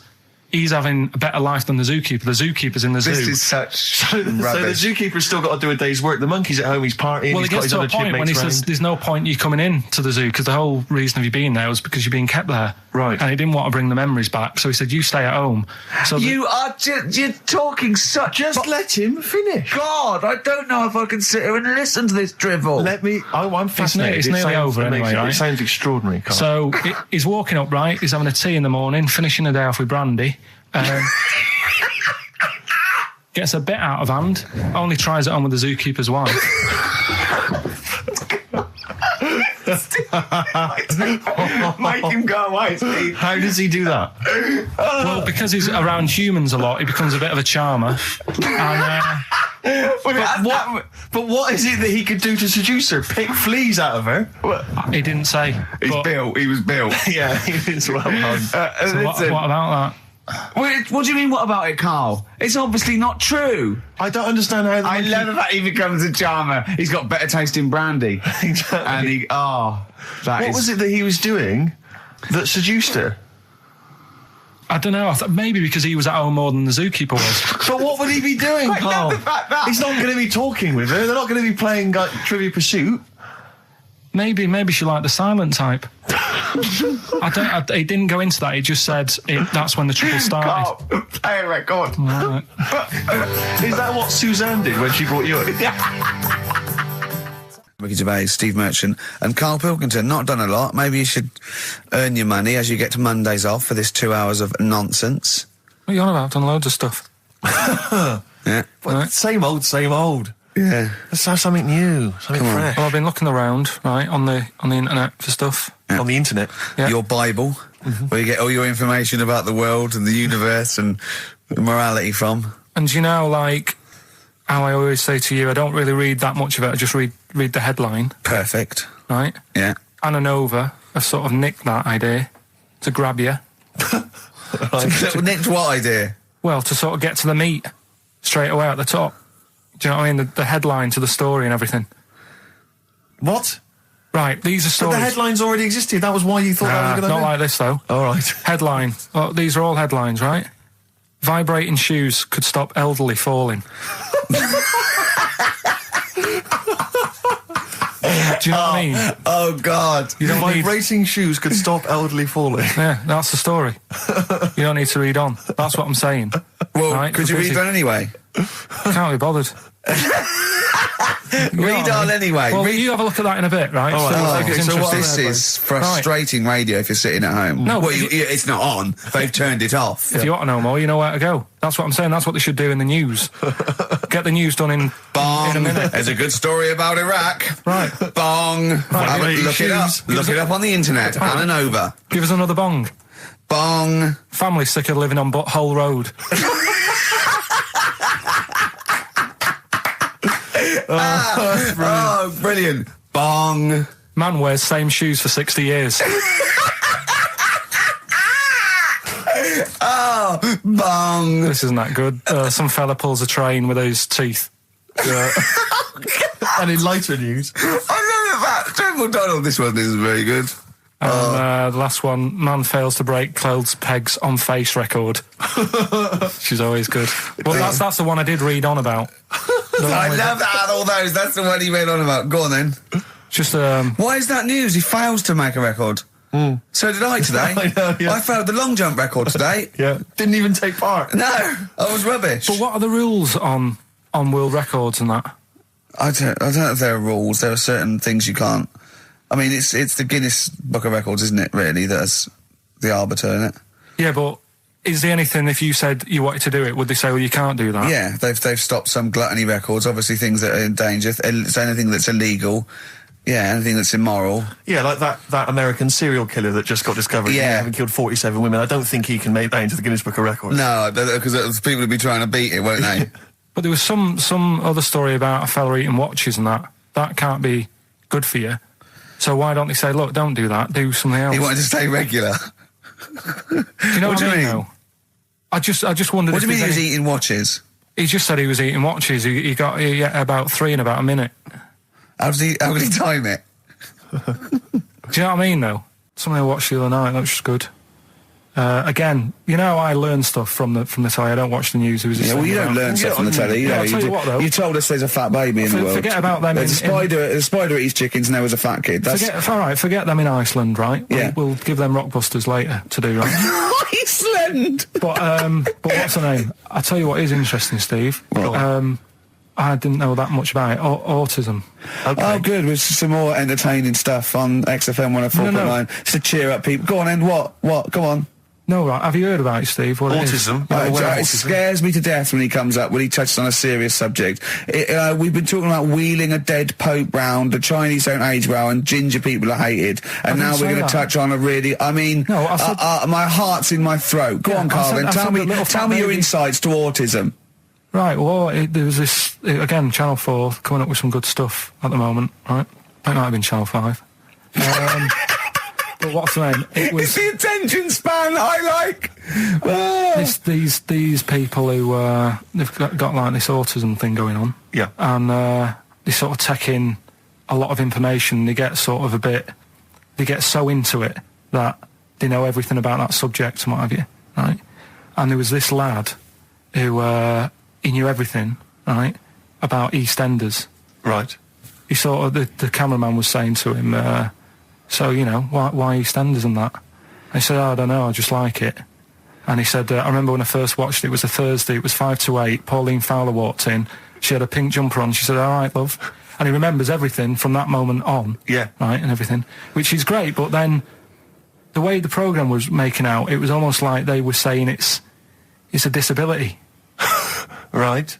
he's having a better life than the zookeeper. The zookeeper's in the zoo. This is such So the rubbish. zookeeper's still got to do a day's work. The monkey's at home, he's partying, Well, he's it got gets his to a other point when he chipmates says round. there's no point you coming in to the zoo because the whole reason of you being there was because you're being kept there. Right. And he didn't want to bring the memories back, so he said, you stay at home. So You are you're talking such. Just let him finish. God, I don't know if I can sit here and listen to this drivel. I'm fascinated. It's It nearly sounds over amazing. anyway, right? It sounds extraordinary, Carl. So he's walking up right, he's having a tea in the morning, finishing the day off with brandy. Gets a bit out of hand, only tries it on with the zookeeper's wife. Make him go away, Steve. How does he do that? Well, because he's around humans a lot, he becomes a bit of a charmer. And But what is it that he could do to seduce her? Pick fleas out of her? he didn't say. But- He was built. Yeah, it's well done. so what about that? What do you mean, what about it, Carl? It's obviously not true. I don't understand how. I love the fact he becomes a charmer. He's got better taste in brandy. Exactly. And What was it that he was doing that seduced her? I don't know. I thought maybe because he was at home more than the zookeeper was. But what would he be doing, I Carl? love the fact that- He's not going to be talking with her. They're not going to be playing like, Trivia Pursuit. Maybe she liked the silent type. He didn't go into that. He just said that's when the trouble started. Carl, play a record. Right. Is that what Suzanne did when she brought you in? Ricky Gervais, Steve Merchant, and Karl Pilkington. Not done a lot. Maybe you should earn your money as you get to Mondays off for this 2 hours of nonsense. What are you on about? I've done loads of stuff. Yeah. Well, same old. Yeah. Let's have something new, something fresh. Well, I've been looking around, right, on the internet for stuff. On the internet. Yeah. Your Bible, where you get all your information about the world and the universe and morality from. And you know, like how I always say to you, I don't really read that much of it. I just read the headline, Perfect. right? Yeah. Anna Nova have sort of nicked that idea to grab you. Nicked what idea? Well, to sort of get to the meat straight away at the top. Do you know what I mean? The headline to the story and everything. What? Right, these are But stories. the headlines already existed. That was why you thought that was going to not happen. like this, though. All right. Headline. Oh, these are all headlines, right? Vibrating shoes could stop elderly falling. Do you know what I mean? Oh, God. You don't need... Vibrating shoes could stop elderly falling. Yeah, that's the story. You don't need to read on. That's what I'm saying. Well, Right, could you because read that anyway? Can't be bothered. Read on anyway. Well, Read- you have a look at that in a bit, right? Okay, so what interesting. this is frustrating radio if you're sitting at home. No, well, it's not on. They've turned it off. If you want to know more, you know where to go. That's what I'm saying. That's what they should do in the news. Get the news done in Bong. a minute. There's a good story about Iraq. Right. Bong. Look it up. Look it up on the internet. Anna Nova. Give us another bong. Bong. Family sick of living on Butthole Road. Oh, brilliant. Bong. Man wears same shoes for 60 years. Oh, bong. This isn't that good. Some fella pulls a train with his teeth. And in lighter news, I remember that. Triple Donald, this one isn't very good. And the last one, man fails to break clothes pegs on face record. She's always good. Well, that's the one I did read on about. I love that, all those. That's the one he read on about. Go on then. Just Why is that news? He fails to make a record. So did I today. I know, yeah. I failed the long jump record today. yeah, didn't even take part. No, I was rubbish. But what are the rules on world records and that? I don't know if there are rules. There are certain things you can't. I mean, it's the Guinness Book of Records, isn't it? Really, that's the arbiter, isn't it? Yeah, but is there anything, if you said you wanted to do it, would they say, well, you can't do that? Yeah, they've stopped some gluttony records. Obviously, things that are in danger. It's anything that's illegal. Yeah, anything that's immoral. Yeah, like that American serial killer that just got discovered. Yeah. Having killed 47 women. I don't think he can make that into the Guinness Book of Records. No, because people would be trying to beat it, won't they? But there was some other story about a fella eating watches and that. That can't be good for you. So why don't they say, look, don't do that, do something else? He wanted to stay regular. Do you know what I mean? Though? I just wondered. What do you mean he was any... eating watches? He just said he was eating watches. He got about 3 in about a minute. How did he time it? Do you know what I mean, though? Something I watched the other night, that was just good. Again, you know, I learn stuff from the telly. I don't watch the news. Yeah, well, you don't learn stuff from the telly. Yeah, I'll tell you what, though. You told us there's a fat baby in the world. Forget about them. There's a spider eats chickens and there was a fat kid. Forget them in Iceland, right? Yeah. We'll give them Rockbusters later to do, right? Iceland! But what's the name? I'll tell you what is interesting, Steve. I didn't know that much about it. Autism. Okay. Oh, good. With some more entertaining stuff on XFM 104.9. No. Just to cheer up people. Go on, then. What? Come on. No, right. Have you heard about it, Steve? What Autism. It scares me to death when he comes up, when he touches on a serious subject. We've been talking about wheeling a dead pope round, the Chinese don't age well, and ginger people are hated. And now we're going to touch on a really, I mean, No, I said- my heart's in my throat. Go on, Carl, then. Tell me your insights to autism. Right, well, there was this, again, Channel 4 coming up with some good stuff at the moment, right? That might have been Channel 5. But what's the name? It was It's the attention span I like. Oh. these people who, they've got like this autism thing going on. Yeah. And they sort of take in a lot of information. They get sort of they get so into it that they know everything about that subject and what have you, right? And there was this lad who, he knew everything, right, about EastEnders. Right. He sort of, the cameraman was saying to him, so, you know, why EastEnders and that? And he said, I don't know, I just like it. And he said, I remember when I first watched it, it was a Thursday, it was 5 to 8, Pauline Fowler walked in, she had a pink jumper on, she said, all right, love. And he remembers everything from that moment on. Yeah. Right, and everything, which is great, but then the way the programme was making out, it was almost like they were saying it's a disability. Right.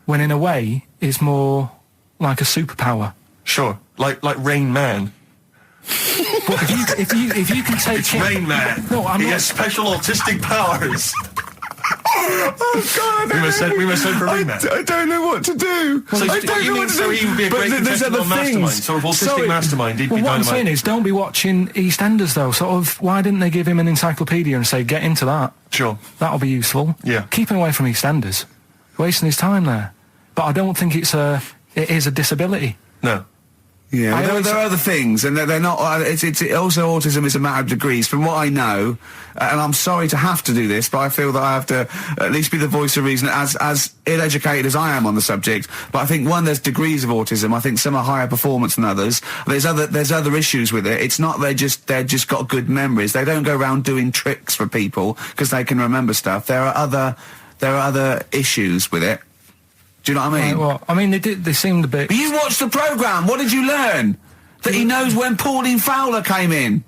When in a way, it's more like a superpower. Sure. Like Rain Man. But if you can take it, Rain Man. No, I'm he not. has special autistic powers. Oh, God, we must send for Rain Man. I don't know what to do. So I don't know what to do. So he would be a great contestant on Mastermind. Sort of autistic Mastermind. He'd Well, be what I'm dynamite. saying is, don't be watching EastEnders though. Sort of, why didn't they give him an encyclopedia and say, get into that? Sure. That'll be useful. Yeah. Keep him away from EastEnders. Wasting his time there. But I don't think it is a disability. No. Yeah, I there are other things, and they're not. It's also autism is a matter of degrees. From what I know, and I'm sorry to have to do this, but I feel that I have to at least be the voice of reason, as ill-educated as I am on the subject. But I think there's degrees of autism. I think some are higher performance than others. There's other issues with it. It's not they're just got good memories. They don't go around doing tricks for people because they can remember stuff. There are other issues with it. Do you know what I mean? Well, I mean, they seemed a bit... But you watched the programme. What did you learn? That he knows when Pauline Fowler came in.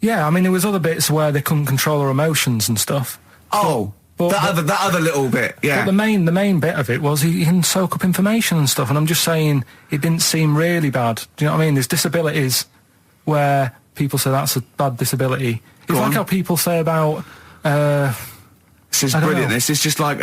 Yeah, I mean, there was other bits where they couldn't control her emotions and stuff. Oh, that other little bit, yeah. But the main bit of it was he can soak up information and stuff, and I'm just saying it didn't seem really bad. Do you know what I mean? There's disabilities where people say that's a bad disability. It's like how people say about... this is brilliant. This is just like...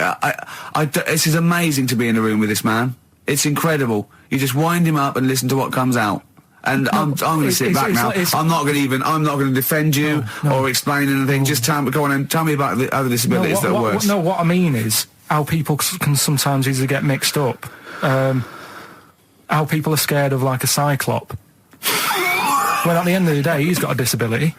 this is amazing to be in a room with this man. It's incredible. You just wind him up and listen to what comes out. And I'm going to sit back now. I'm not going to defend you or explain anything. Just go on and tell me about the other disabilities that are worse. What I mean is how people can sometimes easily get mixed up. How people are scared of like a cyclop. When at the end of the day, he's got a disability.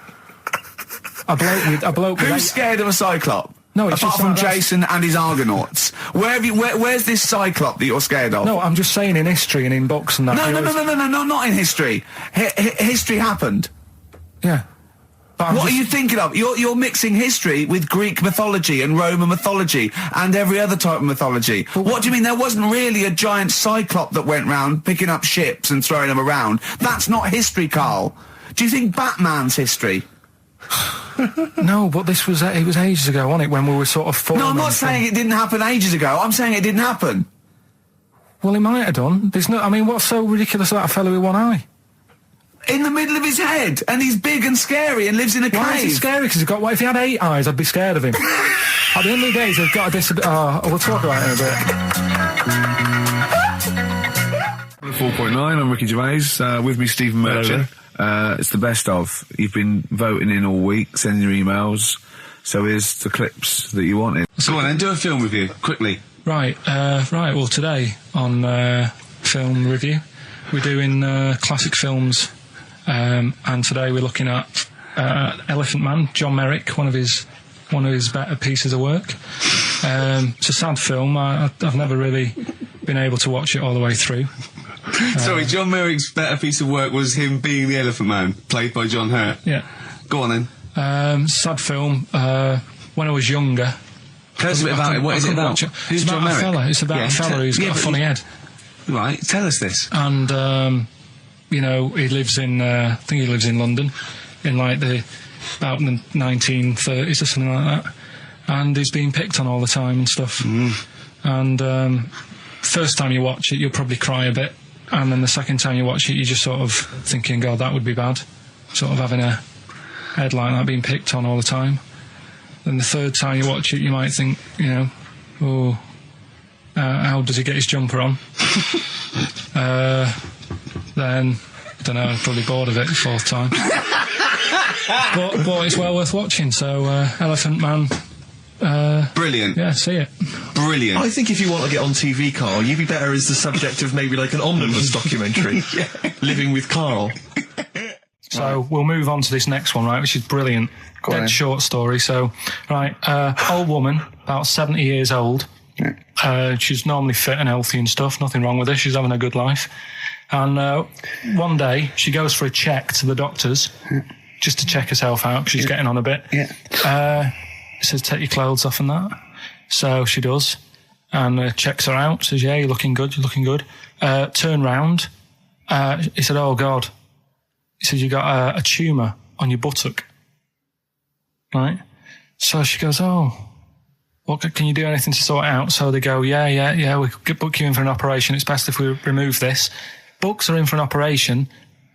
A bloke with Who's scared of a cyclop? No, it's apart just from like Jason and his Argonauts. Where's this cyclop that you're scared of? No, I'm just saying in history and in books and that. No, not in history. History happened. Yeah. What are you thinking of? You're mixing history with Greek mythology and Roman mythology and every other type of mythology. What do you mean? There wasn't really a giant cyclop that went round picking up ships and throwing them around. That's not history, Carl. Do you think Batman's history? No, but it was ages ago, wasn't it, when we were sort of forming. No, I'm not saying it didn't happen ages ago. I'm saying it didn't happen. Well, it might have done. I mean, what's so ridiculous about a fellow with one eye? In the middle of his head, and he's big and scary and lives in a cave. Why is he scary? Because if he had 8 eyes, I'd be scared of him. At the end of the day, he's got a disability. We'll talk about it in a bit. 4.9, I'm Ricky Gervais, with me Stephen Merchant. It's the best of. You've been voting in all week, sending your emails, so here's the clips that you wanted. So on then, do a film review, quickly. Right, well today on film review, we're doing classic films, and today we're looking at Elephant Man, John Merrick, one of his better pieces of work. It's a sad film. I've never really been able to watch it all the way through. Sorry, John Merrick's better piece of work was him being the Elephant Man, played by John Hurt. Yeah. Go on then. Sad film. When I was younger. Tell us a bit about it. What is it about? Who's John Merrick? It's about a fella who's got a funny head. Right, tell us this. And, he lives in, I think he lives in London, in like about the 1930s or something like that. And he's being picked on all the time and stuff. And, first time you watch it, you'll probably cry a bit. And then the second time you watch it, you're just sort of thinking, God, that would be bad. Sort of having a head like that being picked on all the time. Then the third time you watch it, you might think, how does he get his jumper on? Then, I don't know, I'm probably bored of it the fourth time. but it's well worth watching, so Elephant Man... Brilliant. Yeah, see it. Brilliant. I think if you want to get on TV, Carl, you'd be better as the subject of maybe like an omnibus documentary. Living with Carl. So we'll move on to this next one, right, which is brilliant. Dead short story. So, right, old woman, about 70 years old. She's normally fit and healthy and stuff, nothing wrong with her, she's having a good life. And one day, she goes for a check to the doctors, just to check herself out, because she's getting on a bit. It says, take your clothes off and that. So she does, and checks her out, says, yeah, you're looking good. Turn round. He said, oh, God. He says, you got a tumour on your buttock. Right? So she goes, oh, can you do anything to sort it out? So they go, yeah, we could book you in for an operation. It's best if we remove this. Books are in for an operation.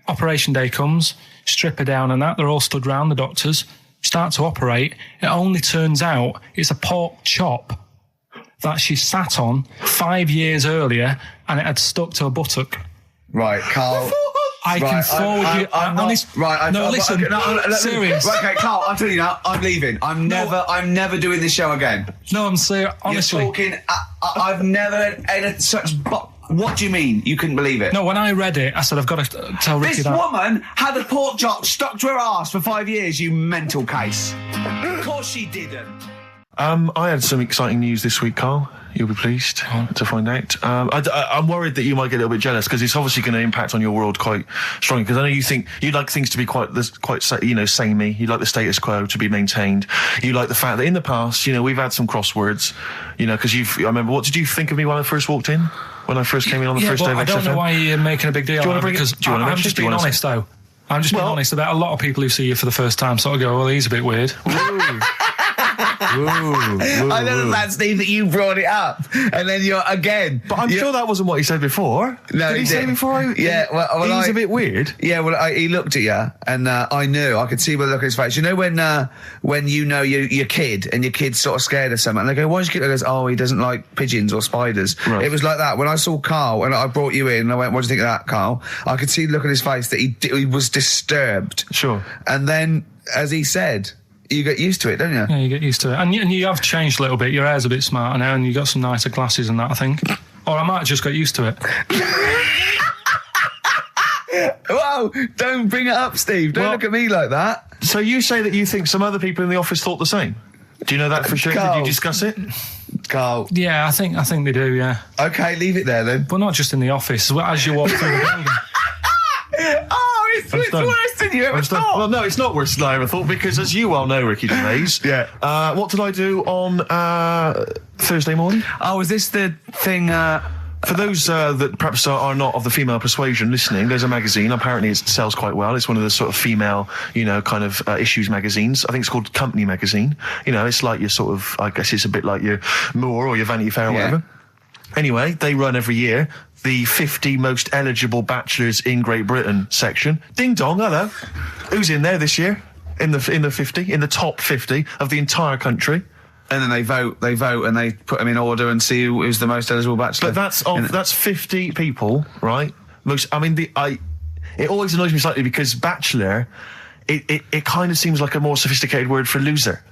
Operation day comes, strip her down and that. They're all stood round, the doctors. Start to operate. It only turns out it's a pork chop that she sat on 5 years earlier, and it had stuck to her buttock. Right, Carl. I can forward you. Listen. Serious. Right, okay, Carl, I'm telling you now, I'm leaving. I'm never doing this show again. No, I'm serious. Honestly, you're talking. I've never had such. What do you mean? You couldn't believe it? No, when I read it, I said, I've got to tell Ricky that. This woman had a pork chop stuck to her arse for 5 years, you mental case. Of course she didn't. I had some exciting news this week, Carl. You'll be pleased to find out. I'm worried that you might get a little bit jealous because it's obviously going to impact on your world quite strongly. Because I know you think you'd like things to be quite samey. You like the status quo to be maintained. You like the fact that in the past, we've had some crosswords. Because I remember. What did you think of me when I first walked in? When I first came in on the first day of XFM? I don't know why you're making a big deal out of it. I'm just being honest, though. I'm just being honest about a lot of people who see you for the first time sort of go, well, he's a bit weird. I know that, Steve, that you brought it up, and then you're again. But I'm sure that wasn't what he said before. No, did he say before? He's a bit weird. Yeah, he looked at you, and I knew. I could see by the look on his face. You know when your kid, and your kid's sort of scared of something, and they go, "Why's your kid?" He goes, "Oh, he doesn't like pigeons or spiders." Right. It was like that when I saw Karl, and I brought you in, and I went, "What do you think of that, Karl?" I could see the look on his face that he was disturbed. Sure. And then, as he said, you get used to it, don't you? Yeah, you get used to it. And you have changed a little bit. Your hair's a bit smarter now, and you got some nicer glasses and that, I think. Or I might have just got used to it. Whoa, don't bring it up, Steve. Don't look at me like that. So you say that you think some other people in the office thought the same? Do you know that for sure? Karl. Did you discuss it? Karl. Yeah, I think they do, yeah. Okay, leave it there then. But not just in the office, as you walk through the building. Oh, it's worse than you ever thought. Well, no, it's not worse than I ever thought because, as you well know, Ricky Gervais, what did I do on Thursday morning? Oh, is this the thing... For those that perhaps are not of the female persuasion listening, there's a magazine. Apparently, it sells quite well. It's one of the sort of female, issues magazines. I think it's called Company Magazine. It's like your sort of, I guess it's a bit like your Moore or your Vanity Fair or whatever. Anyway, they run every year the 50 most eligible bachelors in Great Britain section. Ding dong, hello. Who's in there this year? In the 50, in the top 50 of the entire country. And then they vote, and they put them in order and see who's the most eligible bachelor. But that's 50 people, right? It always annoys me slightly because bachelor, it kind of seems like a more sophisticated word for loser.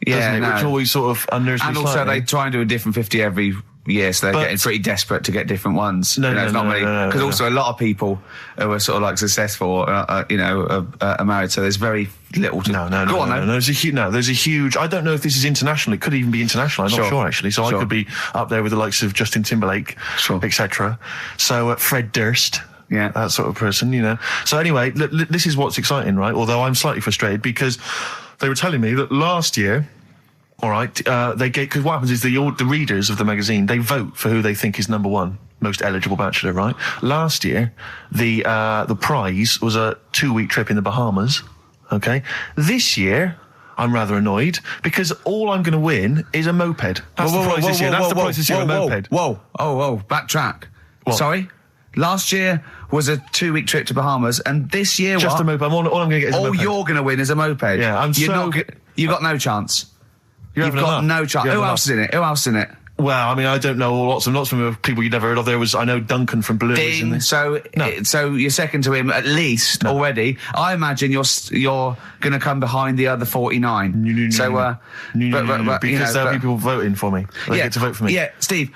Yeah, doesn't it? Which always sort of unnerves me slightly. And also they try and do a different 50 every year, so they're getting pretty desperate to get different ones. No, because also a lot of people who are sort of like successful, are married, so there's very little to... No. There's a huge... I don't know if this is international. It could even be international. I'm not sure, actually. So I could be up there with the likes of Justin Timberlake, etc. So Fred Durst... Yeah, that sort of person, So anyway, this is what's exciting, right? Although I'm slightly frustrated because they were telling me that last year, all right, because what happens is the readers of the magazine, they vote for who they think is number one most eligible bachelor, right? Last year, the prize was a 2-week trip in the Bahamas. Okay, this year. I'm rather annoyed because all I'm going to win is a moped. That's the prize this year. That's the prize this year, a moped. Whoa, backtrack. What? Sorry? Last year was a 2-week trip to Bahamas, and this year just a moped. All I'm going to get is a moped. All you're going to win is a moped. Yeah, you've got no chance. You've got no chance. Who else is in it? Well, I mean, I don't know lots from people you've never heard of. I know Duncan from Blue. Ding. So you're second to him at least already. I imagine you're going to come behind the other 49. No, because there'll be people voting for me. They get to vote for me. Yeah, Steve.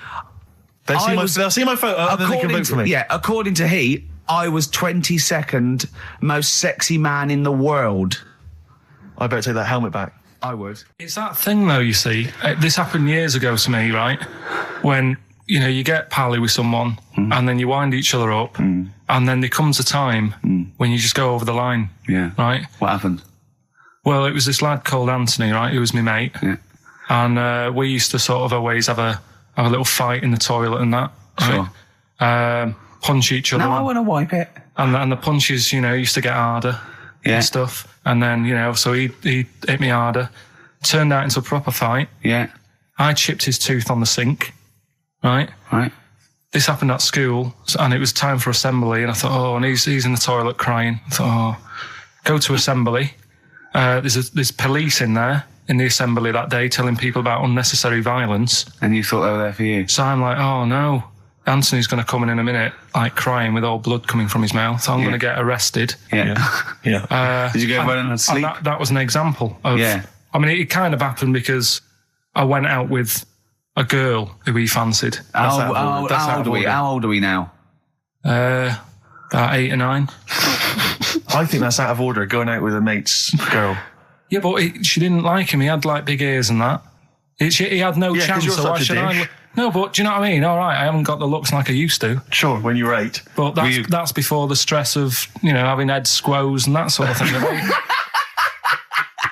They'll see my photo and then they can vote for me. Yeah, according to Heat, I was 22nd most sexy man in the world. I better take that helmet back. I would. It's that thing, though, you see. This happened years ago to me, right? When, you get pally with someone and then you wind each other up and then there comes a time when you just go over the line. Yeah. Right? What happened? Well, it was this lad called Anthony, right? Who was my mate. Yeah. And we used to sort of always have a little fight in the toilet and that. Right? Sure. Punch each other. Now I want to wipe it. And the punches, used to get harder and stuff. And then, so he hit me harder. Turned out into a proper fight. Yeah. I chipped his tooth on the sink. Right? Right. This happened at school, and it was time for assembly, and I thought, and he's in the toilet crying. I thought, go to assembly. There's police in there in the assembly that day telling people about unnecessary violence. And you thought they were there for you? So I'm like, oh no, Anthony's going to come in a minute, like crying with all blood coming from his mouth. So I'm going to get arrested. Yeah. Did you go running and sleep? And that was an example of... Yeah. I mean, it kind of happened because I went out with a girl who he fancied. How old are we now? About 8 or 9. I think that's out of order, going out with a mate's girl. Yeah, but she didn't like him. He had like big ears and that. He had no Yeah, 'cause chance, you're so why such a should I? dish. No, but do you know what I mean? All right, I haven't got the looks like I used to. Sure, when you were 8. But that's before the stress of, having head squoes and that sort of thing.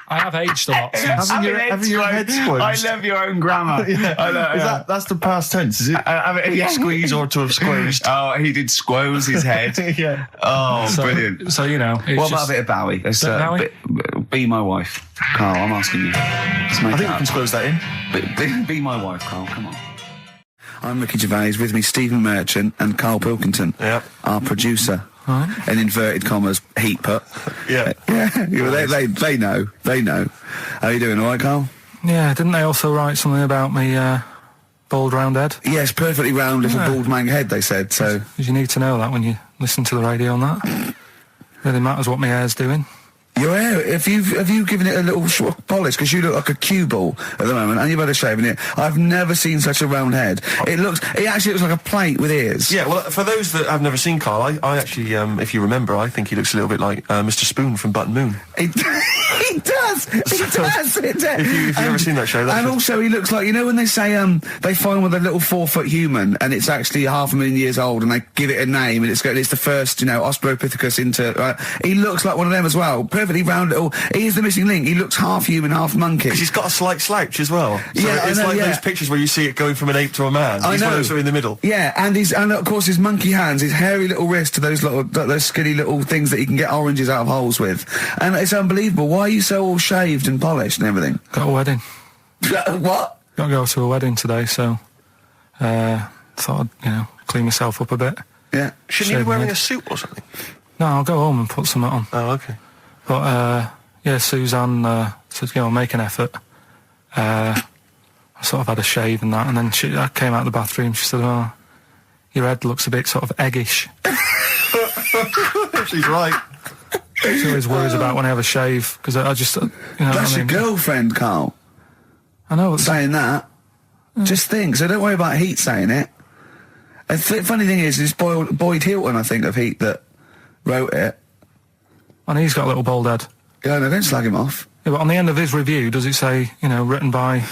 I have aged a lot since. Having your head squeezed. I love your own grammar. I know, That's the past tense, is it? yeah. Squeeze or to have squeezed. Oh, he did squoze his head. Yeah. Oh, So, brilliant. So, it's What just, about a bit of Bowie? Let's, Bowie? Be my wife. Carl, I'm asking you. Let's make I think it we up. can squeeze that in. Be my wife, Carl, come on. I'm Ricky Gervais, with me Stephen Merchant and Karl Pilkington, Yep. our producer. In inverted commas, heat put. Yeah. They know. How you doing, all right, Carl? Yeah, didn't they also write something about me bald round head? Yes, perfectly round little Yeah. bald man head, they said, so... Because you need to know that when you listen to the radio and that. Really matters what my hair's doing. Your hair, have you given it a little polish? Because you look like a cue ball at the moment, and you've had a shave in it. I've never seen such a round head. It actually looks like a plate with ears. Yeah, well, for those that have never seen Carl, I actually, if you remember, I think he looks a little bit like Mr. Spoon from Button Moon. He does. If you've ever seen that show, that's and just- also he looks like, when they say they find with a little 4-foot human and it's actually 500,000 years old and they give it a name and it's the first Australopithecus into. He looks like one of them as well. Perfectly round little. He is the missing link. He looks half human, half monkey. Because he's got a slight slouch as well. So Yeah, it's I know, like yeah. those pictures where you see it going from an ape to a man. I He's one know. of those who are in the middle. Yeah, and of course his monkey hands, his hairy little wrist to those skinny little things that he can get oranges out of holes with, and it's unbelievable. Why are you so all shaved and polished and everything? Got a wedding. What? Got to go to a wedding today, so thought I'd, clean myself up a bit. Yeah. Shouldn't you Shave be wearing my a suit or something? No, I'll go home and put something on. Oh, okay. But, Suzanne said, make an effort. I sort of had a shave and that, and then I came out of the bathroom, she said, oh, your head looks a bit sort of eggish. She's right. She always worries about when I have a shave, because I just, That's your girlfriend, Carl. I know. Saying that. Just think. So don't worry about Heat saying it. And funny thing is, it's Boyd Hilton, I think, of Heat that wrote it. And he's got a little bald head. Yeah, no, don't slag him off. Yeah, but on the end of his review, does it say, written by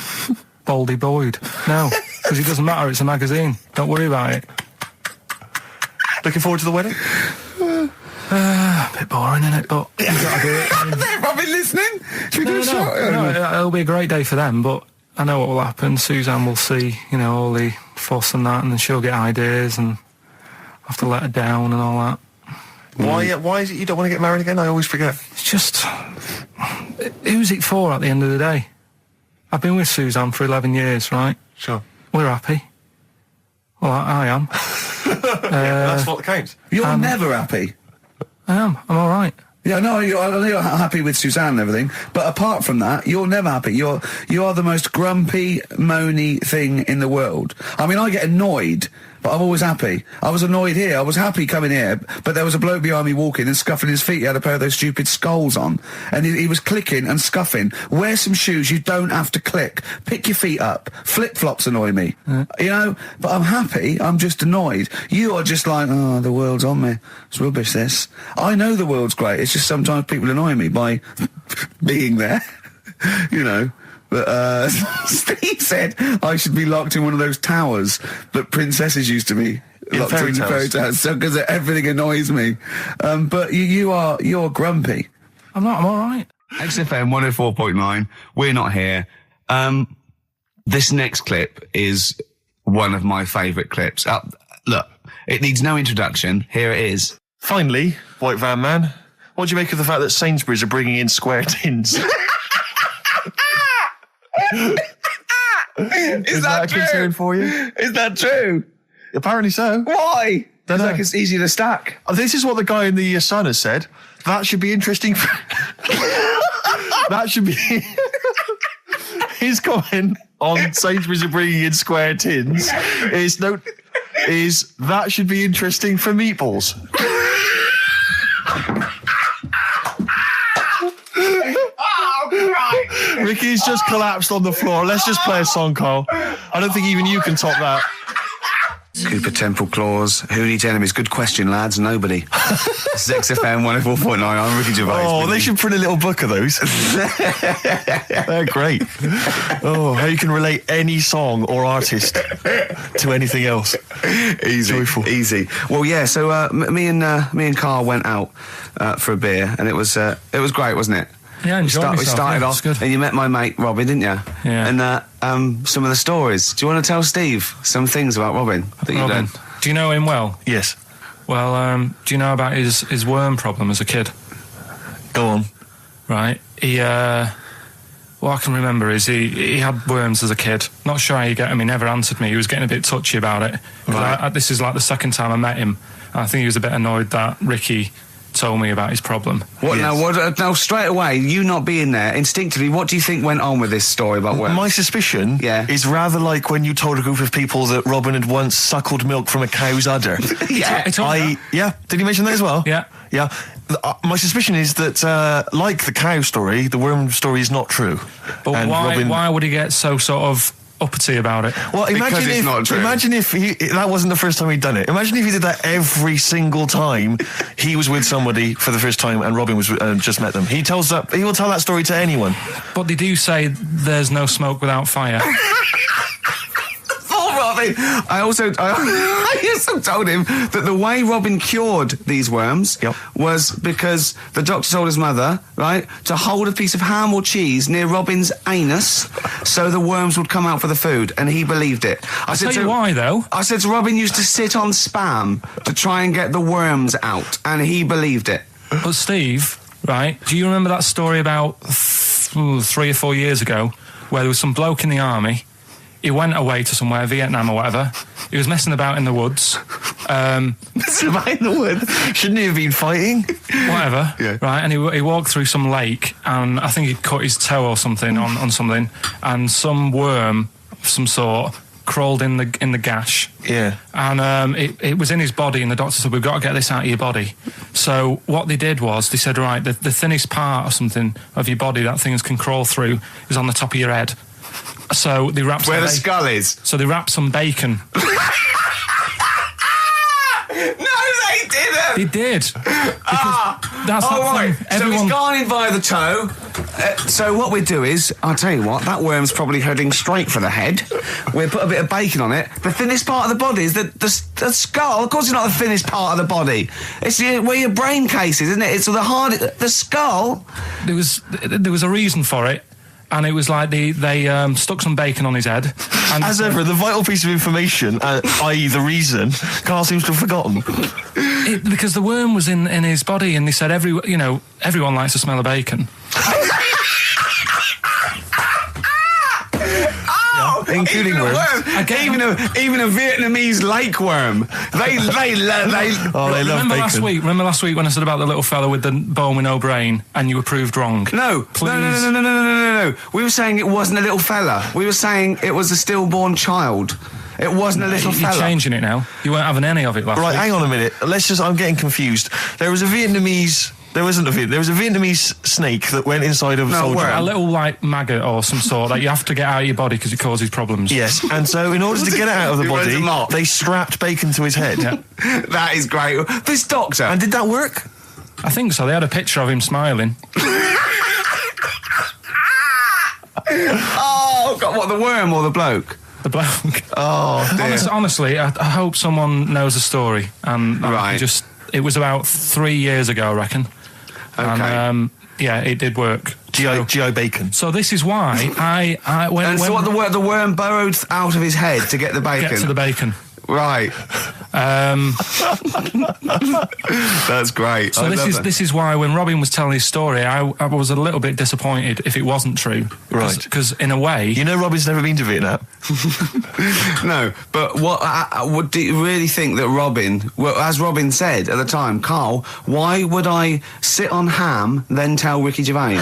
Baldy Boyd? No, because it doesn't matter, it's a magazine. Don't worry about it. Looking forward to the wedding? A bit boring, innit? But you've got to do it. They've probably listening. Should we do a shot? No, it'll be a great day for them, but I know what will happen. Suzanne will see, all the fuss and that, and then she'll get ideas, and I have to let her down and all that. Why is it you don't want to get married again? I always forget. It's just, who's it for at the end of the day? I've been with Suzanne for 11 years, right? Sure. We're happy. Well, I am. That's what counts. You're never happy. I am. I'm all right. Yeah, no, I know you're happy with Suzanne and everything, but apart from that, you're never happy. You are the most grumpy, moany thing in the world. I mean, I get annoyed, but I'm always happy. I was annoyed here. I was happy coming here, but there was a bloke behind me walking and scuffing his feet. He had a pair of those stupid skulls on, and he was clicking and scuffing. Wear some shoes. You don't have to click. Pick your feet up. Flip-flops annoy me. But I'm happy. I'm just annoyed. You are just like, oh, the world's on me. It's rubbish, this. I know the world's great. It's just sometimes people annoy me by being there. But Steve said I should be locked in one of those towers that princesses used to be locked fairy in tales. so because everything annoys me. But you're grumpy. I'm not. I'm all right. XFM 104.9. We're not here. This next clip is one of my favourite clips. Look, it needs no introduction. Here it is. Finally, White Van Man, what do you make of the fact that Sainsbury's are bringing in square tins? Is that a concern true? for you? Is that true? Apparently so. Why? Dunno. It's like it's easy to stack. This is what the guy in the Sun has said. That should be interesting. That should be his comment on Sainsbury's are bringing in square tins. Is that should be interesting for meatballs. Ricky's just collapsed on the floor. Let's just play a song, Carl. I don't think even you can top that. Cooper Temple Claws. Who needs enemies? Good question, lads. Nobody. This is XFM 104.9. I'm Ricky Gervais. Oh, they should print a little book of those. They're great. Oh, how you can relate any song or artist to anything else. Easy. Joyful. Easy. Well, yeah, so me and Karl went out for a beer, and it was great, wasn't it? Yeah, We enjoyed myself. started Yeah, off, it's good. and you met my mate Robin, didn't you? Yeah. And some of the stories. Do you want to tell Steve some things about Robin that you Robin, learned? do you know him well? Yes. Well, do you know about his worm problem as a kid? Go on. Right. What I can remember is he had worms as a kid. Not sure how you get him. He never answered me. He was getting a bit touchy about it. Right. This is like the second time I met him. And I think he was a bit annoyed that Ricky told me about his problem. What Yes. now? Straight away, you not being there, instinctively, what do you think went on with this story about worms? My suspicion is rather like when you told a group of people that Robin had once suckled milk from a cow's udder. It's all right. Did you mention that as well? Yeah. Yeah. My suspicion is that, like the cow story, the worm story is not true. But And why would he get so sort of uppity about it? Well, Because it's not true. Imagine if that wasn't the first time he'd done it. Imagine if he did that every single time he was with somebody for the first time and Robin was just met them. He will tell that story to anyone. But they do say there's no smoke without fire. Oh, Robin! I also told him that the way Robin cured these worms was because the doctor told his mother, right, to hold a piece of ham or cheese near Robin's anus so the worms would come out for the food, and he believed it. I Tell you why, though. I said to Robin used to sit on spam to try and get the worms out, and he believed it. But Steve, right, do you remember that story about 3 or 4 years ago where there was some bloke in the army? He went away to somewhere, Vietnam or whatever. He was messing about in the woods. Messing about in the woods? Shouldn't he have been fighting? Whatever. Yeah. Right, and he walked through some lake, and I think he'd cut his toe or something on something, and some worm of some sort crawled in the gash. Yeah. And it was in his body, and the doctor said, we've got to get this out of your body. So what they did was, they said, right, the thinnest part or something of your body that things can crawl through is on the top of your head. So they wrapped Where the some skull is. So they wrapped some bacon. No, they didn't! They did. Because that's Oh, that right. thing. So he's gone in via the toe. So what we do is, I'll tell you what, that worm's probably heading straight for the head. We'll put a bit of bacon on it. The thinnest part of the body is the skull. Of course it's not the thinnest part of the body. It's where your brain case is, isn't it? It's the skull. There was a reason for it. And it was like they stuck some bacon on his head. And As ever, the vital piece of information, i.e. the reason, Karl seems to have forgotten. because the worm was in his body, and they said everyone likes the smell of bacon. Including worms. Even a Vietnamese lake worm. They Oh, they love Remember bacon. last week when I said about the little fella with the bone with no brain, and you were proved wrong? No. We were saying it wasn't a little fella. We were saying it was a stillborn child. It wasn't a little You're fella. changing it now. You weren't having any of it last Right, week. hang on a minute. I'm getting confused. There was a Vietnamese snake that went inside of a soldier. A little like maggot or some sort that you have to get out of your body because it causes problems. Yes, and so in order to get it out of the It was body, a lot. they strapped bacon to his head. Yeah. That is great. This doctor. And did that work? I think so. They had a picture of him smiling. Oh, God, what, the worm or the bloke? The bloke. Oh, dear. Honestly, I hope someone knows the story. And Right. it was about 3 years ago, I reckon. Okay. And yeah, it did work. G.I. Bacon. So this is why I when And so what, the worm burrowed out of his head to get the bacon? get to the bacon. Right. That's great. So this is why when Robin was telling his story, I was a little bit disappointed if it wasn't true. Right. Because in a way, You know Robin's never been to Vietnam. No, but what do you really think that Robin, well, as Robin said at the time, Karl, why would I sit on ham then tell Ricky Gervais?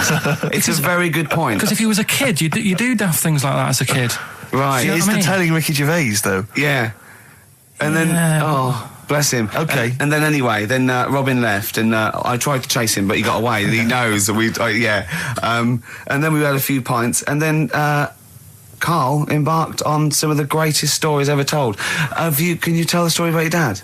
It's a very good point. because if he was a kid, you do daft things like that as a kid. Right. He know is what I the mean? telling Ricky Gervais, though. Yeah. And then, Yeah. bless him. Okay. And then anyway, Robin left, and I tried to chase him, but he got away. He knows that and then we had a few pints, and then Carl embarked on some of the greatest stories ever told. Can you tell the story about your dad?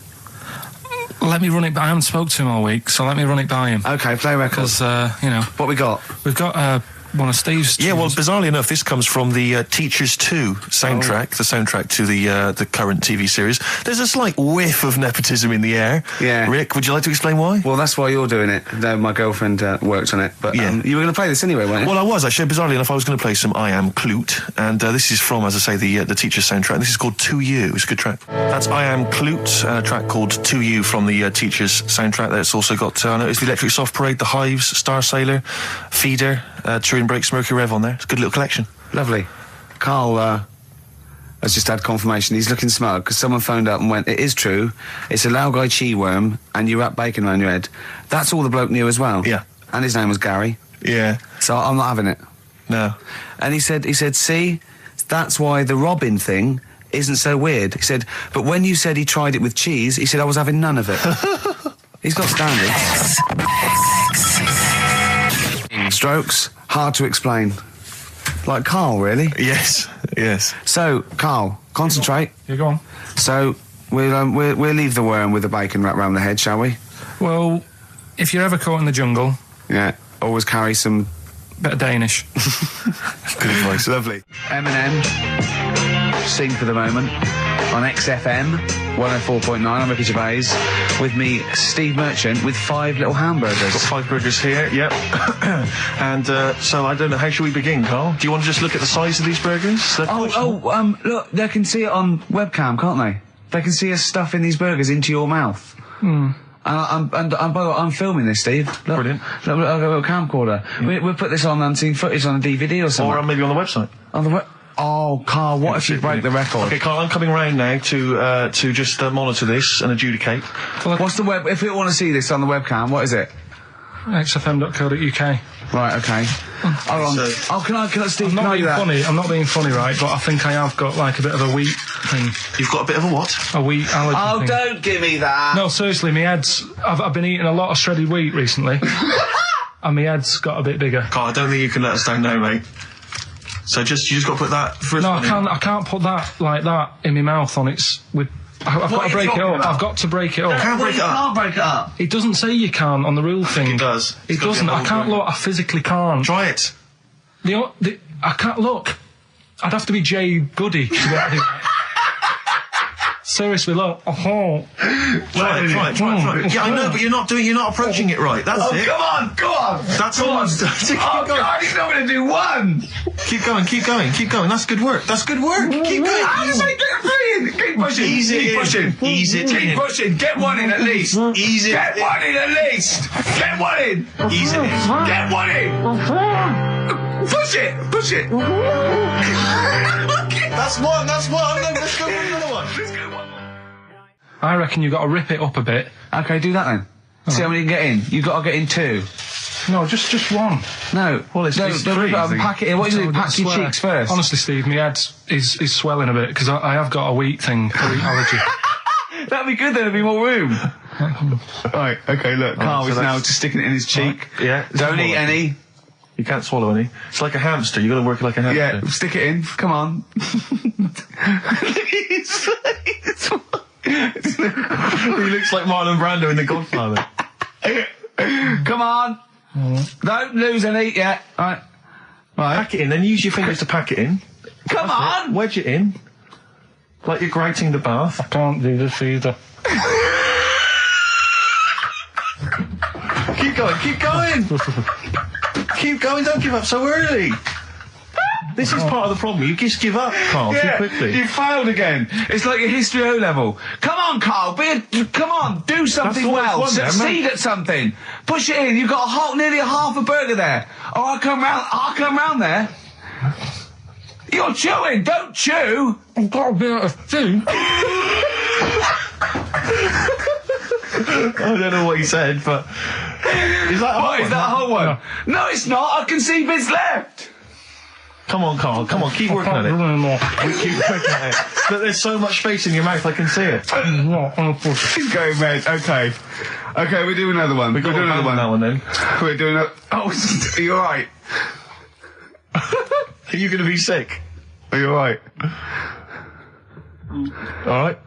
Let me run it by. I haven't spoke to him all week, so let me run it by him. Okay, play records. Because, you know... What we got? We've got one of Steve's... Yeah, well, bizarrely enough, this comes from the Teachers 2 soundtrack, the soundtrack to the current TV series. There's a slight whiff of nepotism in the air. Yeah. Rick, would you like to explain why? Well, that's why you're doing it. No, my girlfriend worked on it. But Yeah. you were going to play this anyway, weren't you? Well, I was, actually. Bizarrely enough, I was going to play some I Am Clute, and this is from, as I say, the Teachers soundtrack. This is called To You. It's a good track. That's I Am Clute, a track called To You from the Teachers soundtrack. That's also got, I noticed, the Electric Soft Parade, The Hives, Star Sailor, Feeder, Turin Breaks, Mercury Rev on there. It's a good little collection. Lovely. Carl has just had confirmation. He's looking smug because someone phoned up and went, it is true, it's a Laogai chi worm and you wrap bacon around your head. That's all the bloke knew as well. Yeah. And his name was Gary. Yeah. So I'm not having it. No. And he said, see, that's why the Robin thing isn't so weird. He said, but when you said he tried it with cheese, he said I was having none of it. He's got standards. Strokes, hard to explain. Like Carl, really. Yes. Yes. So, Carl, concentrate. Yeah, go on. So, we'll leave the worm with the bacon wrapped round the head, shall we? Well, if you're ever caught in the jungle, Yeah. Always carry some... bit of Danish. Good advice. Lovely. Eminem, Sing for the Moment, on XFM 104.9. I'm Ricky Gervais. With me, Steve Merchant, with 5 little hamburgers. Got 5 burgers here, yep. And so I don't know, how should we begin, Carl? Do you want to just look at the size of these burgers? Look, they can see it on webcam, can't they? They can see us stuffing these burgers into your mouth. And by the way, I'm filming this, Steve. Look, Brilliant. Look, I've got a little camcorder. We'll put this on unseen footage on a DVD or something. Or maybe on the website. On the Oh, Carl, what if you break the record? Okay, Carl, I'm coming round now to just monitor this and adjudicate. What's the web? If you want to see this on the webcam, what is it? xfm.co.uk. Right, okay. Hold on. So- Can I, Steve? I'm not can I being do that? funny. I'm not being funny, right? But I think I have got like a bit of a wheat thing. You've got a bit of a what? A wheat allergy Oh, thing. don't give me that. No, seriously, my head's... I've been eating a lot of shredded wheat recently. And my head's got a bit bigger. Carl, I don't think you can let us down now, mate. So you just got to put that first No, one in. I can't put that like that in my mouth on its... I've got to break it up. I've got to break it up. Can't break it up. Can't break it up. It doesn't say you can on the rule thing. It does. It It's got to doesn't. be a I whole can't burger. look. I physically can't. Try it. I can't look. I'd have to be Jay Goody to be able to do that. Seriously, look. Try it. Yeah, I know, but you're not approaching it right. That's it. Come on. That's all I'm doing. Oh, God, he's not going to do one. Keep going. That's good work. Keep going. How do I get three in? Keep pushing. Ease it Keep in. pushing. Ease it Keep in. pushing. Get one in at least. Ease it Get in. one in at least. Get one in. Ease it in. Get one in. Push it. That's one. Let's go for another one. I reckon you've got to rip it up a bit. Okay, do that then. See how many you can get in. You've got to get in 2. No, just one. No. Well, it's no, three, I think. pack it in. What do you do? I Pack your swear. cheeks first. Honestly, Steve, my head is swelling a bit because I have got a wheat thing, a wheat allergy. That'd be good, then there'd be more room. Right, okay, look. Carl so is now that's- just sticking it in his cheek. Yeah. Don't eat any. You can't swallow any. It's like a hamster. You got to work it like a hamster. Yeah, stick it in. Come on. He looks like Marlon Brando in The Godfather. Come on. Don't lose any yet. Right. Pack it in, then use your fingers to pack it in. Come on. Wedge it in. Like you're grating the bath. I can't do this either. Keep going, don't give up so early. This is part of the problem. You just give up, Carl, too quickly. You failed again. It's like your history O level. Come on, Carl. Come on. Do something all well. it's one there, Succeed at something. Push it in. You've got nearly a half a burger there. Oh, I'll come round there. You're chewing. Don't chew. I've got a bit of food. I don't know what he said, but... Is that What, is that a whole one? No, it's not. I can see bits left. Come on, Carl. Come on, keep working at it. Keep working at it. But there's so much space in your mouth, I can see it. He's going red. Okay. Okay, we do another one. We're doing another one. That one then. We're doing a... Oh, are you alright? Are you going to be sick? Are you alright? Alright?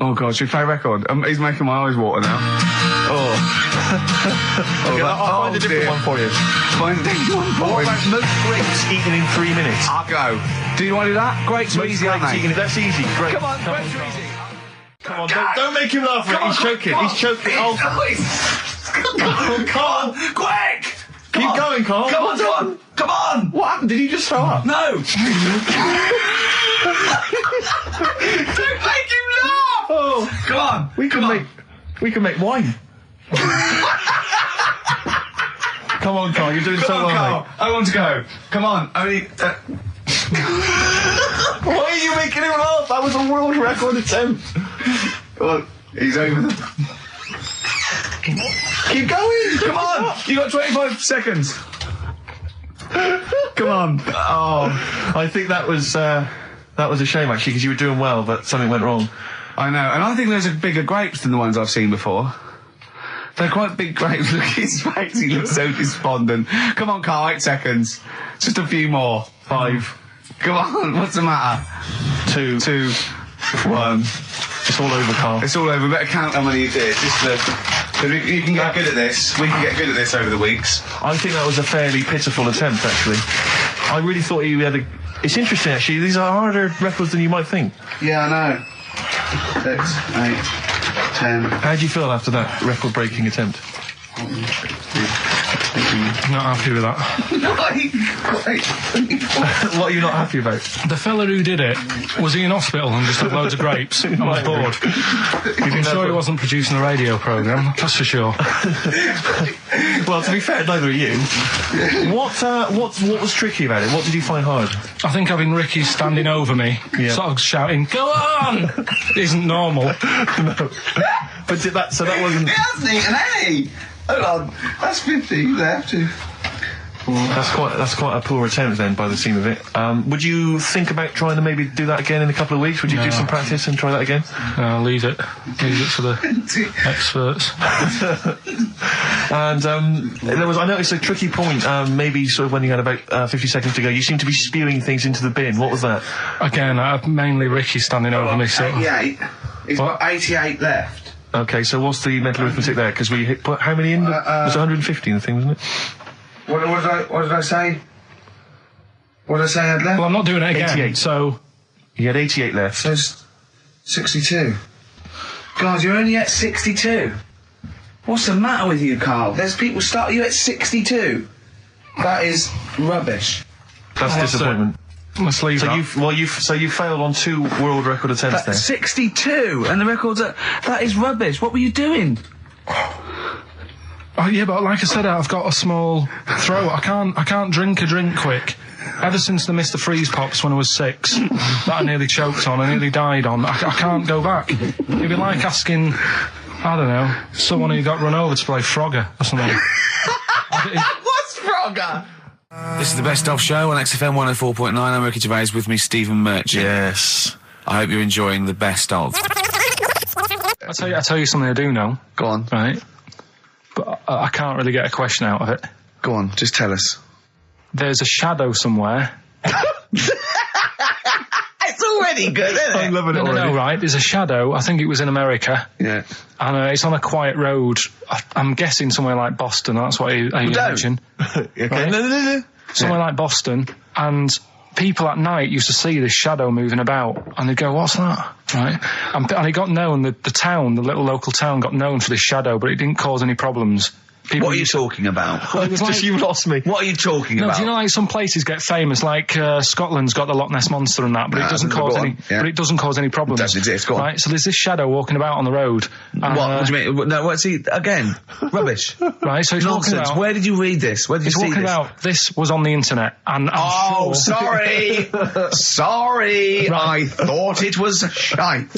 Oh God, should we play record? He's making my eyes water now. Okay, I'll find a different one for you. Find a different one for What him. about most grapes eaten in 3 minutes? I'll go. Do you want to do that? Grapes are Most easy, aren't grapes they? eaten, that's easy. Great. Come on, grapes are easy. Come on, don't make him laugh. He's choking. He's choking. Oh, Come on, quick! keep going, Carl. Come on! Come on! What happened? Did you just throw up? No! Don't make him laugh! Oh, Come on! we can make wine. Come on, Carl. You're doing so well, mate. I want to go. Come on, only... Why are you making him laugh? That was a world record attempt. Come on, he's over. Keep going. Come on! You got 25 seconds. Come on. Oh, I think that was a shame actually because you were doing well, but something went wrong. I know, and I think those are bigger grapes than the ones I've seen before. They're quite big grapes. Look at his face, he looks so despondent. Come on, Carl, 8 seconds. Just a few more. 5. Come on, what's the matter? 2, 2, 1. It's all over, Carl. It's all over. Better count how many you did. You can get good at this. We can get good at this over the weeks. I think that was a fairly pitiful attempt, actually. I really thought you had a... It's interesting, actually. These are harder records than you might think. Yeah, I know. 6, 8, 10. How do you feel after that record-breaking attempt? Not happy with that. What are you not happy about? The fella who did it, was he in hospital and just had loads of grapes? I was bored. I'm sure he wasn't producing a radio programme, that's for sure. Well, to be fair, neither are you. What was tricky about it? What did you find hard? I think having Ricky standing over me, sort of shouting, "Go on!" isn't normal. No. But that wasn't... He hasn't eaten any! Hold on, that's 50, you have to. That's quite a poor attempt then, by the seam of it. Would you think about trying to maybe do that again in a couple of weeks? Would you do some practice and try that again? Leave it for the experts. And I noticed a tricky point. Maybe sort of when you had about 50 seconds to go, you seemed to be spewing things into the bin. What was that? Again, mainly Ricky standing over me. So 88. He's got 88 left. Okay, so what's the mental arithmetic there? Because we put how many in? It was 150 in the thing, wasn't it? What did I say? What did I say I had left? well, I'm not doing it again. 88. So You had 88 left. So 62. God, you're only at 62. What's the matter with you, Carl? There's people start you at 62. That is rubbish. That's disappointment. let's leave So that. you failed on 2 world record attempts there. 62, and the records are... That is rubbish. What were you doing? Oh yeah, but like I said, I've got a small throat. I can't drink a drink quick. Ever since the Mr. Freeze Pops when I was 6, that I nearly choked on, I nearly died on, I can't go back. It'd be like asking, I don't know, someone who got run over to play Frogger or something. What's Frogger? This is the Best Of Show on XFM 104.9. I'm Ricky Gervais, with me Stephen Merchant. Yes. I hope you're enjoying the Best Of. I tell you something I do know. Go on. Right? But I can't really get a question out of it. Go on, just tell us. There's a shadow somewhere. It's already good, isn't it? I'm loving it already. No, right, there's a shadow, I think it was in America, Yeah. and it's on a quiet road. I'm guessing somewhere like Boston, that's what you mentioned. Okay. Right? No. Somewhere like Boston, and people at night used to see this shadow moving about, and they'd go, "What's that?" Right? And it got known, the town, the little local town got known for this shadow, but it didn't cause any problems. People What are you used to- talking about? Well, it was like, You lost me. What are you talking no, about? do you know, like some places get famous, like Scotland's got the Loch Ness Monster and that, but No, it doesn't go cause on, any. yeah. But it doesn't cause any problems. Doesn't exist, go on. Right, so there's this shadow walking about on the road. What do you mean? No, what's he... Again, rubbish. Right, so he's walking Nonsense. about. Where did you read this? Where did you He's see walking this? about. This was on the internet, and I'm sure. Sorry. Sorry. Right. I thought it was shite.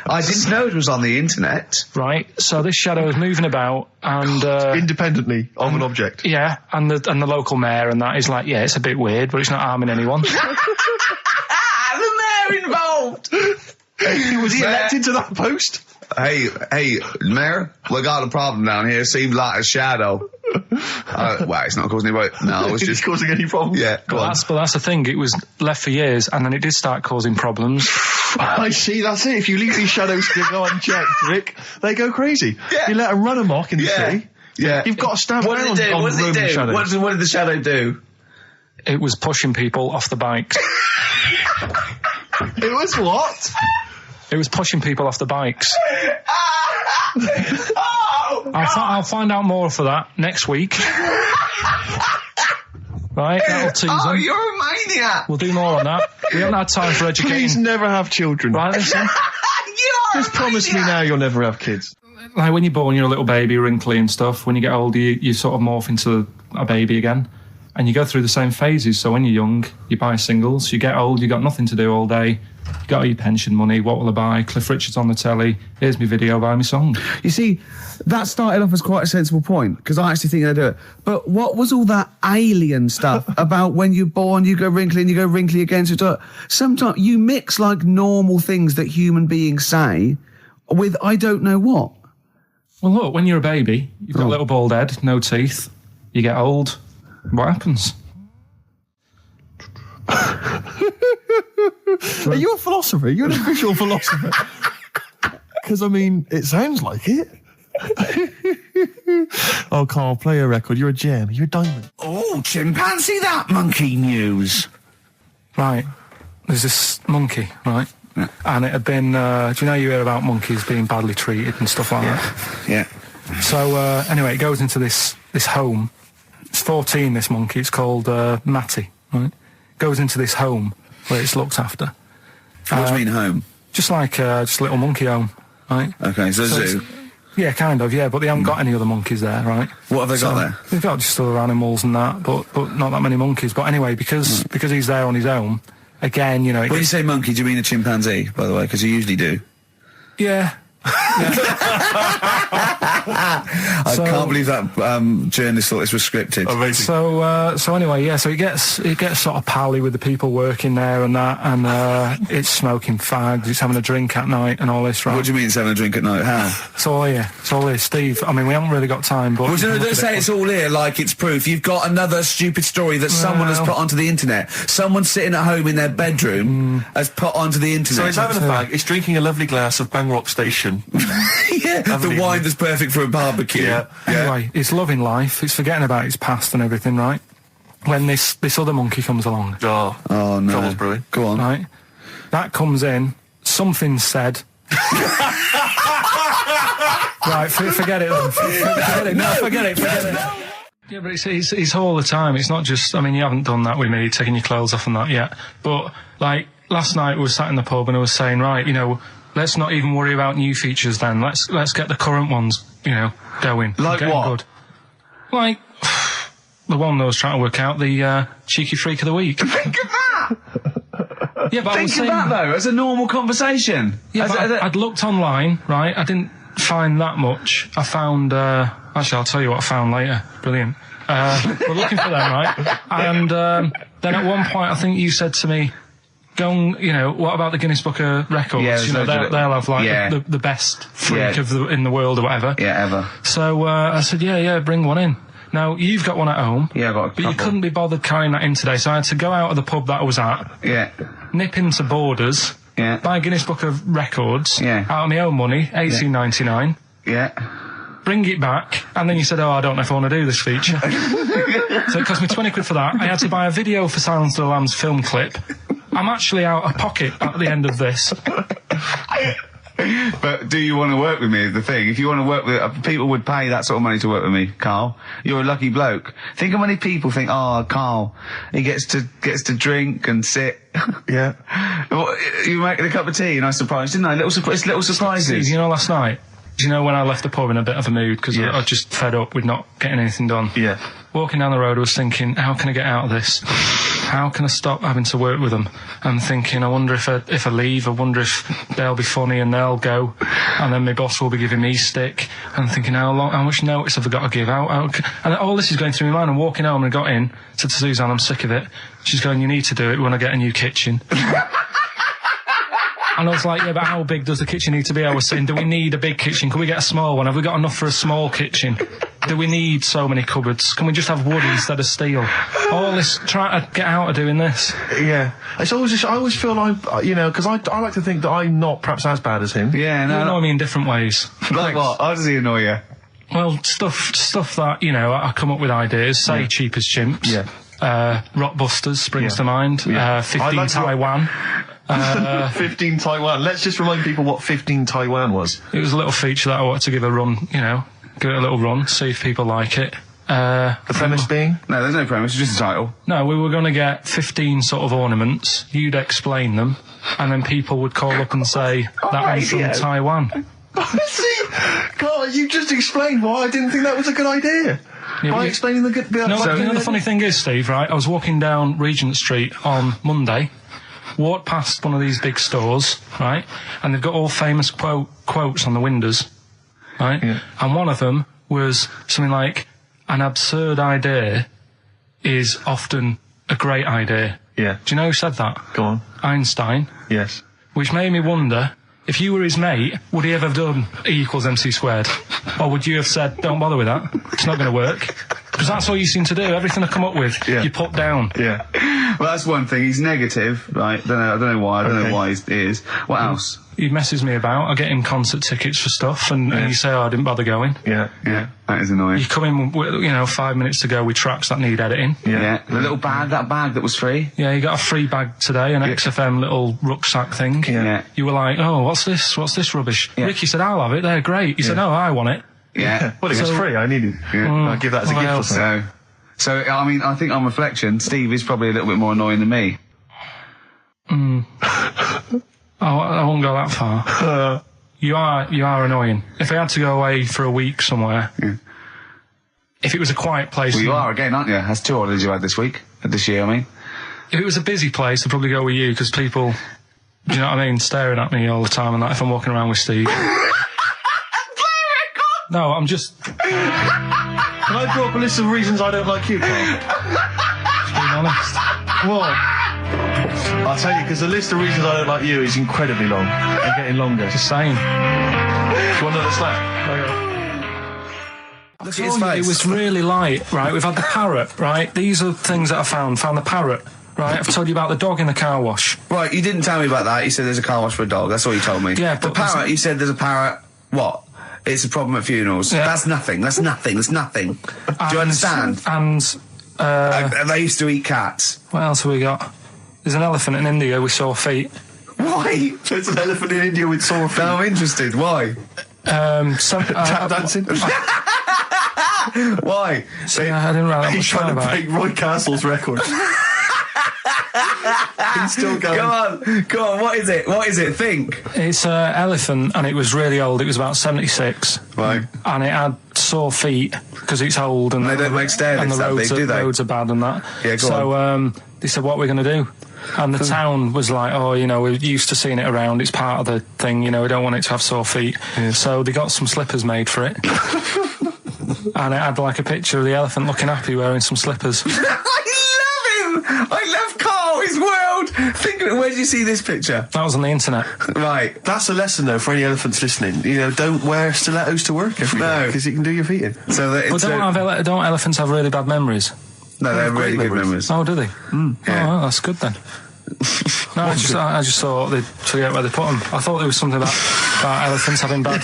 I didn't know it was on the internet. Right, so this shadow is moving about, and Independently of an object. yeah, and the local mayor and that is like, yeah, it's a bit weird, but it's not harming anyone. The mayor involved. Was he elected to that post? Hey, Mayor, we got a problem down here. Seems like a shadow. Well, it's not causing any problems. No, it was Is it just... causing any problems? Yeah, go on. But that's the thing. It was left for years, and then it did start causing problems. I see, that's it. If you leave these shadows to go unchecked, Rick, they go crazy. Yeah. You let them run amok in the city. Yeah. You've got to stand What down did it do? on What did it Roman do? shadows. What did the shadow do? It was pushing people off the bikes. It was what? It was pushing people off the bikes. I'll find out more for that next week. Right, that'll tease them. You're a maniac! We'll do more on that. We haven't had time for educating. Please never have children. Right, listen. Just promise me now you'll never have kids. Like when you're born, you're a little baby, wrinkly and stuff. When you get older, you sort of morph into a baby again. And you go through the same phases. So when you're young, you buy singles. You get old, you got nothing to do all day. You got all your pension money. What will I buy? Cliff Richard's on the telly. Here's my video, buy me song. You see, that started off as quite a sensible point, because I actually think they do it. But what was all that alien stuff about when you're born, you go wrinkly and you go wrinkly again? So sometimes you mix like normal things that human beings say with I don't know what. Well, look, when you're a baby, you've got a little bald head, no teeth. You get old. What happens? Are you a philosopher? You're an official philosopher. Because, I mean, it sounds like it. Oh, Carl, play a record. You're a gem. You're a diamond. Oh, chimpanzee that monkey news. Right. There's this monkey, right? Yeah. And it had been, do you know you hear about monkeys being badly treated and stuff like that? Yeah. So, anyway, it goes into this home. It's 14, this monkey. It's called Matty, right? Goes into this home where it's looked after. What do you mean home? Just like just a little monkey home, right? Okay, so zoo. Yeah, kind of, yeah, but they haven't got any other monkeys there, right? What have they got there? They've got just other animals and that, but not that many monkeys. But anyway, because he's there on his own, again, you know... When you say monkey, do you mean a chimpanzee, by the way? Because you usually do. Yeah. I can't believe that journalist thought this was scripted. Amazing. So anyway, yeah. So it gets sort of pally with the people working there and that, and it's smoking fags, it's having a drink at night and all this, right? What do you mean it's having a drink at night? How? It's all here, Steve. I mean, we haven't really got time, but Well, don't say it's all here like it's proof. You've got another stupid story that someone has put onto the internet. Someone sitting at home in their bedroom has put onto the internet. So he's having a fag, he's drinking a lovely glass of Bang Rock Station. Yeah, the wine that's perfect for a barbecue. Yeah. Anyway, it's loving life. It's forgetting about its past and everything, right? When this other monkey comes along, Oh no. Trouble's brewing. Go on. right? That comes in. Something said. Right, forget it then. Forget it. No, forget it. Yeah, but it's all the time. It's not just, I mean, you haven't done that with me, taking your clothes off and that yet. But, like, last night we were sat in the pub and I was saying, right, you know, let's not even worry about new features then. Let's get the current ones, you know, going. Like Getting what? Good. Like, the one that I was trying to work out, the cheeky freak of the week. Think of that! Yeah, but I was Think of saying... that, though, as a normal conversation. Yeah, but I'd looked online, right? I didn't find that much. I found... actually, I'll tell you what I found later. Brilliant. We're looking for them, right? And then at one point, I think you said to me, go and, you know, what about the Guinness Book of Records? Yeah, you know, they'll have, like, the best freak in the world or whatever. Yeah, ever. So I said, yeah, bring one in. Now, you've got one at home. Yeah, I've got a But you couple. couldn't be bothered carrying that in today, so I had to go out of the pub that I was at, Yeah. nip into Borders, Yeah. buy a Guinness Book of Records, Yeah. out of my own money, $18.99, Yeah. bring it back, and then you said, I don't know if I want to do this feature. So it cost me 20 quid for that. I had to buy a video for Silence of the Lambs film clip. I'm actually out of pocket at the end of this. But do you want to work with me is the thing. If you want to work with... people would pay that sort of money to work with me, Carl. You're a lucky bloke. Think how many people think, Carl, he gets to drink and sit. Yeah. Well, you making a cup of tea and I surprised, didn't I? Little surprises. Steve, you know, last night, do you know when I left the pub in a bit of a mood because I was just fed up with not getting anything done? Yeah. Walking down the road, I was thinking, how can I get out of this? How can I stop having to work with them? I'm thinking, I wonder if I leave, I wonder if they'll be funny and they'll go, and then my boss will be giving me stick. I'm thinking, how much notice have I got to give out? And all this is going through my mind. I'm walking home and I got in, said to Suzanne, I'm sick of it. She's going, you need to do it when I get a new kitchen. And I was like, yeah, but how big does the kitchen need to be? I was saying, do we need a big kitchen? Can we get a small one? Have we got enough for a small kitchen? Do we need so many cupboards? Can we just have wood instead of steel? All this, trying to get out of doing this. Yeah. It's always just, I always feel like, because I like to think that I'm not perhaps as bad as him. Yeah, You no. annoy me in different ways. Like what? How does he annoy you? Well, stuff that, I come up with ideas, say Cheap as Chimps. Yeah. Rockbusters springs to mind. Yeah. 15 I like Taiwan. 15 Taiwan. Let's just remind people what 15 Taiwan was. It was a little feature that I wanted to give a run, give it a little run, see if people like it. The premise being? No, there's no premise, it's just a title. No, we were going to get 15 sort of ornaments, you'd explain them, and then people would call up and say, that one's from Taiwan. See? God, you just explained why I didn't think that was a good idea. Yeah, By explaining the good... No, the funny thing is, Steve, right, I was walking down Regent Street on Monday, walked past one of these big stores, right, and they've got all famous quotes on the windows, right, and one of them was something like, an absurd idea is often a great idea. Yeah. Do you know who said that? Go on. Einstein. Yes. Which made me wonder, if you were his mate, would he ever have done E=MC²? Or would you have said, don't bother with that, it's not going to work? Because that's all you seem to do, everything I come up with, you put down. Yeah. Well, that's one thing, he's negative, right? I don't know why, I don't know why he is. What else? He messes me about, I get him concert tickets for stuff, and you say, I didn't bother going. Yeah. That is annoying. You come in with, 5 minutes to go with tracks that need editing. Yeah. The little bag, that bag that was free. Yeah, you got a free bag today, an XFM little rucksack thing. Yeah. You were like, oh, what's this rubbish? Yeah. Ricky said, I'll have it, they're great. He said, no, I want it. Yeah. Well, it was free, I needed it. I'll give that as a gift or something. So, I mean, I think on reflection, Steve is probably a little bit more annoying than me. I won't go that far. You are annoying. If I had to go away for a week somewhere, if it was a quiet place... Well, you are again, aren't you? That's 2 holidays you had this year, I mean. If it was a busy place, I'd probably go with you, because people, do you know what I mean, staring at me all the time and that if I'm walking around with Steve. No, I'm just... Can I draw up a list of reasons I don't like you, Carl? being honest. What? I'll tell you, because the list of reasons I don't like you is incredibly long and getting longer. Just saying. Do you want another snack? Look at his face. It was really light, right? We've had the parrot, right? These are things that I found the parrot, right? I've told you about the dog in the car wash. Right, you didn't tell me about that. You said there's a car wash for a dog. That's all you told me. Yeah, the but parrot, you said there's a parrot. What? It's a problem at funerals. Yeah. That's nothing. That's nothing. That's nothing. Do you understand? And They used to eat cats. what else have we got? There's an elephant in India with sore feet. Why? There's an elephant in India with sore feet. Now I'm interested. Why? Tap dancing. Why? I didn't write that He's much trying to about break it. Roy Castle's record. He's still going. Go on. What is it? What is it? Think. It's an elephant, and it was really old. It was about 76. Right. And it had sore feet because it's old, and They don't make stair and lifts the that roads big, do they? roads are bad and that. Yeah, go so they said, what are we going to do? And the town was like, we're used to seeing it around. It's part of the thing, we don't want it to have sore feet. Yeah. So they got some slippers made for it. And it had like a picture of the elephant looking happy wearing some slippers. I love him. I love Carl. His world. Where did you see this picture? That was on the internet. Right. That's a lesson, though, for any elephants listening. Don't wear stilettos to work every day, because it can do your feet in. So that But don't elephants have really bad memories? No, they have really good memories. Oh, do they? Yeah. Oh, well, that's good then. No, I just thought they'd forget where they put them. I thought there was something about elephants having bad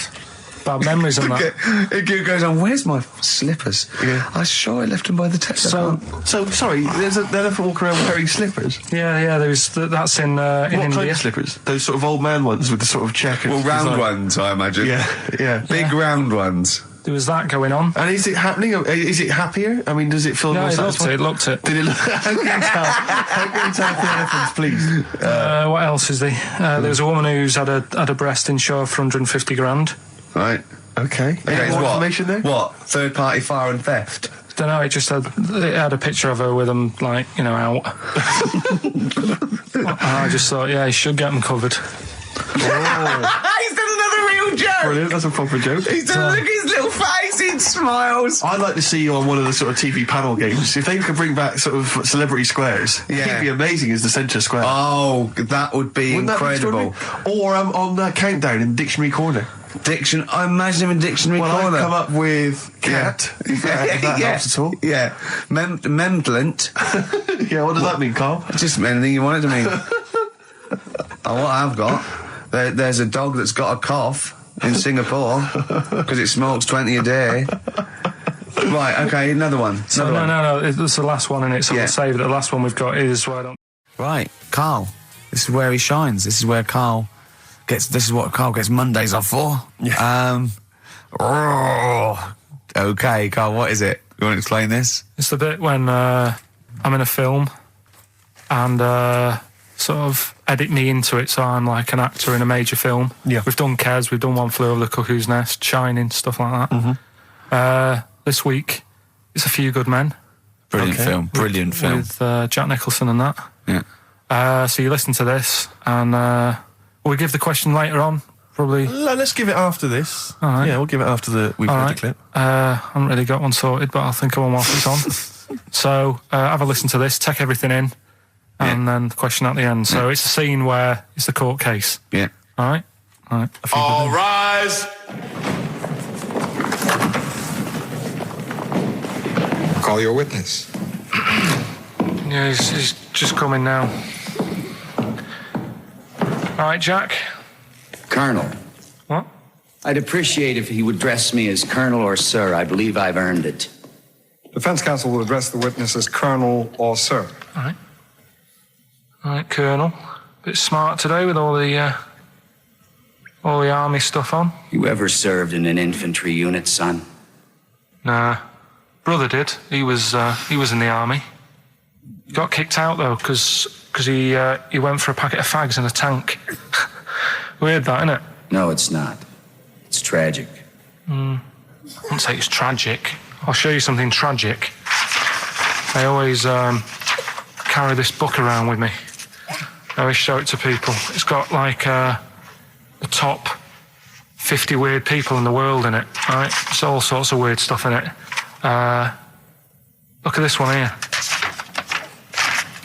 memories and that. It goes on, where's my slippers? Yeah. I'm sure I left them by the text. So, sorry, there's an elephant walking around wearing slippers? Yeah, that's in What India. kind of slippers? Those sort of old man ones with the sort of check. Well, round ones, I imagine. Yeah. Big round ones. There was that going on. And is it happening? Is it happier? I mean, does it feel No, more it satisfying? looked it. Did it look? How can you tell? How can you tell for elephants, please? What else is there? There was a woman who's had a breast insured for 150 grand. Right. Okay. Any more information there? What? Third party fire and theft? Don't know. It had a picture of her with them out. I just thought, you should get them covered. He's done another real joke. Brilliant. That's a proper joke. He's done look at his little face. He smiles. I'd like to see you on one of the sort of TV panel games. If they could bring back sort of celebrity squares, it'd be amazing as the centre square. Oh, that would be Wouldn't incredible. That be or on Countdown in Dictionary Corner. Diction. I imagine him in dictionary Well, corner. I've come up with cat. If that helps at all. Yeah. Memblent. Yeah, what does that mean, Carl? Just anything you want it to mean. What I've got, there's a dog that's got a cough in Singapore because it smokes 20 a day. Right, okay, another one. No, it's the last one in it, so Yeah. we'll save it. The last one we've got is why don't. Right, Carl. This is where he shines. This is what Carl gets Mondays off for. Yeah. Okay, Carl, what is it? You want to explain this? It's the bit when I'm in a film and sort of edit me into it, so I'm like an actor in a major film. Yeah. We've done Kes, we've done One Flew Over the Cuckoo's Nest, Shining, stuff like that. This week, it's A Few Good Men. Brilliant film. With Jack Nicholson and that. Yeah. So you listen to this, and will we give the question later on? Probably. Let's give it after this. All right. Yeah, we'll give it after we've heard the clip. I haven't really got one sorted, but I'll think of one whilst it's on. So have a listen to this, take everything in, and then the question at the end. So it's a scene where it's the court case. Yeah. All right? All right. All rise. Call your witness. Yeah, he's just coming now. All right, Jack. Colonel, What? I'd appreciate if he would address me as Colonel or Sir. I believe I've earned it. Defense counsel will address the witness as Colonel or Sir. All right. All right, Colonel. Bit smart today with all the army stuff on. You ever served in an infantry unit, son? Nah. Brother did. He was in the army. He got kicked out though because he went for a packet of fags in a tank. Weird that, isn't it? No, it's not. It's tragic. I wouldn't say it's tragic. I'll show you something tragic. I always carry this book around with me. I always show it to people. It's got like the top 50 weird people in the world in it, right? It's all sorts of weird stuff in it. Look at this one here.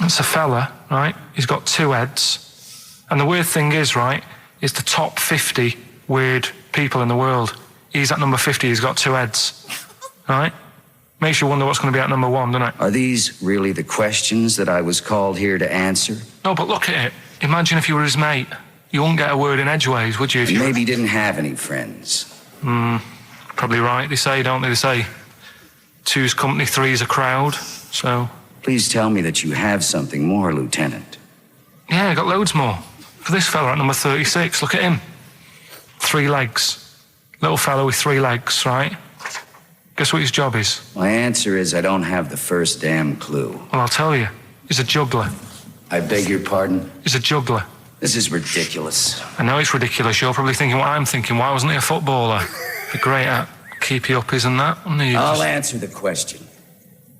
It's a fella, right? He's got 2 heads. And the weird thing is, right, is the top 50 weird people in the world. He's at number 50, he's got 2 heads. Right? Makes you wonder what's going to be at number 1, doesn't it? Are these really the questions that I was called here to answer? No, but look at it. Imagine if you were his mate. You wouldn't get a word in edgeways, would you? If you Maybe he didn't have any friends. Probably right. They say, don't they? They say 2's company, 3's a crowd. So, Please tell me that you have something more, Lieutenant. yeah, I got loads more. For this fella at number 36, look at him. 3 legs. Little fella with 3 legs, right? Guess what his job is? My answer is I don't have the first damn clue. Well, I'll tell you. He's a juggler. I beg your pardon? He's a juggler. This is ridiculous. I know it's ridiculous. You're probably thinking what I'm thinking. Why wasn't he a footballer? Be great at keep you uppies and that. Wouldn't he? I'll answer the question.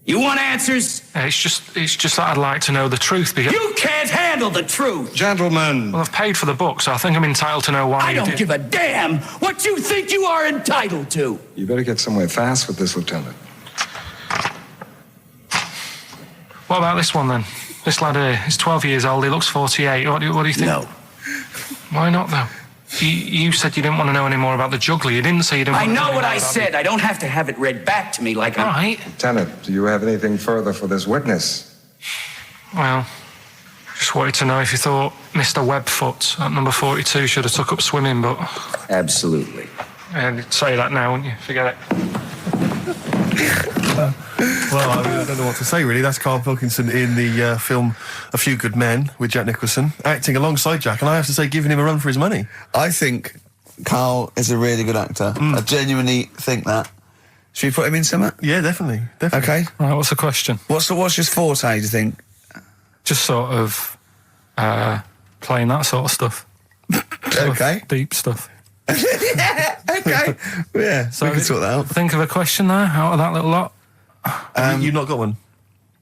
You want answers? It's just that I'd like to know the truth. Because You can't handle the truth. Gentlemen. well, I've paid for the book, so I think I'm entitled to know why. I you don't did. give a damn what you think you are entitled to. You better get somewhere fast with this, Lieutenant. What about this one then? This lad here. He's 12 years old. He looks 48. What do you think? No. Why not though? You said you didn't want to know any more about the juggler. You didn't say you didn't. I want to know any what more I about said. I don't have to have it read back to me like All I'm... right. Lieutenant, do you have anything further for this witness? Well, just wanted to know if you thought Mr. Webfoot at number 42 should have took up swimming, but Absolutely. you'd say that now, wouldn't you? Forget it. Well, I don't know what to say, really. That's Karl Pilkington in the film A Few Good Men with Jack Nicholson, acting alongside Jack, and I have to say, giving him a run for his money. I think Carl is a really good actor. I genuinely think that. Should we put him in something? Yeah, definitely. Okay. All right, what's the question? What's his forte, do you think? Just sort of playing that sort of stuff. Sort of Okay. deep stuff. Okay. Yeah, so we can sort that out. Think of a question there out of that little lot. You've not got one?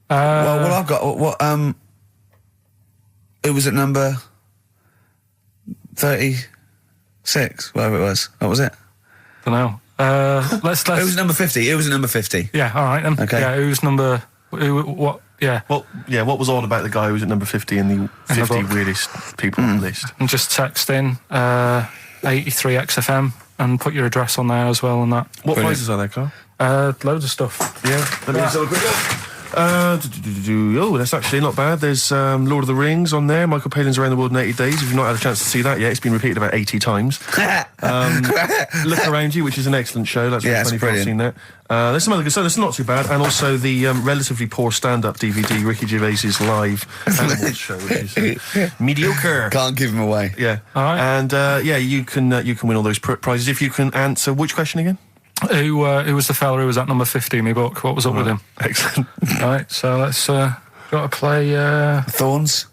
Well, what I've got, it was at number 36, whatever it was. What was it? Don't know. Let's. It was number 50. It was at number 50. Yeah. All right then. Okay. Yeah. Who's number? What? Yeah. Well, yeah, what was on about the guy who was at number 50 in the 50 book. weirdest people list? And just text in 83 XFM and put your address on there as well and that. What prizes are there, Carl? Loads of stuff. Yeah, let me just have a quick look. Oh, that's actually not bad. There's Lord of the Rings on there. Michael Palin's Around the World in 80 Days. If you've not had a chance to see that yet, it's been repeated about 80 times. Look Around You, which is an excellent show. That's really funny if you've seen that. There's some other good stuff. That's not too bad. And also the relatively poor stand-up DVD, Ricky Gervais's live animals show, which is mediocre. Can't give him away. Yeah. All right. And you can win all those prizes if you can answer which question again? Who was the fella who was at number 50 in my book? What was up with him? Excellent. Right, so let's got to play Thorns.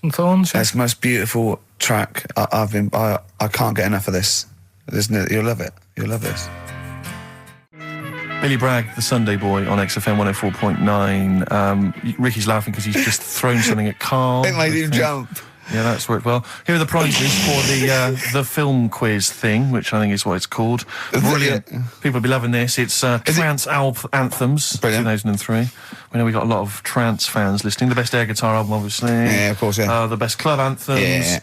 some Thorns. Yeah? That's the most beautiful track. I can't get enough of this. You'll love it. You'll love this. Billy Bragg, the Sunday Boy on XFM 104.9. Ricky's laughing because he's just thrown something at Carl. It made him jump. Yeah, that's worked well. Here are the prizes for the film quiz thing, which I think is what it's called. Brilliant. People will be loving this. It's Trance Anthems, Brilliant. 2003. We know we got a lot of trance fans listening. The best air guitar album, obviously. Yeah, of course, yeah. The best club anthems. Yeah.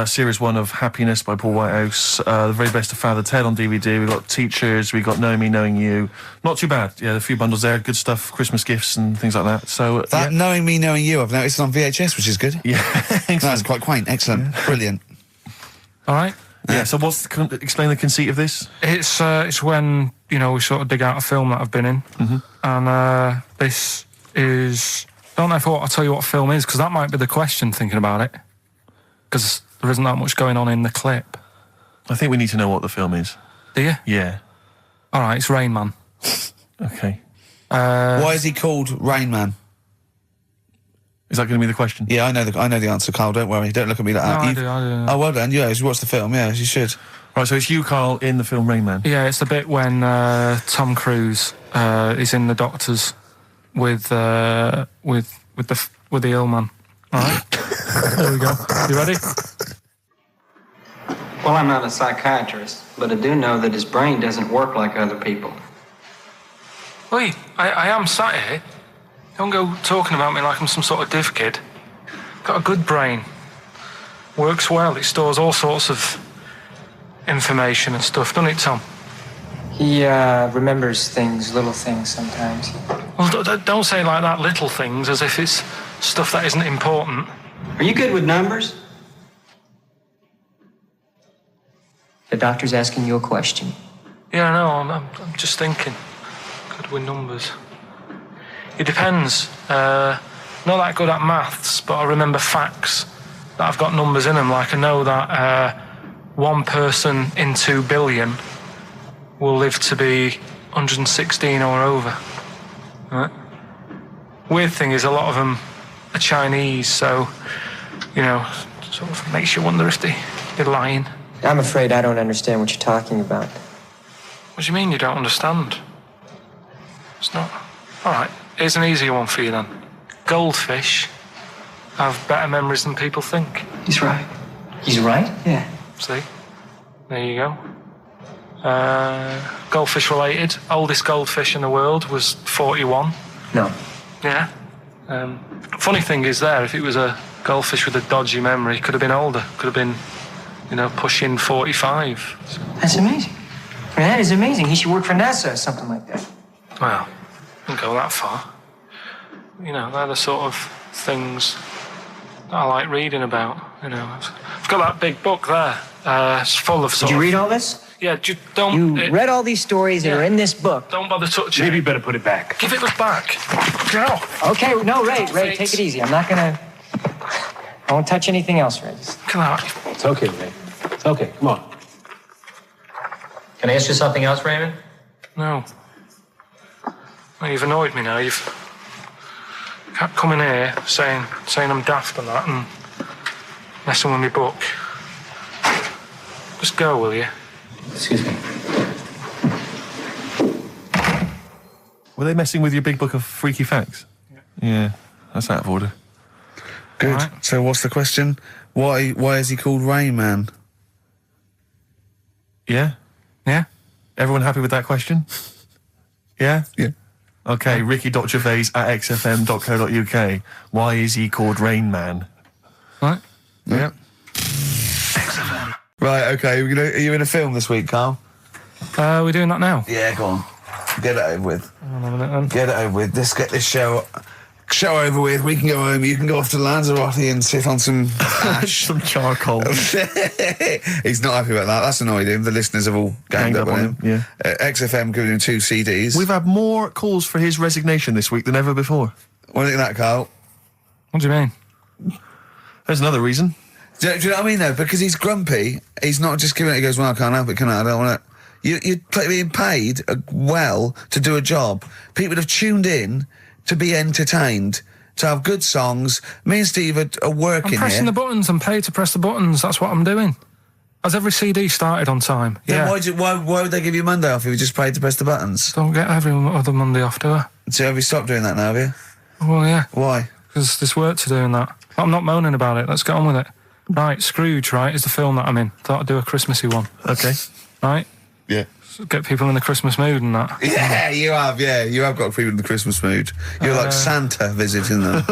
Series 1 of Happiness by Paul Whitehouse. The very best of Father Ted on DVD. We got Teachers. We got Knowing Me, Knowing You. Not too bad. Yeah, a few bundles there. Good stuff. Christmas gifts and things like that. So That Knowing Me, Knowing You, I've noticed on VHS, which is good. Yeah, That's quite quaint. Excellent. Brilliant. All right. Yeah. So explain the conceit of this? It's when we sort of dig out a film that I've been in, and this is. I don't know if I'll tell you what film is because that might be the question. Thinking about it, because there isn't that much going on in the clip. I think we need to know what the film is. Do you? Yeah. All right. It's Rain Man. Okay. Why is he called Rain Man? Is that going to be the question? Yeah, I know the answer, Carl. Don't worry. Don't look at me like that. I do. Oh, well done. Yeah, you watched the film. Yeah, you should. Right, so it's you, Carl, in the film Rain Man. Yeah, it's the bit when Tom Cruise is in the doctors with the ill man. All right. There we go. You ready? Well, I'm not a psychiatrist, but I do know that his brain doesn't work like other people. Wait, I am sat here. Don't go talking about me like I'm some sort of div kid. Got a good brain. Works well. It stores all sorts of information and stuff, doesn't it, Tom? He remembers things, little things sometimes. Well, don't say like that, little things, as if it's stuff that isn't important. Are you good with numbers? The doctor's asking you a question. Yeah, I know. I'm just thinking. Good with numbers. It depends. Not that good at maths, but I remember facts that have got numbers in them. Like I know that 1 person in 2 billion will live to be 116 or over. Right? Weird thing is a lot of them are Chinese, so, sort of makes you wonder if they're lying. I'm afraid I don't understand what you're talking about. What do you mean you don't understand? It's not... All right, here's an easier one for you then. Goldfish have better memories than people think. He's right. He's right? Yeah. See? There you go. Goldfish related. Oldest goldfish in the world was 41. No. Yeah. Funny thing is there, if it was a goldfish with a dodgy memory, it could have been older. Could have been, pushing 45. So. That's amazing. I mean, that is amazing. He should work for NASA or something like that. Well, don't go that far. They're the sort of things that I like reading about. I've got that big book there. It's full of Did you read all this? Yeah, don't... You read all these stories that are in this book. Don't bother touching it. Maybe you better put it back. Give it back. Go. Okay, no, Ray, take it easy. I'm not gonna... I won't touch anything else, Ray. Come on. It's okay, Ray. It's okay. Come on. Can I ask you something else, Raymond? No. Well, you've annoyed me now. You've kept coming here saying I'm daft and that and messing with my book. Just go, will you? Excuse me. Were they messing with your big book of freaky facts? Yeah, that's out of order. Good. Right. So what's the question? Why is he called Rain Man? Yeah? Yeah? Everyone happy with that question? Yeah? Yeah. Okay, ricky.gervais@xfm.co.uk. Why is he called Rain Man? Right. Yeah. Right, okay. Are you in a film this week, Carl? We're doing that now. Yeah, go on. Get it over with. Hang on a minute then. Get it over with. Let's get this show over with. We can go home. You can go off to Lanzarote and sit on some ash. Some charcoal. He's not happy about that. That's annoyed him. The listeners have all ganged up on him. Yeah. XFM giving him 2 CDs. We've had more calls for his resignation this week than ever before. What do you think of that, Carl? What do you mean? There's another reason. Do you know what I mean, though? Because he's grumpy. He's not just giving it. He goes, well, I can't help it, can I? I don't want it. You're being paid well to do a job. People have tuned in to be entertained, to have good songs. Me and Steve are working I'm pressing here. the buttons. I'm paid to press the buttons. That's what I'm doing. Has every CD started on time? Then Yeah. why would they give you Monday off if you just paid to press the buttons? Don't get every other Monday off, do I? So have you stopped doing that now, have you? Well, yeah. Why? Because there's work to do in that. I'm not moaning about it. Let's get on with it. Right, Scrooge, right, is the film that I'm in. Thought I'd do a Christmassy one. Okay. Right? Yeah. Get people in the Christmas mood and that. Yeah, you have. Yeah, you have got people in the Christmas mood. You're like Santa visiting them.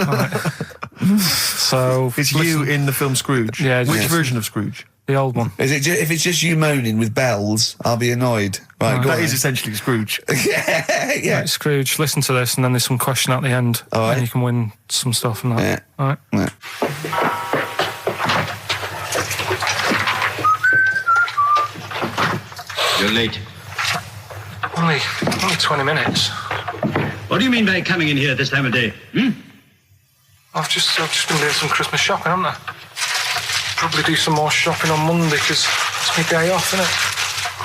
So It's you in the film Scrooge. Yeah, Which yes. version of Scrooge? The old one. Is it? If it's just you moaning with bells, I'll be annoyed. Right, go That on. is essentially Scrooge. yeah. Right, Scrooge, listen to this, and then there's some question at the end, All right. and you can win some stuff and that. Yeah. All right. Yeah. You're late. Only 20 minutes. What do you mean by coming in here at this time of day? I've just been doing some Christmas shopping, haven't I? Probably do some more shopping on Monday because it's my day off, isn't it?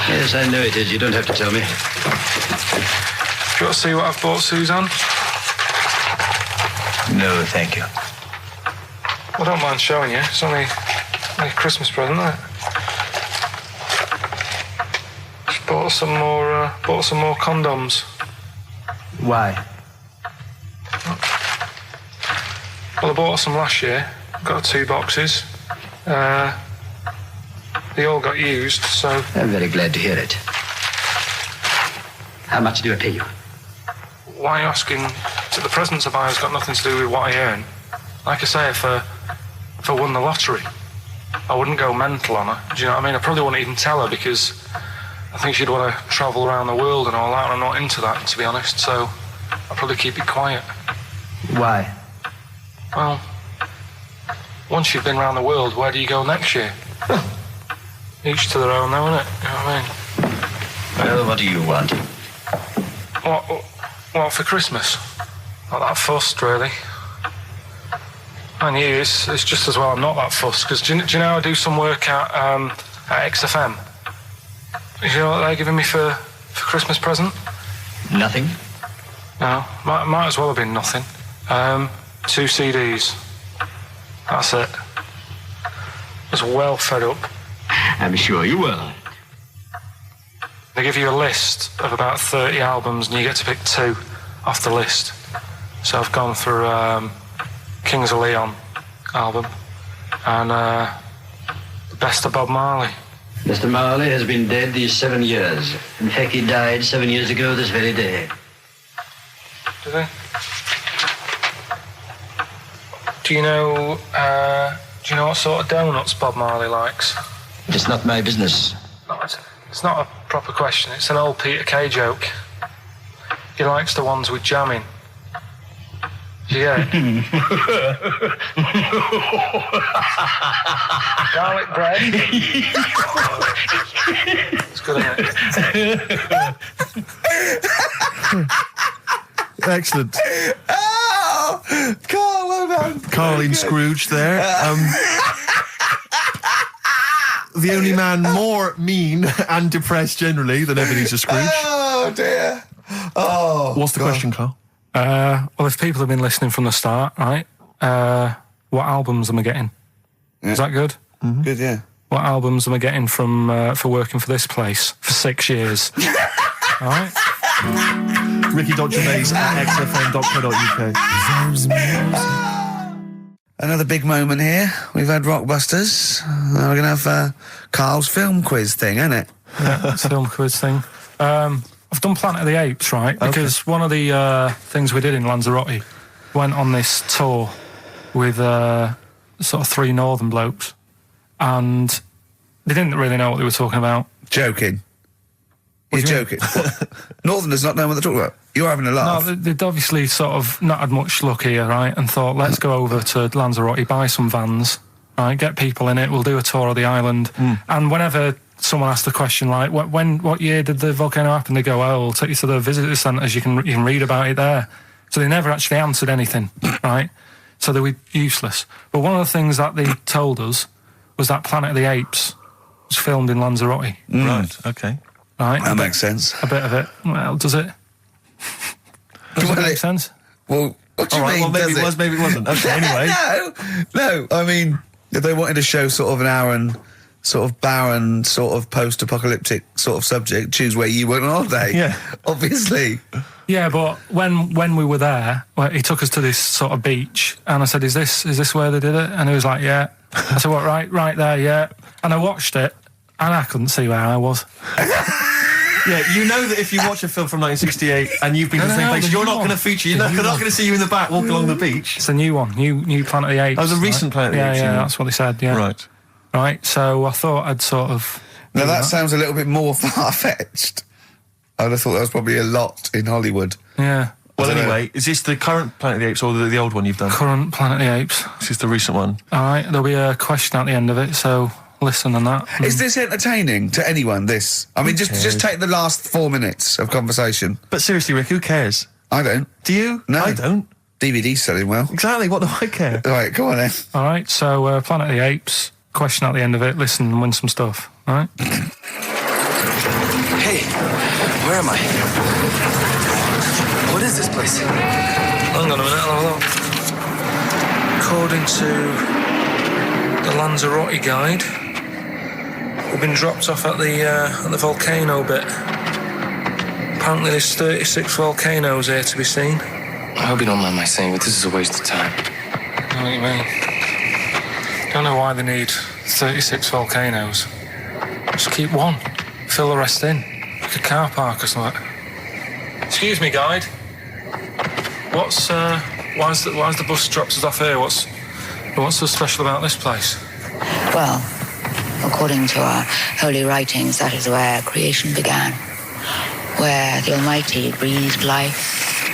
Yes, I know it is. You don't have to tell me. Do you want to see what I've bought Suzanne? No, thank you. I don't mind showing you. It's only a Christmas present, isn't it? Just bought some more condoms. Why? Well, I bought some last year. Got 2 boxes. They all got used, so... I'm very glad to hear it. How much do I pay you? Why are you asking? The presents I buy has got nothing to do with what I earn. Like I say, if I won the lottery, I wouldn't go mental on her. Do you know what I mean? I probably wouldn't even tell her because I think she'd want to travel around the world and all that, and I'm not into that, to be honest, so I'll probably keep it quiet. Why? Well, once you've been around the world, where do you go next year? Each to their own, though, innit? You know what I mean? Well, what do you want? What for Christmas? Not that fussed, really. And you, it's just as well I'm not that fussed, because do you know I do some work at XFM? Do you know what they're giving me for Christmas present? Nothing? No, might as well have been nothing. 2 CDs. That's it. I was well fed up. I'm sure you will. They give you a list of about 30 albums and you get to pick 2 off the list. So I've gone for Kings of Leon album and the Best of Bob Marley. Mr. Marley has been dead these 7 years. In fact, he died 7 years ago this very day. Did they? Do you know what sort of donuts Bob Marley likes? It's not my business. No, it's not a proper question. It's an old Peter Kay joke. He likes the ones with jam in. Do you get it? Garlic bread. It's good, isn't it? Excellent. Oh, Carl, well done. Carl in Scrooge there. The only man more mean and depressed generally than Ebenezer Scrooge. Oh, dear. Oh. What's the question, Carl? Well, if people have been listening from the start, right? What albums am I getting? Yeah. Is that good? Mm-hmm. Good, yeah. What albums am I getting from for working for this place for 6 years? All right. Ricky.Gervais at xfm.co.uk. Another big moment here. We've had Rockbusters. Now we're going to have Carl's film quiz thing, isn't it? Yeah, it's a film quiz thing. I've done Planet of the Apes, right? Because one of the things we did in Lanzarote went on this tour with sort of 3 northern blokes. And They didn't really know what they were talking about. Joking. You're joking. What? Northerners not knowing what they're talking about. You're having a laugh. No, they'd obviously sort of not had much luck here, right? And thought, let's go over to Lanzarote, buy some vans, right? Get people in it. We'll do a tour of the island. And whenever someone asked the question, like, what year did the volcano happen? They go, oh, we'll take you to the visitor centres. You can read about it there. So they never actually answered anything, right? So they were useless. But one of the things that they told us was that Planet of the Apes was filmed in Lanzarote. Right, okay. Right? That makes sense. A bit of it. Well, does it? Does it make sense? Well, what do you mean? Well, maybe it was, maybe it wasn't. Okay, anyway. No. I mean, if they wanted to show sort of an hour sort of barren, sort of post-apocalyptic sort of subject, choose where you went on holiday. Yeah. Obviously. Yeah, but when we were there, he took us to this sort of beach, and I said, "Is this where they did it?" And he was like, "Yeah." I said, "What? Right there, yeah." And I watched it, and I couldn't see where I was. Yeah, you know that if you watch a film from 1968 and you've been to the same place, you're not going to feature. You're not going to see you in the back walking along the beach. It's a new one, new Planet of the Apes. Oh, the recent Planet of the Apes. Yeah, that's what they said. Yeah, right. So I thought I'd sort of. Now that sounds a little bit more far-fetched. I'd have thought that was probably a lot in Hollywood. Yeah. Well, anyway, is this the current Planet of the Apes or the old one you've done? Current Planet of the Apes. This is the recent one. All right, therell be a question at the end of it, so listen on that. Is this entertaining to anyone, this? I mean, just take the last 4 minutes of conversation. But seriously, Rick, who cares? I don't. Do you? No. I don't. DVD's selling well. Exactly, what do I care? All right, come on then. All right, so Planet of the Apes, question at the end of it, listen and win some stuff, all right? Hey, where am I? What is this place? Hang on a minute, I'll have a look. According to the Lanzarote guide, we've been dropped off at the volcano bit. Apparently there's 36 volcanoes here to be seen. I hope you don't mind my saying, but this is a waste of time. I know what you mean. Don't know why they need 36 volcanoes. Just keep one. Fill the rest in. Like a car park or something. Excuse me, guide. Why's the bus dropped us off here? What's so special about this place? Well, according to our holy writings, that is where creation began, where the Almighty breathed life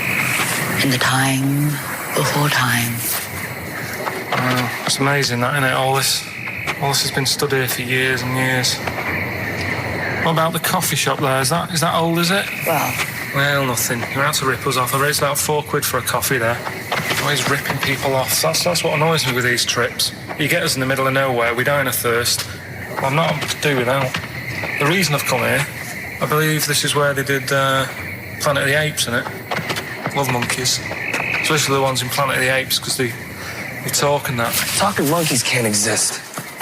in the time before time. Wow, it's amazing that, isn't it? All this has been stood here for years and years. What about the coffee shop there? Is that old, is it? Well, nothing. You're out to rip us off. I raised about £4 for a coffee there. Always ripping people off. That's what annoys me with these trips. You get us in the middle of nowhere, we die in a thirst. I'm not able to do without. The reason I've come here, I believe this is where they did Planet of the Apes, innit? Love monkeys. Especially the ones in Planet of the Apes, because they talk and that. Talking monkeys can't exist.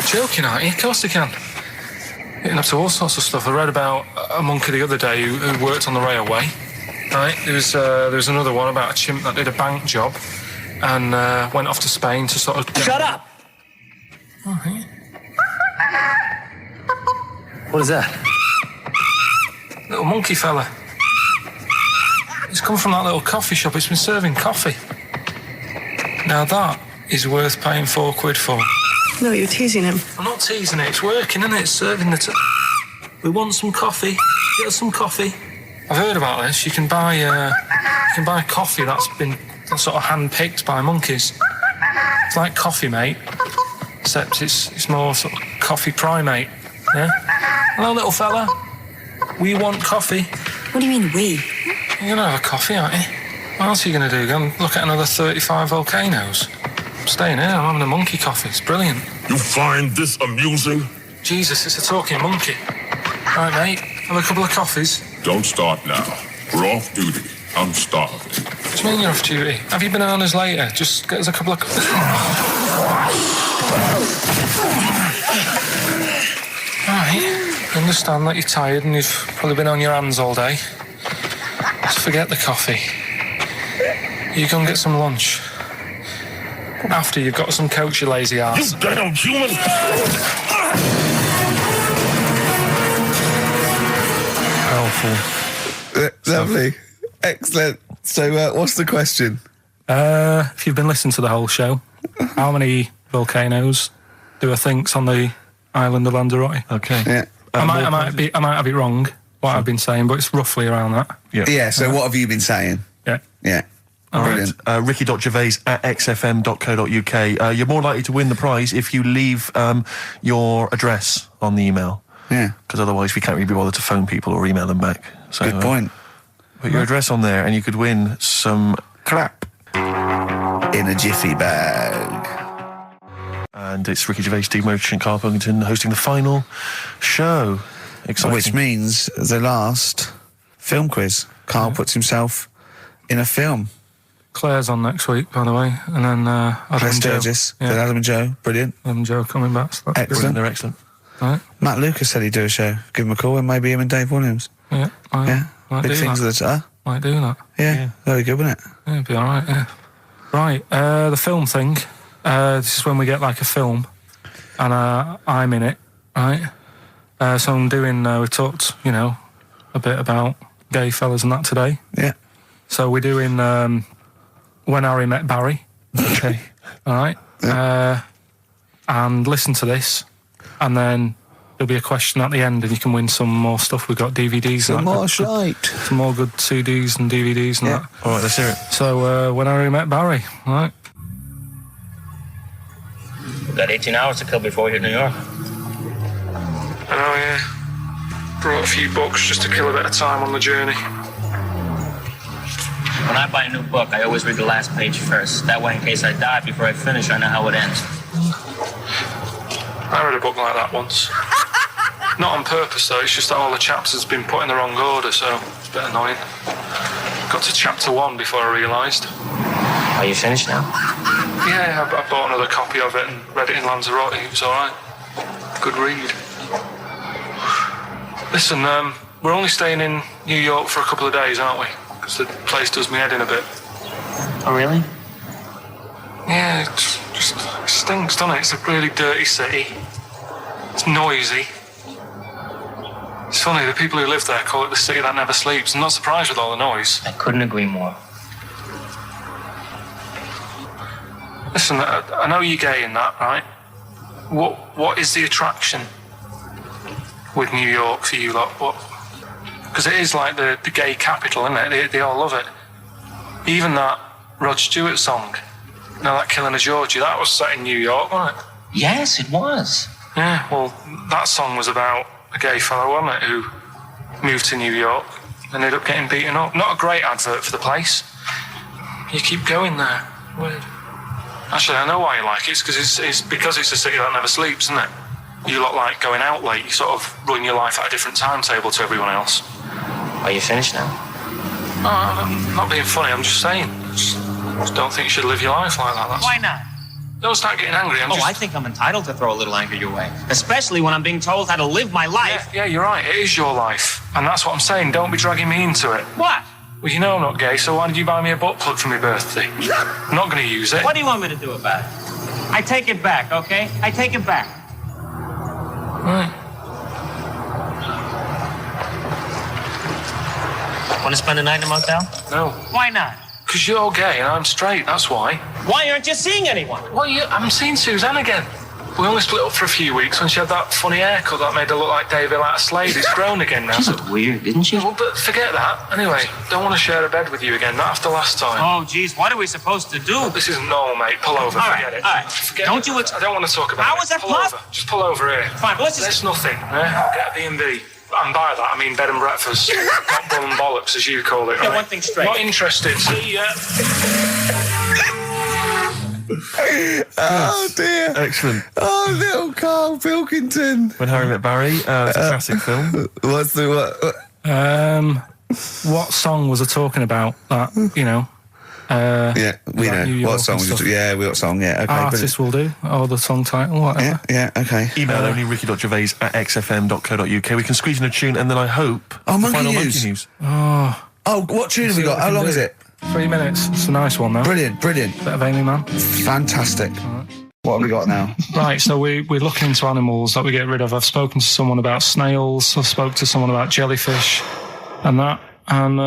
Joking, aren't you? Of course they can. Getting up to all sorts of stuff. I read about a monkey the other day who worked on the railway. Right, there was another one about a chimp that did a bank job and went off to Spain to sort of... Shut up! Oh, yeah. What is that? Little monkey fella. He's come from that little coffee shop. It's been serving coffee. Now that is worth paying £4 for. No, you're teasing him. I'm not teasing it. It's working, isn't it? It's serving the... We want some coffee. Get us some coffee. I've heard about this. You can buy coffee that's been sort of hand-picked by monkeys. It's like Coffee Mate, except it's more sort of coffee primate. Yeah. Hello, little fella. We want coffee. What do you mean, we? You're gonna have a coffee, aren't you? What else are you gonna do? Go and look at another 35 volcanoes? I'm staying here. I'm having a monkey coffee. It's brilliant. You find this amusing? Jesus, it's a talking monkey. Right, mate. Have a couple of coffees. Don't start now. We're off duty. I'm starving. What do you mean you're off duty? Have you bananas later? Just get us a couple of... Right. I understand that you're tired and you've probably been on your hands all day. Just forget the coffee. You go and get some lunch. After you've got some coach, you lazy ass. You damn human! Powerful. Lovely. Excellent. So, what's the question? If you've been listening to the whole show, how many volcanoes do I think's on the Island of Lanzarote. Okay. Yeah. I might have it wrong, what I've been saying, but it's roughly around that. Yeah, so what have you been saying? Yeah. Yeah. Brilliant. Ricky.gervais@xfm.co.uk. You're more likely to win the prize if you leave your address on the email. Yeah. Because otherwise we can't really be bothered to phone people or email them back. So, Good point. Put your address on there and you could win some crap. In a jiffy bag. And it's Ricky Gervais, Steve Merchant, Karl Pilkington hosting the final show. Exciting. Which means the last film quiz. Karl puts himself in a film. Claire's on next week, by the way, and then Adam and Joe. Sturgis, then Adam and Joe, brilliant. Adam and Joe coming back. So that's Excellent. They're excellent. Right. Matt Lucas said he'd do a show. Give him a call, and maybe him and Dave Williams. Yeah, might Big do things that. that. Might do that. Yeah, very good, wasn't it? Yeah, it'd be all right. Yeah. Right, the film thing. This is when we get like a film, and I'm in it, right? So I'm doing. We talked, a bit about gay fellas and that today. Yeah. So we're doing When Harry Met Barry. Okay. All right. Yeah. And listen to this, and then there'll be a question at the end, and you can win some more stuff. We've got DVDs. Some more shite. Some more good CDs and DVDs and that. All right, let's hear it. So When Harry Met Barry. All right. We've got 18 hours to kill before we hit New York. I know, yeah. Brought a few books just to kill a bit of time on the journey. When I buy a new book, I always read the last page first. That way, in case I die before I finish, I know how it ends. I read a book like that once. Not on purpose, though. It's just that all the chapters have been put in the wrong order, so it's a bit annoying. Got to chapter 1 before I realised. Are you finished now? Yeah, I bought another copy of it and read it in Lanzarote. It was all right. Good read. Listen, we're only staying in New York for a couple of days, aren't we? Because the place does me head in a bit. Oh, really? Yeah, it stinks, doesn't it? It's a really dirty city. It's noisy. It's funny, the people who live there call it the city that never sleeps. I'm not surprised with all the noise. I couldn't agree more. Listen, I know you're gay in that, right? What is the attraction with New York for you lot? What? Because it is like the gay capital, isn't it? They all love it. Even that Rod Stewart song, that Killing of Georgie, that was set in New York, wasn't it? Yes, it was. Yeah, well, that song was about a gay fellow, wasn't it, who moved to New York and ended up getting beaten up. Not a great advert for the place. You keep going there. Weird. Actually, I know why you like it. It's because it's a city that never sleeps, isn't it? You lot like going out late. You sort of run your life at a different timetable to everyone else. Are you finished now? No, I'm not being funny. I'm just saying. Just don't think you should live your life like that. Why not? Don't start getting angry. I think I'm entitled to throw a little anger your way. Especially when I'm being told how to live my life. Yeah, you're right. It is your life. And that's what I'm saying. Don't be dragging me into it. What? Well, you know I'm not gay, so why did you buy me a butt plug for my birthday? I'm not going to use it. What do you want me to do about it? I take it back, okay? I take it back. Right. Want to spend the night in a motel? No. Why not? Because you're gay and I'm straight, that's why. Why aren't you seeing anyone? Well, I haven't seen Suzanne again. We only split up for a few weeks when she had that funny haircut that made her look like David out of Slade. It's grown again now. She looked weird, didn't she? Well, but forget that. Anyway, don't want to share a bed with you again, not after last time. Oh, geez, what are we supposed to do? This isn't normal, mate. Pull over, forget it. All right. Forget Don't it. you... I don't want to talk about it. How is that possible? Just pull over here. Fine, but let's just... There's nothing, I'll get a B&B. And by that, I mean bed and breakfast. Not bull and bollocks, as you call it, right? Get one thing straight. Not interested. See ya. Oh dear. Excellent. Oh, little Karl Pilkington. When Harry Met Barry, it's a classic film. What's the what song was I talking about? That, yeah, we know. What song was it? Yeah, what song, yeah. Okay, artist will do, or the song title, whatever. Yeah, okay. Email only ricky.gervais@xfm.co.uk. We can squeeze in a tune and then I hope Monkey final News. Monkey News. Oh, what tune have we got? How long is it? 3 minutes. It's a nice one, though. Brilliant. Bit of Amy Man. Fantastic. Right. What have we got now? Right, so we're looking into animals that we get rid of. I've spoken to someone about snails. I've spoken to someone about jellyfish and that. And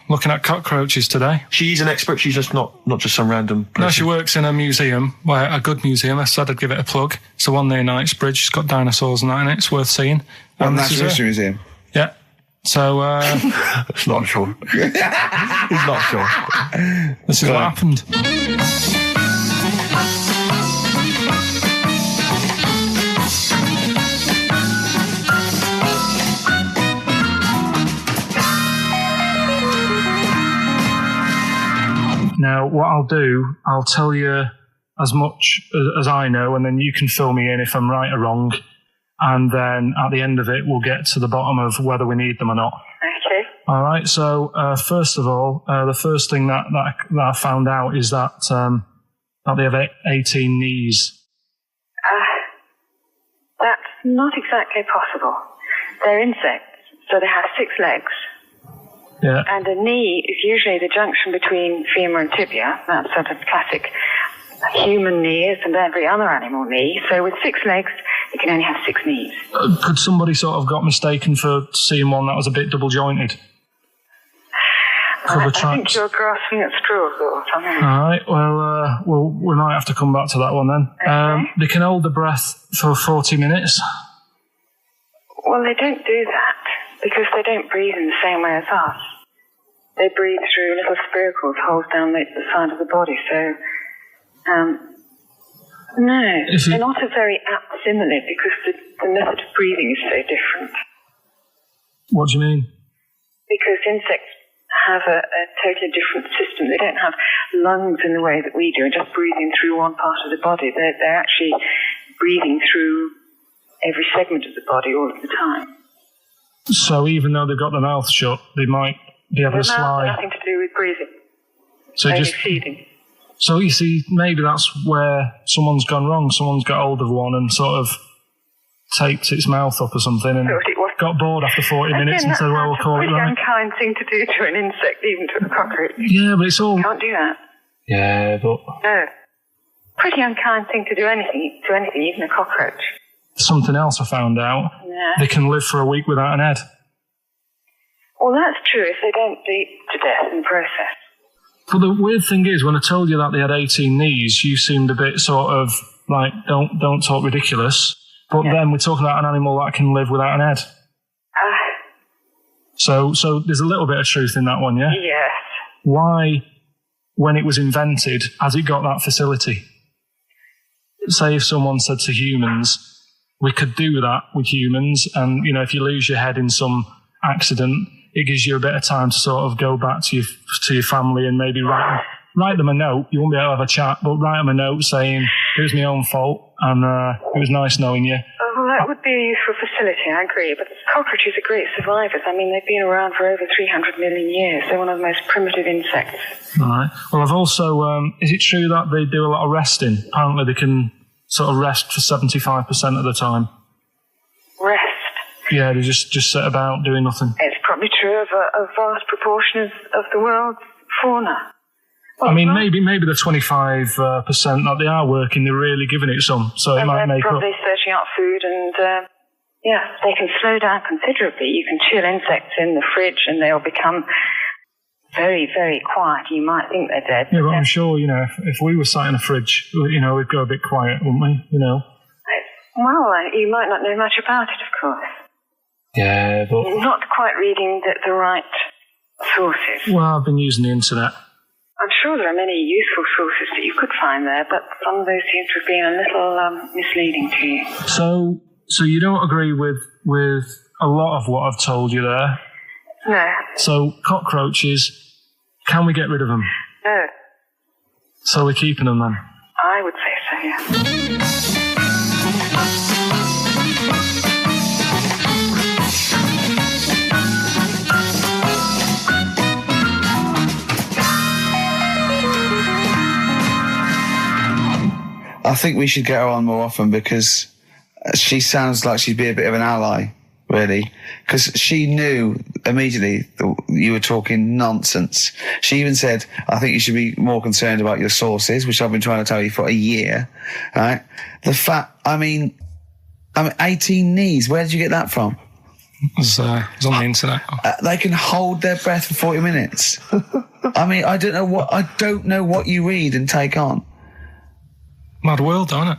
looking at cockroaches today. She's an expert. She's just not just some random person. No, she works in a museum, a good museum. I said I'd give it a plug. It's the one near Knightsbridge. It's got dinosaurs and that in it. It's worth seeing. And Natural History Museum? Yeah. So, It's not sure. He's not sure. This is what happened. Now, what I'll do, I'll tell you as much as I know, and then you can fill me in if I'm right or wrong. And then at the end of it, we'll get to the bottom of whether we need them or not. Okay. All right. So, first of all, the first thing that I found out is that they have 18 knees. That's not exactly possible. They're insects, so they have 6 legs. Yeah. And a knee is usually the junction between femur and tibia. That's sort of classic human knees and every other animal knee. So with 6 legs, you can only have 6 knees. Could somebody sort of got mistaken for seeing one that was a bit double jointed? I think you're grasping at straws or something. All right. Well, we might have to come back to that one then. Okay. They can hold the breath for 40 minutes. Well, they don't do that because they don't breathe in the same way as us. They breathe through little spiracles, holes down the side of the body. So, no, they're not a very apt simile because the method of breathing is so different. What do you mean? Because insects have a totally different system. They don't have lungs in the way that we do and just breathing through one part of the body. They're actually breathing through every segment of the body all of the time. So even though they've got their mouth shut, they might be able to Their mouth slide. has nothing to do with breathing. So only just feeding. So you see, maybe that's where someone's gone wrong. Someone's got hold of one and sort of taped its mouth up or something and got bored after 40 minutes and said, well, we'll call it right. It's a pretty unkind thing to do to an insect, even to a cockroach. Yeah, but it's all... You can't do that. Yeah, but... No. Pretty unkind thing to do anything, even a cockroach. Something else I found out. Yeah. They can live for a week without an head. Well, that's true if they don't bleed to death in the process. But the weird thing is, when I told you that they had 18 knees, you seemed a bit sort of like, don't talk ridiculous. But then we're talking about an animal that can live without an head. So there's a little bit of truth in that one, yeah? Yes. Why, when it was invented, has it got that facility? Say if someone said to humans, we could do that with humans, and, you know, if you lose your head in some accident, it gives you a bit of time to sort of go back to your family and maybe write them a note. You won't be able to have a chat, but write them a note saying, it was my own fault, and it was nice knowing you. Well, that would be a useful facility, I agree. But cockroaches are great survivors. I mean, they've been around for over 300 million years. They're one of the most primitive insects. All right. Well, I've also... is it true that they do a lot of resting? Apparently they can sort of rest for 75% of the time. Rest? Yeah, they just sit about doing nothing. It's probably true of a vast proportion of the world's fauna. I mean, maybe the 25% that they are working, they're really giving it some, so it might make up. They're probably searching out food and, they can slow down considerably. You can chill insects in the fridge and they'll become very, very quiet. You might think they're dead. Yeah, but I'm sure, you know, if we were sat in a fridge, you know, we'd go a bit quiet, wouldn't we, you know? Well, you might not know much about it, of course. Yeah, but... You're not quite reading the right sources. Well, I've been using the internet. I'm sure there are many useful sources that you could find there, but some of those seem to have been a little misleading to you. So you don't agree with a lot of what I've told you there? No. So cockroaches, can we get rid of them? No. So we're keeping them then? I would say so, yeah. I think we should get her on more often because she sounds like she'd be a bit of an ally, really. Because she knew immediately that you were talking nonsense. She even said, I think you should be more concerned about your sources, which I've been trying to tell you for a year, right? I mean, 18 knees, where did you get that from? It was on the internet. They can hold their breath for 40 minutes. I mean, I don't know what you read and take on. Mad world, don't it?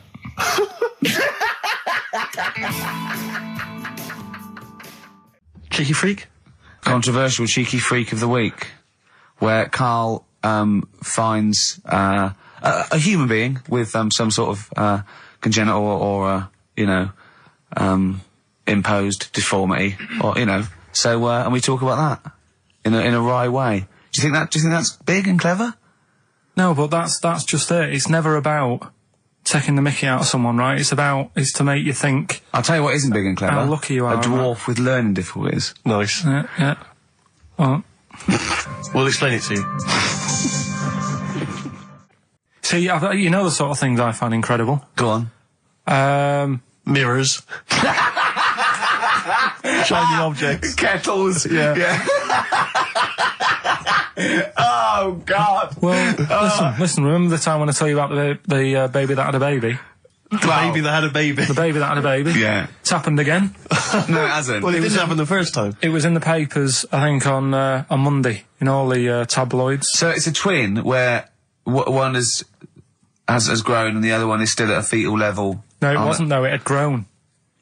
Cheeky freak? Controversial cheeky freak of the week, where Karl finds a human being with some sort of congenital or imposed deformity, or So and we talk about that in a wry way. Do you think that's big and clever? No, but that's just it. It's never about taking the mickey out of someone, right? It's to make you think. I'll tell you what isn't big and clever. How lucky you are. A dwarf with learning difficulties. Nice. Yeah. Well, we'll explain it to you. See, you know the sort of things I find incredible. Go on. Mirrors. Shiny objects. Kettles. Yeah. Oh, God. Well, listen, remember the time when I told you about the baby that had a baby? Baby that had a baby. The baby that had a baby. Yeah. It's happened again. No, it hasn't. Well, it didn't happen the first time. It was in the papers, I think, on Monday, in all the tabloids. So it's a twin where one has grown and the other one is still at a fetal level. No, it wasn't, though. It had grown.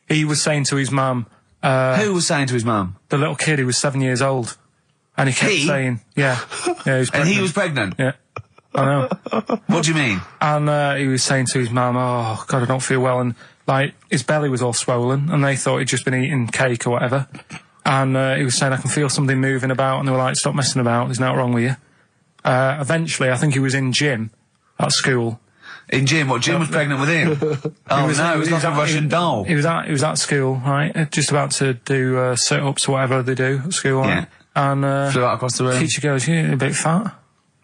He was saying to his mum... Who was saying to his mum? The little kid who was 7 years old. And he kept saying... Yeah, he was pregnant. And he was pregnant? Yeah. I know. What do you mean? And he was saying to his mum, oh, God, I don't feel well. And, his belly was all swollen, and they thought he'd just been eating cake or whatever. And he was saying, I can feel something moving about. And they were like, stop messing about. There's nothing wrong with you. Eventually, I think he was in gym at school. In gym? What, Jim was pregnant with him? He was like a Russian doll. He was at school, right? Just about to do sit-ups or whatever they do at school. Yeah. Right? And flew out across the room. Teacher goes, you're a bit fat.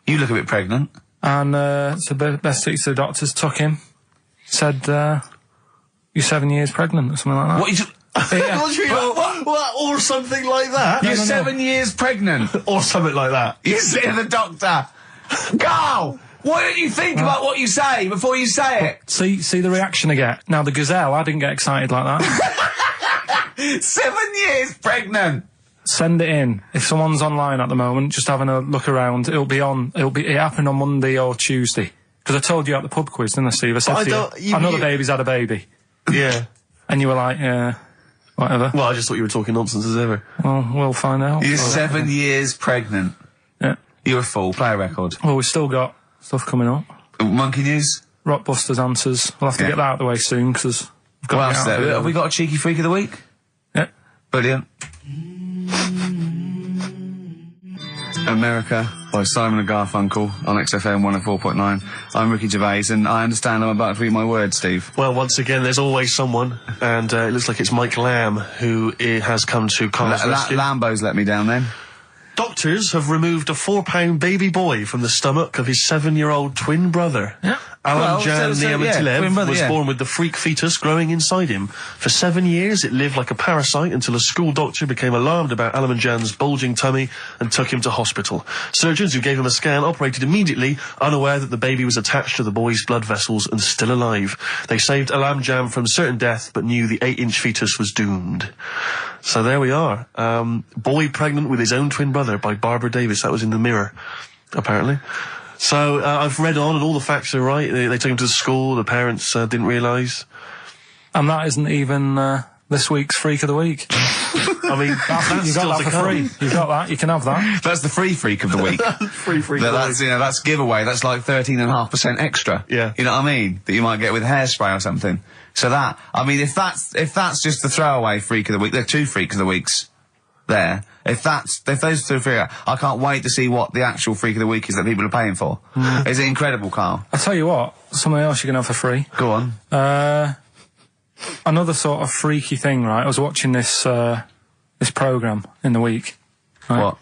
You look a bit pregnant. And so the best teacher, the doctors took him, said, you're 7 years pregnant or something like that. What you What? Or something like that? You're 7 years pregnant. Or something like that. You see the doctor. Carl! Why don't you think about what you say before you say it? See the reaction I get. Now, the gazelle, I didn't get excited like that. 7 years pregnant. Send it in. If someone's online at the moment, just having a look around, it happened on Monday or Tuesday. Because I told you at the pub quiz, didn't I, Steve? I said to you, I know the baby's had a baby. Yeah. And you were like, yeah, whatever. Well, I just thought you were talking nonsense as ever. Well, we'll find out. You're 7 years pregnant. Yeah. You're a fool. Play a record. Well, we've still got stuff coming up. Monkey News? Rockbusters answers. We'll have to get that out of the way soon, because we've got to get out of it. Have we got a cheeky freak of the week? Yeah. Brilliant. America by Simon and Garfunkel on XFM 104.9. I'm Ricky Gervais, and I understand I'm about to read my words, Steve. Well, once again, there's always someone, and it looks like it's Mike Lamb who has come to Carl's rescue. Lambo's let me down then. Doctors have removed a 4-pound baby boy from the stomach of his 7-year-old twin brother. Yeah. Alan Jan Niamatilev was born with the freak fetus growing inside him. For 7 years, it lived like a parasite until a school doctor became alarmed about Alan Jan's bulging tummy and took him to hospital. Surgeons who gave him a scan operated immediately, unaware that the baby was attached to the boy's blood vessels and still alive. They saved Alan Jan from certain death, but knew the 8-inch fetus was doomed. So there we are. Boy pregnant with his own twin brother by Barbara Davis. That was in the Mirror, apparently. So I've read on, and all the facts are right. They took him to school. The parents didn't realise. And that isn't even this week's Freak of the Week. I mean, that's you got that for free. You got that. You can have that. That's the free Freak of the Week. Free Freak. That's giveaway. That's like 13.5% extra. Yeah. You know what I mean? That you might get with hairspray or something. So that, I mean, if that's just the throwaway Freak of the Week, there are 2 Freaks of the Weeks there. If those 2 freak, I can't wait to see what the actual Freak of the Week is that people are paying for. Is it incredible, Carl? I'll tell you what, something else you can have for free. Go on. Another sort of freaky thing, right? I was watching this programme in the week. Right? What?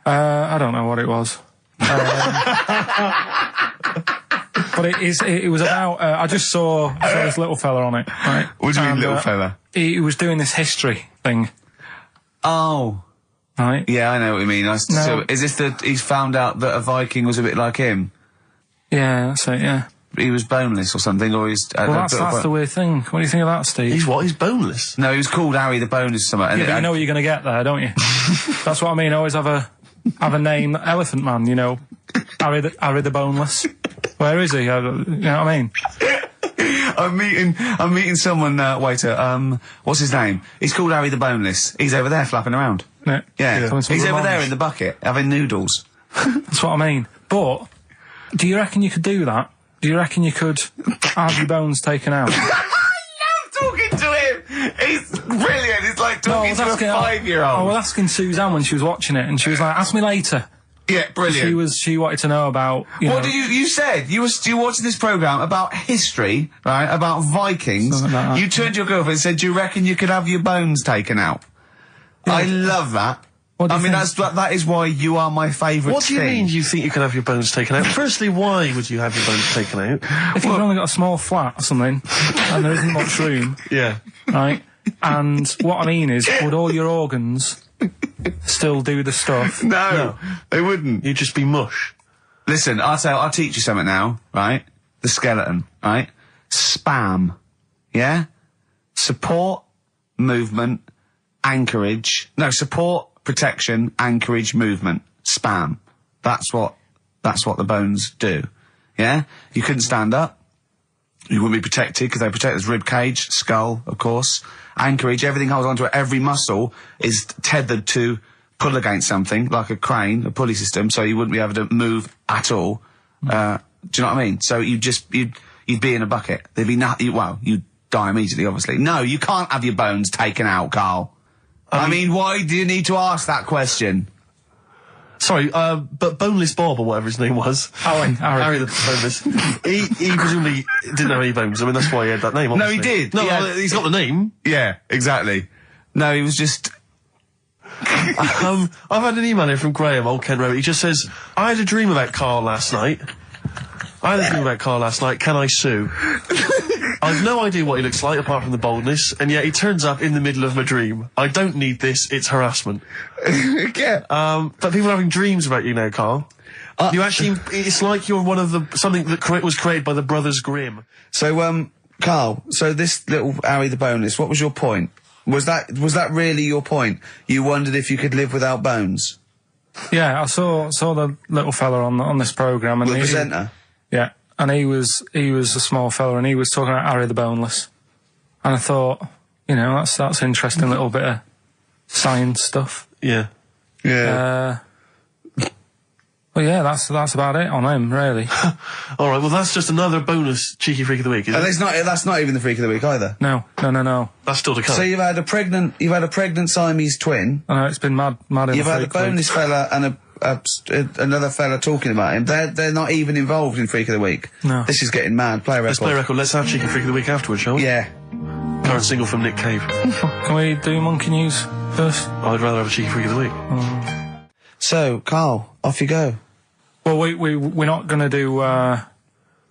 I don't know what it was. But it was about, I just saw this little fella on it, right? What do you mean, little fella? He was doing this history thing. Oh. Right? Yeah, I know what you mean. So, is this he's found out that a Viking was a bit like him? Yeah, that's it, yeah. boneless or something, or he's. Well, that's the weird thing. What do you think of that, Steve? He's what? He's boneless? No, he was called Harry the Boneless. Something. Yeah, but you know what you're going to get there, don't you? That's what I mean. Always have a name, Elephant Man. You know, Harry the Boneless. Where is he? You know what I mean? I'm meeting someone, waiter, what's his name? He's called Harry the Boneless. He's over there flapping around. Yeah. He's over there in the bucket, having noodles. That's what I mean. But, do you reckon you could do that? Do you reckon you could have your bones taken out? I love talking to him! He's brilliant, it's like talking to a 5-year-old. I was asking Suzanne when she was watching it, and she was like, ask me later. Yeah, brilliant. She wanted to know about, What you said? You watching this programme about history, right? About Vikings. Something like that. You turned to your girlfriend and said, do you reckon you could have your bones taken out? Yeah. I love that. I mean, that is why you are my favourite What do you mean you think you can have your bones taken out? Firstly, why would you have your bones taken out? If you've only got a small flat or something, and there isn't much room. Yeah. Right? And what I mean is, would all your organs still do the stuff? No, they wouldn't. You'd just be mush. Listen, I'll teach you something now, right? The skeleton, right? Spam. Yeah? Support, movement, anchorage. No, support, protection, anchorage, movement. Spam. That's what the bones do. Yeah? You couldn't stand up. You wouldn't be protected because they protect his rib cage, skull, of course. Anchorage, everything holds onto it. Every muscle is tethered to pull against something, like a crane, a pulley system, so you wouldn't be able to move at all. Do you know what I mean? So you'd be in a bucket. There'd be you'd die immediately, obviously. No, you can't have your bones taken out, Carl. I mean, why do you need to ask that question? Sorry, but Boneless Bob, or whatever his name was. Harry the Boneless. he presumably didn't have any bones. I mean, that's why he had that name, obviously. No, he did. No, he's got the name. Yeah, exactly. No, he was just... I've had an email here from Graham, old Ken Rowe. He just says, I had a dream about Carl last night. Can I sue? I've no idea what he looks like, apart from the boldness, and yet he turns up in the middle of my dream. I don't need this, it's harassment. Yeah. But people are having dreams about you now, Carl. You actually, it's like you're one of something that was created by the Brothers Grimm. So, Carl, so this little Harry the Boneless, what was your point? Was that really your point? You wondered if you could live without bones? Yeah, I saw the little fella on this programme, and the presenter. Yeah, and he was a small fella, and he was talking about Harry the Boneless, and I thought, that's interesting little bit of science stuff. Yeah. Yeah. Well, yeah, that's about it on him, really. All right, well, that's just another bonus cheeky freak of the week, isn't it? That's not even the freak of the week either. No. That's still to come. So you've had a pregnant Siamese twin. I know, it's been mad. You've had a boneless fella and another fella talking about him. They're not even involved in freak of the week. No. This is getting mad. Play a record. Let's play a record. Let's have cheeky freak of the week afterwards, shall we? Yeah. Current single from Nick Cave. Can we do monkey news first? I'd rather have a cheeky freak of the week. So, Carl, off you go. Well, we're not going to do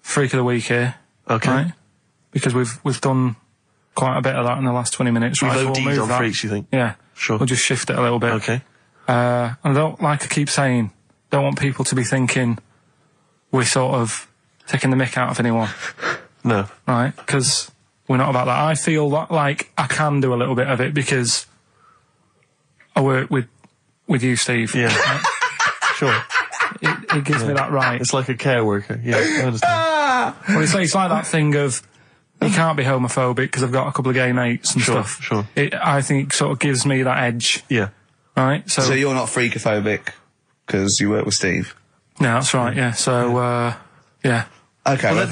freak of the week here, okay? Right? Because we've done quite a bit of that in the last 20 minutes. We've right? OD'd on freaks, you think? Yeah, sure. We'll just shift it a little bit. Okay. And I don't, like I keep saying, don't want people to be thinking we're sort of taking the mick out of anyone. No. Right? Because we're not about that. I feel like I can do a little bit of it because I work with you, Steve. Yeah. Right? Sure. It gives me that right. It's like a care worker. Yeah, I understand. Well, it's like that thing of you can't be homophobic because I've got a couple of gay mates and stuff. Sure. I think sort of gives me that edge. Yeah. Right? So you're not freakophobic because you work with Steve? No, that's right, yeah. So, yeah. Okay. Well,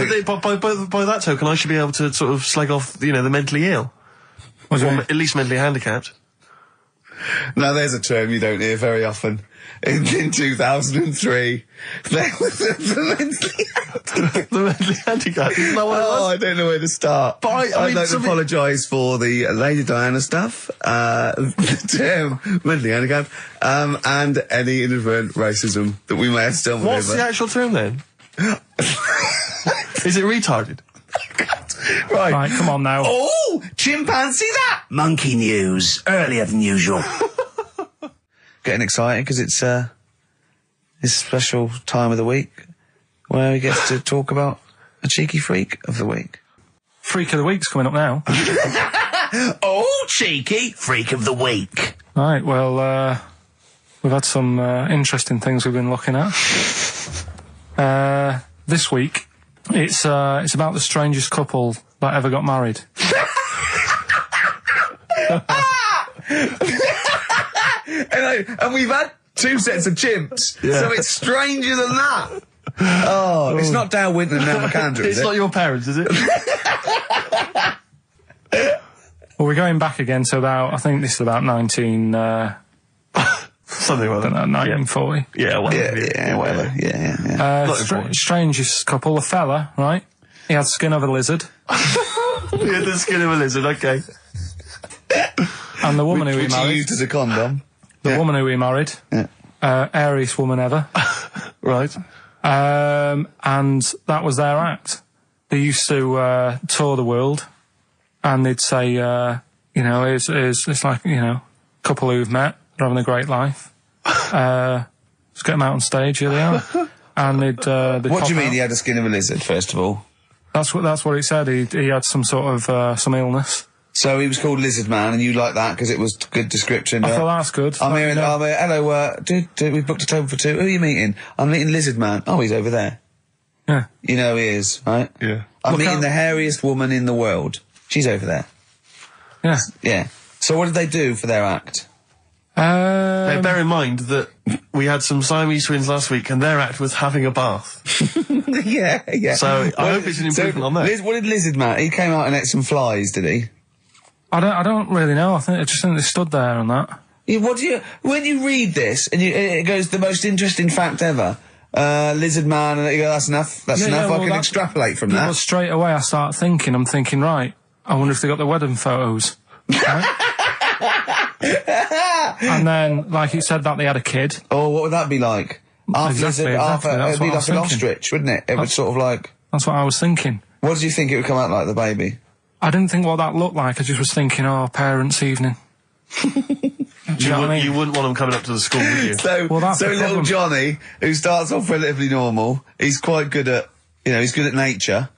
by that token, I should be able to sort of slag off, the mentally ill. Or at least mentally handicapped. Now, there's a term you don't hear very often. In 2003, there was the mentally handicapped. Isn't that what it was? I don't know where to start. But I'd like to apologise for the Lady Diana stuff, the term mentally handicapped, and any inadvertent racism that we may have stumbled over. What's the actual term then? Is it retarded? Right, come on now. Oh, chimpanzee that! Monkey news, earlier than usual. Getting excited because it's this special time of the week where we get to talk about a cheeky freak of the week? Freak of the week's coming up now. Oh, cheeky freak of the week. Right, well, we've had some interesting things we've been looking at. This week, it's about the strangest couple that ever got married. And we've had 2 sets of chimps, so it's stranger than that. Oh, it's not Dale Winton and Neil McAndrew, is It's it? not your parents, is it? Well, we're going back again to about, I think this is about 19... something like that. 1940. Yeah, whatever. Yeah, whatever. Yeah. Strangest couple, a fella, right? He had the skin of a lizard. He had the skin of a lizard, okay. And the woman who he Which he married... used as a condom. The woman who he married. Yeah. Airiest woman ever. Right. And that was their act. They used to tour the world, and they'd say, it's like, a couple who've met, they're having a great life. Let's get them out on stage, here they are. And they'd What do you mean out. he had the skin of a lizard, first of all? That's what it said. He had some sort of some illness. So he was called Lizard Man, and you like that because it was good description. I thought that's good. I'm here, hello, we've booked a table for 2. Who are you meeting? I'm meeting Lizard Man. Oh, he's over there. Yeah. You know he is, right? Yeah. I'm meeting the hairiest woman in the world. She's over there. Yeah. Yeah. So what did they do for their act? Now, bear in mind that we had some Siamese twins last week, and their act was having a bath. Yeah. So I hope it's an improvement on that. What did Lizard Man? He came out and ate some flies, did he? I don't really know. I just think they stood there and that. Yeah, when you read this and it goes the most interesting fact ever, Lizard Man, and you go, that's enough. That's enough. I can extrapolate from that. Well, straight away I start thinking. I'm thinking, right. I wonder if they got the wedding photos. Right? And then, like you said, that they had a kid. Oh, what would that be like? Exactly. It'd be like an ostrich, wouldn't it? It would sort of like. That's what I was thinking. What did you think it would come out like, the baby? I didn't think what that looked like. I just was thinking, parents' evening. You wouldn't want them coming up to the school, would you? So little Johnny, who starts off relatively normal, he's quite good at, he's good at nature,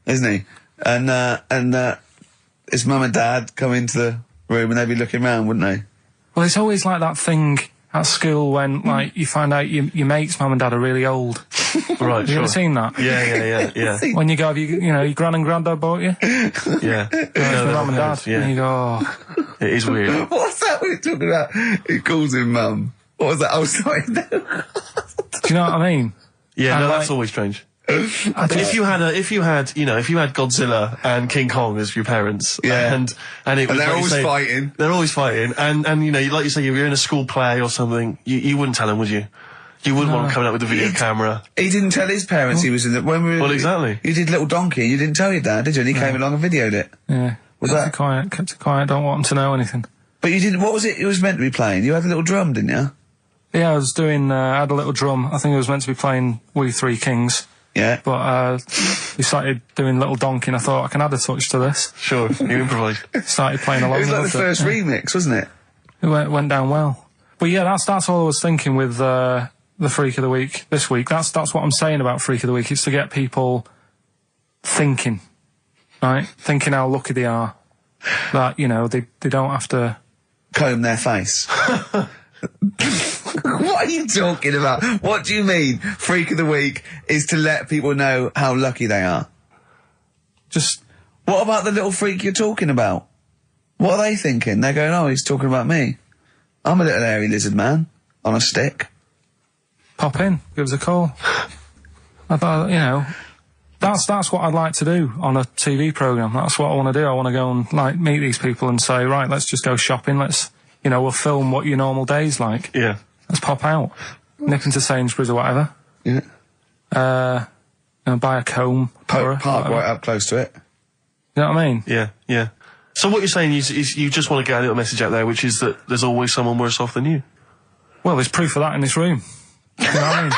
isn't he? And his mum and dad come into the room and they'd be looking round, wouldn't they? Well, it's always like that thing at school when, like, you find out your mate's mum and dad are really old. Right, Have you ever seen that? Yeah. When you go, your gran and granddad bought you? Yeah. No, mum and dad. Yeah. And you go, oh. It is weird. What's that we're talking about? He calls him mum. What was that? Oh, sorry. Do you know what I mean? Yeah, And that's always strange. If you had Godzilla and King Kong as your parents, and it was, they're like always fighting. They're always fighting, and like you say, you're in a school play or something, you wouldn't tell them, would you? You wouldn't want them coming out with a video camera. He didn't tell his parents he was in the... Well, exactly. You did Little Donkey, you didn't tell your dad, did you? And he came along and videoed it. Yeah. Kept it quiet, don't want them to know anything. But you didn't... What was it was meant to be playing? You had a little drum, didn't you? Yeah, I was doing... I had a little drum. I think I was meant to be playing We Three Kings. Yeah. But we started doing Little Donkey and I thought I can add a touch to this. Sure, you improvised. Started playing along. It was like the first remix, wasn't it? It went down well. But yeah, that's all I was thinking with the Freak of the Week this week. That's what I'm saying about Freak of the Week. It's to get people thinking, right? Thinking how lucky they are. That, they don't have to... comb their face. What are you talking about? What do you mean? Freak of the Week is to let people know how lucky they are. Just... What about the little freak you're talking about? What are they thinking? They're going, oh, he's talking about me. I'm a little hairy lizard man on a stick. Pop in, give us a call. I thought, that's what I'd like to do on a TV programme. That's what I want to do. I want to go and, meet these people and say, right, let's just go shopping. Let's, we'll film what your normal day's like. Yeah. Let's pop out. Nip into Sainsbury's or whatever. Yeah. Buy a comb. Park right up close to it. You know what I mean? Yeah. So what you're saying is you just want to get a little message out there, which is that there's always someone worse off than you. Well, there's proof of that in this room. You know what I mean?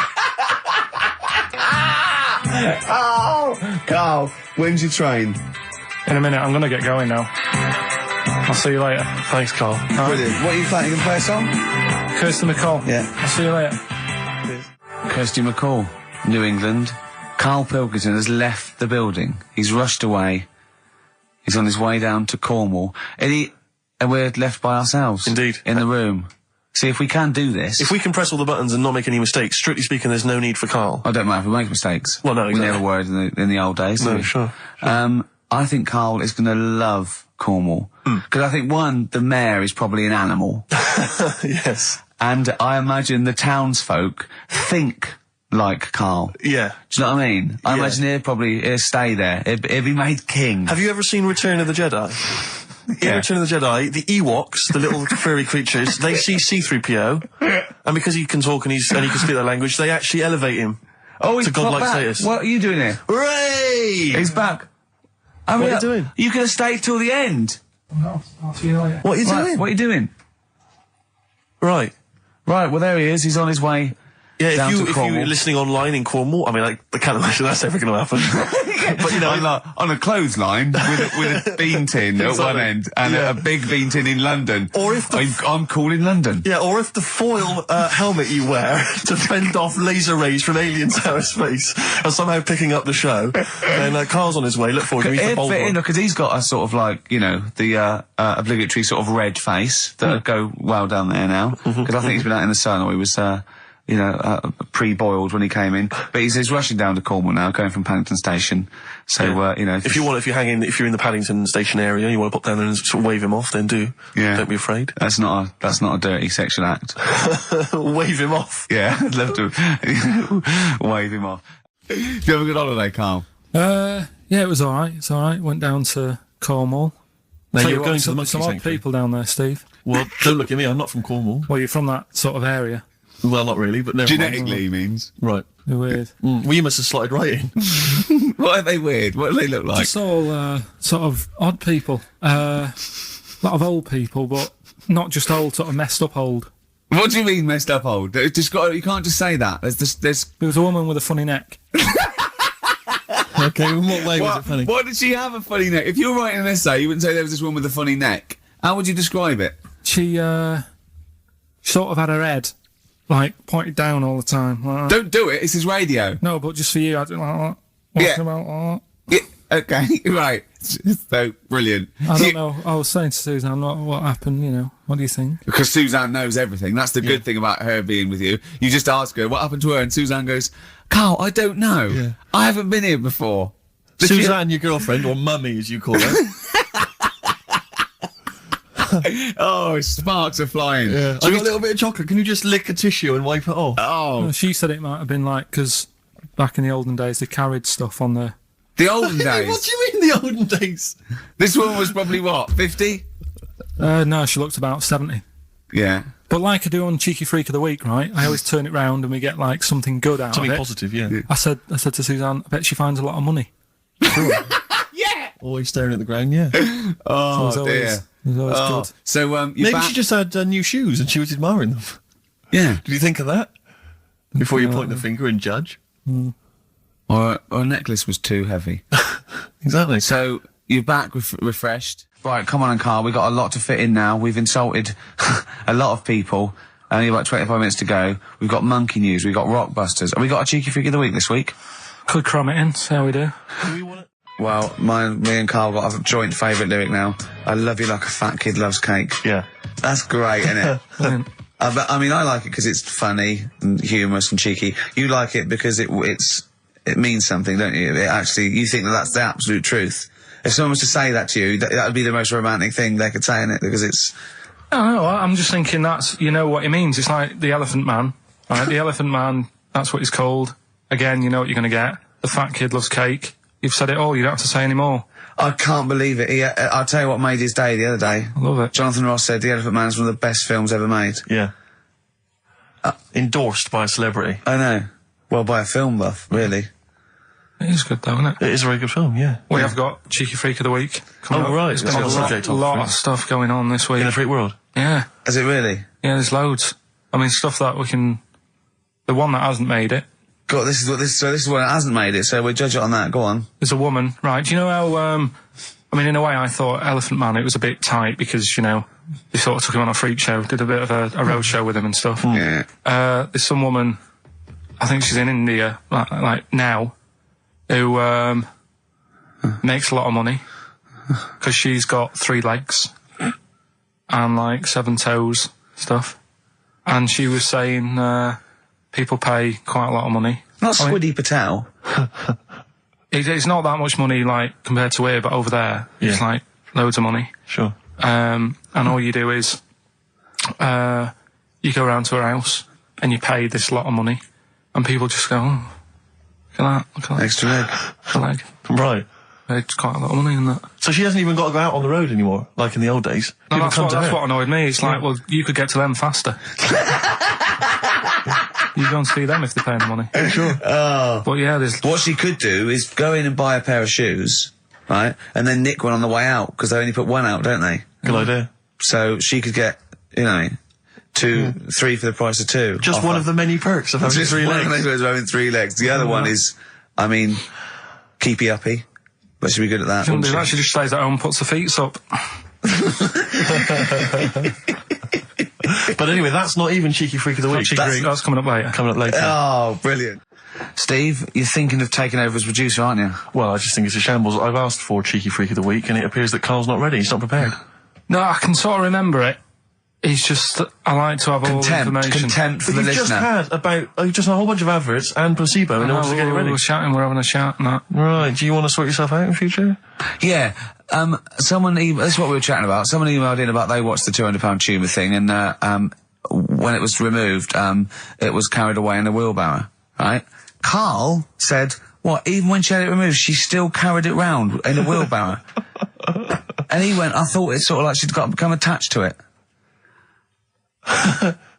Oh, Carl, when's your train? In a minute, I'm going to get going now. I'll see you later. Thanks, Carl. Brilliant. What are you playing? You going to play a song? Kirsty MacColl. Yeah. I'll see you later. Kirsty MacColl, New England, Karl Pilkington has left the building. He's rushed away. He's on his way down to Cornwall. And we're left by ourselves. Indeed. In the room. See, if we can do this... If we can press all the buttons and not make any mistakes, strictly speaking, there's no need for Karl. I don't mind if we make mistakes. Well, no, exactly. We never were in the old days. No, sure. I think Karl is going to love Cornwall. Because I think, one, the mayor is probably an animal. Yes. And I imagine the townsfolk think like Karl. Yeah. Do you know what I mean? I imagine he'll stay there. He'll be made king. Have you ever seen Return of the Jedi? In Return of the Jedi, the Ewoks, the little furry creatures, they see C-3PO, and because he can talk and he can speak their language, they actually elevate him to godlike status. What are you doing here? Hooray! He's back. What are you doing? You could have stayed till the end. I'll see you later. What are you doing? What are you doing? Right. Right, well there he is. He's on his way. Yeah, if you're listening online in Cornwall, I mean, I can't imagine that's ever going to happen. But, you know... on a clothesline with a bean tin at one end and a big bean tin in London. Or if I'm cool in London. Yeah, or if the foil helmet you wear to fend off laser rays from aliens out of space are somehow picking up the show, then Karl's on his way. Look forward to meet the bold one. Because he's got a sort of like, you know, the obligatory sort of red face that would go well down there now. Because I think he's been out in the sun, or he was... pre-boiled when he came in. But he's rushing down to Cornwall now, going from Paddington Station. So, you know... If you're in the Paddington Station area, you want to pop down there and sort of wave him off, then do. Yeah. Don't be afraid. That's not a dirty sexual act. Wave him off. Yeah, I'd love to wave him off. Did you have a good holiday, Karl? Yeah, it was alright. It's alright. Went down to Cornwall. Now you're going to the monkey some odd sanctuary. people down there, Steve. Well, don't look at me, I'm not from Cornwall. Well, you're from that sort of area. Well, not really, but never Genetically, he means. Right. They're weird. Well, you must have slotted right in. What are they weird? What do they look like? Just all sort of odd people. A lot of old people, but not just old, sort of messed up old. What do you mean messed up old? You can't just say that. There was a woman with a funny neck. Okay, in what way was it funny? Why did she have a funny neck? If you were writing an essay, you wouldn't say there was this woman with a funny neck. How would you describe it? She sort of had her head like pointed down all the time. Like Don't do it. It's his radio. No, but just for you, I do like that. Yeah. About yeah. Okay. Right. So brilliant. I don't know. I was saying to Susan, I'm not what happened. You know. What do you think? Because Suzanne knows everything. That's the good thing about her being with you. You just ask her what happened to her, and Suzanne goes, "Karl, I don't know. Yeah. I haven't been here before." Suzanne, your girlfriend, or mummy as you call her. Oh, sparks are flying. Yeah. I got a little bit of chocolate. Can you just lick a tissue and wipe it off? Oh. Well, she said it might have been like, because back in the olden days, they carried stuff on the... The olden days? What do you mean the olden days? This woman was probably, what, 50? No, she looked about 70. Yeah. But like I do on Cheeky Freak of the Week, right? I always turn it round and we get, like, something good out of it. Something positive, yeah. I said to Suzanne, I bet she finds a lot of money. Yeah! Always staring at the ground, yeah. Oh, so dear. It was always good. So, maybe she just had new shoes and she was admiring them. Yeah. Did you think of that? Before you point the finger and judge? Mm. Or a necklace was too heavy. Exactly. So, you're back refreshed. Right, come on, Karl, we've got a lot to fit in now. We've insulted a lot of people. Only about 25 minutes to go. We've got monkey news, we've got rockbusters. Have we got a Cheeky Freak of the Week this week? Could cram it in, see how we do. Do we want it? Well, me and Karl got a joint favourite lyric now. I love you like a fat kid loves cake. Yeah. That's great, isn't it? I mean, I like it because it's funny and humorous and cheeky. You like it because it means something, don't you? You think that's the absolute truth. If someone was to say that to you, that would be the most romantic thing they could say, innit? Because it's... I don't know, I'm just thinking you know what it means. It's like the Elephant Man, right? The Elephant Man, that's what he's called. Again, you know what you're going to get. The fat kid loves cake. You've said it all, you don't have to say any more. I can't believe it. I'll tell you what made his day the other day. I love it. Jonathan Ross said The Elephant Man is one of the best films ever made. Yeah. Endorsed by a celebrity. I know. Well, by a film buff, really. It is good though, isn't it? It is a very good film, yeah. We have got Cheeky Freak of the Week. Right. There's been a lot of stuff going on this week. In the freak world? Yeah. Is it really? Yeah, there's loads. I mean, stuff that we can... The one that hasn't made it. God, this is what it hasn't made it, so we'll judge it on that. Go on. There's a woman, right? Do you know how, I mean, in a way I thought Elephant Man, it was a bit tight because, you know, they sort of took him on a freak show, did a bit of a road show with him and stuff. Yeah. There's some woman, I think she's in India, like now, who makes a lot of money because she's got 3 legs and like 7 toes stuff. And she was saying people pay quite a lot of money. Not Squiddy Patel. It's not that much money like compared to here, but over there it's like loads of money. Sure. And all you do is you go around to her house and you pay this lot of money, and people just go, oh, look at that. Extra leg. Extra leg. Right. It's quite a lot of money in that. So she hasn't even got to go out on the road anymore, like in the old days. No, People that's what annoyed me. It's like, well, you could get to them faster. You go and see them if they're paying the money. Sure. But yeah, there's... What she could do is go in and buy a pair of shoes, right, and then nick one on the way out, because they only put one out, don't they? Good idea. So she could get, 2, 3 for the price of 2. Just one of the many perks of having 3 legs. Just one of the having 3 legs. The other one is, keepy uppy. But she'd be good at that. She just stays at home and puts her feet up. But anyway, that's not even Cheeky Freak of the Week. That's coming up later. Oh, brilliant. Steve, you're thinking of taking over as producer, aren't you? Well, I just think it's a shambles. I've asked for Cheeky Freak of the Week, and it appears that Carl's not ready. He's not prepared. No, I can sort of remember it. It's just that I like to have all the information. Contempt for the listener. You've just had a whole bunch of adverts and placebo in order to get it ready. We're having a chat and that. Right, do you want to sort yourself out in future? Yeah. This is what we were chatting about. Someone emailed in about they watched the £200 tumour thing, and when it was removed, it was carried away in a wheelbarrow, right? Karl said, what, even when she had it removed, she still carried it round in a wheelbarrow? And he went, I thought it's sort of like she'd become attached to it.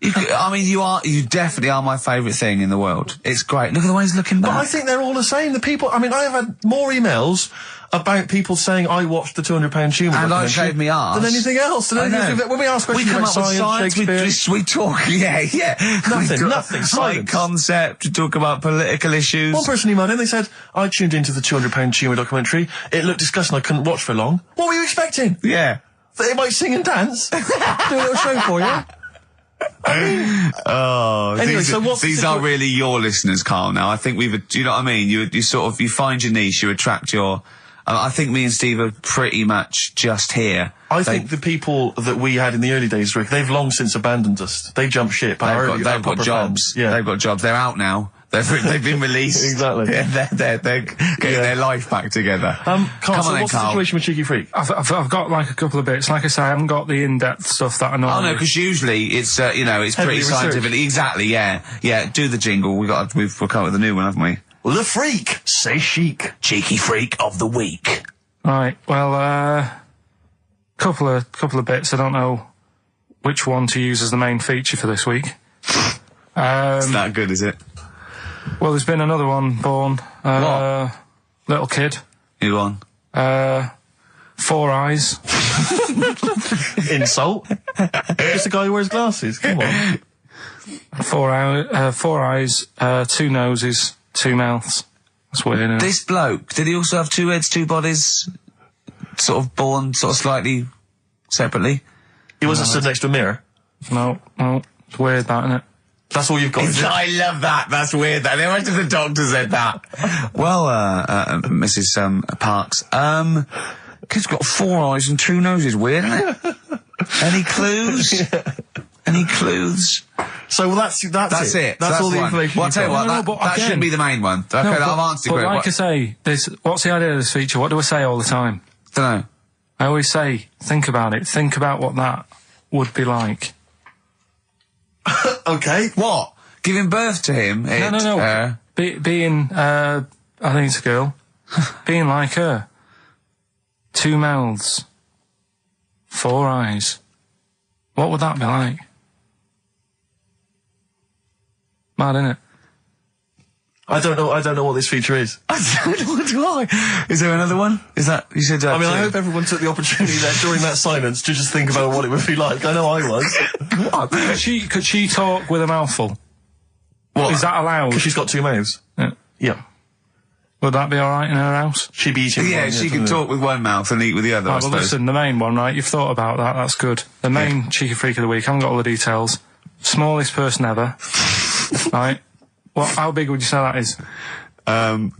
You definitely are my favourite thing in the world. It's great. Look at the way he's looking back. But I think they're all the same. The people, I have had more emails about people saying I watched the £200 tumour and I shaved me arse than anything else. When we ask questions about science, we talk, nothing. High concept. We talk about political issues. One person emailed in. They said I tuned into the £200 tumour documentary. It looked disgusting. I couldn't watch for long. What were you expecting? Yeah, they might sing and dance. Do a little show for you. Anyway, these are really your listeners, Karl. Now, I think do you know what I mean? You find your niche, you attract your. I think me and Steve are pretty much just here. I think the people that we had in the early days, Rick, they've long since abandoned us. They jumped ship. They've got jobs. Yeah, they've got jobs. They're out now. They've been released. Exactly. Yeah, they're getting their life back together. Carl, what's the Karl. situation with Cheeky Freak? I've got like a couple of bits. Like I say, I haven't got the in-depth stuff that I know. Oh no, because usually it's it's pretty scientific. Exactly. Yeah. Do the jingle. We'll come up with a new one, haven't we? Well, the freak, say chic. Cheeky Freak of the Week. Right. Well, couple of bits. I don't know which one to use as the main feature for this week. It's that good, is it? Well, there's been another one born. Little kid. Who one? 4 eyes. Insult. Just a guy who wears glasses. Come on. 4 eyes, 2 noses, 2 mouths. That's weird, isn't it? This bloke, did he also have 2 heads, 2 bodies? Sort of born slightly separately? He wasn't stood next to a mirror? No. It's weird, that, isn't it? That's all you've got. I love that. That's weird. I imagine the doctor said that. Well, Mrs. Parks, kid's got 4 eyes and 2 noses. Weird, isn't it? Any clues? Any clues? So that's it. That's all the information. Well, I'll tell you what, that shouldn't be the main one. Okay, I've answered it. But like I say, what's the idea of this feature? What do I say all the time? Dunno. I always say, think about it. Think about what that would be like. Okay. What? Giving birth to him? No. Being, I think it's a girl. Being like her. 2 mouths. 4 eyes. What would that be like? Mad, innit? I don't know what this feature is. I don't know. Is there another one? Is that, you said that? I hope everyone took the opportunity there during that silence to just think about what it would be like. I know I was. What? Could she talk with a mouthful? What? Is that allowed? Because she's got 2 mouths. Yeah. Would that be alright in her house? She'd be eating. Yeah, she can talk with one mouth and eat with the other, I suppose. Well, listen, the main one, right? You've thought about that, that's good. The main Cheeky Freak of the Week, I haven't got all the details. Smallest person ever. Right? How big would you say that is?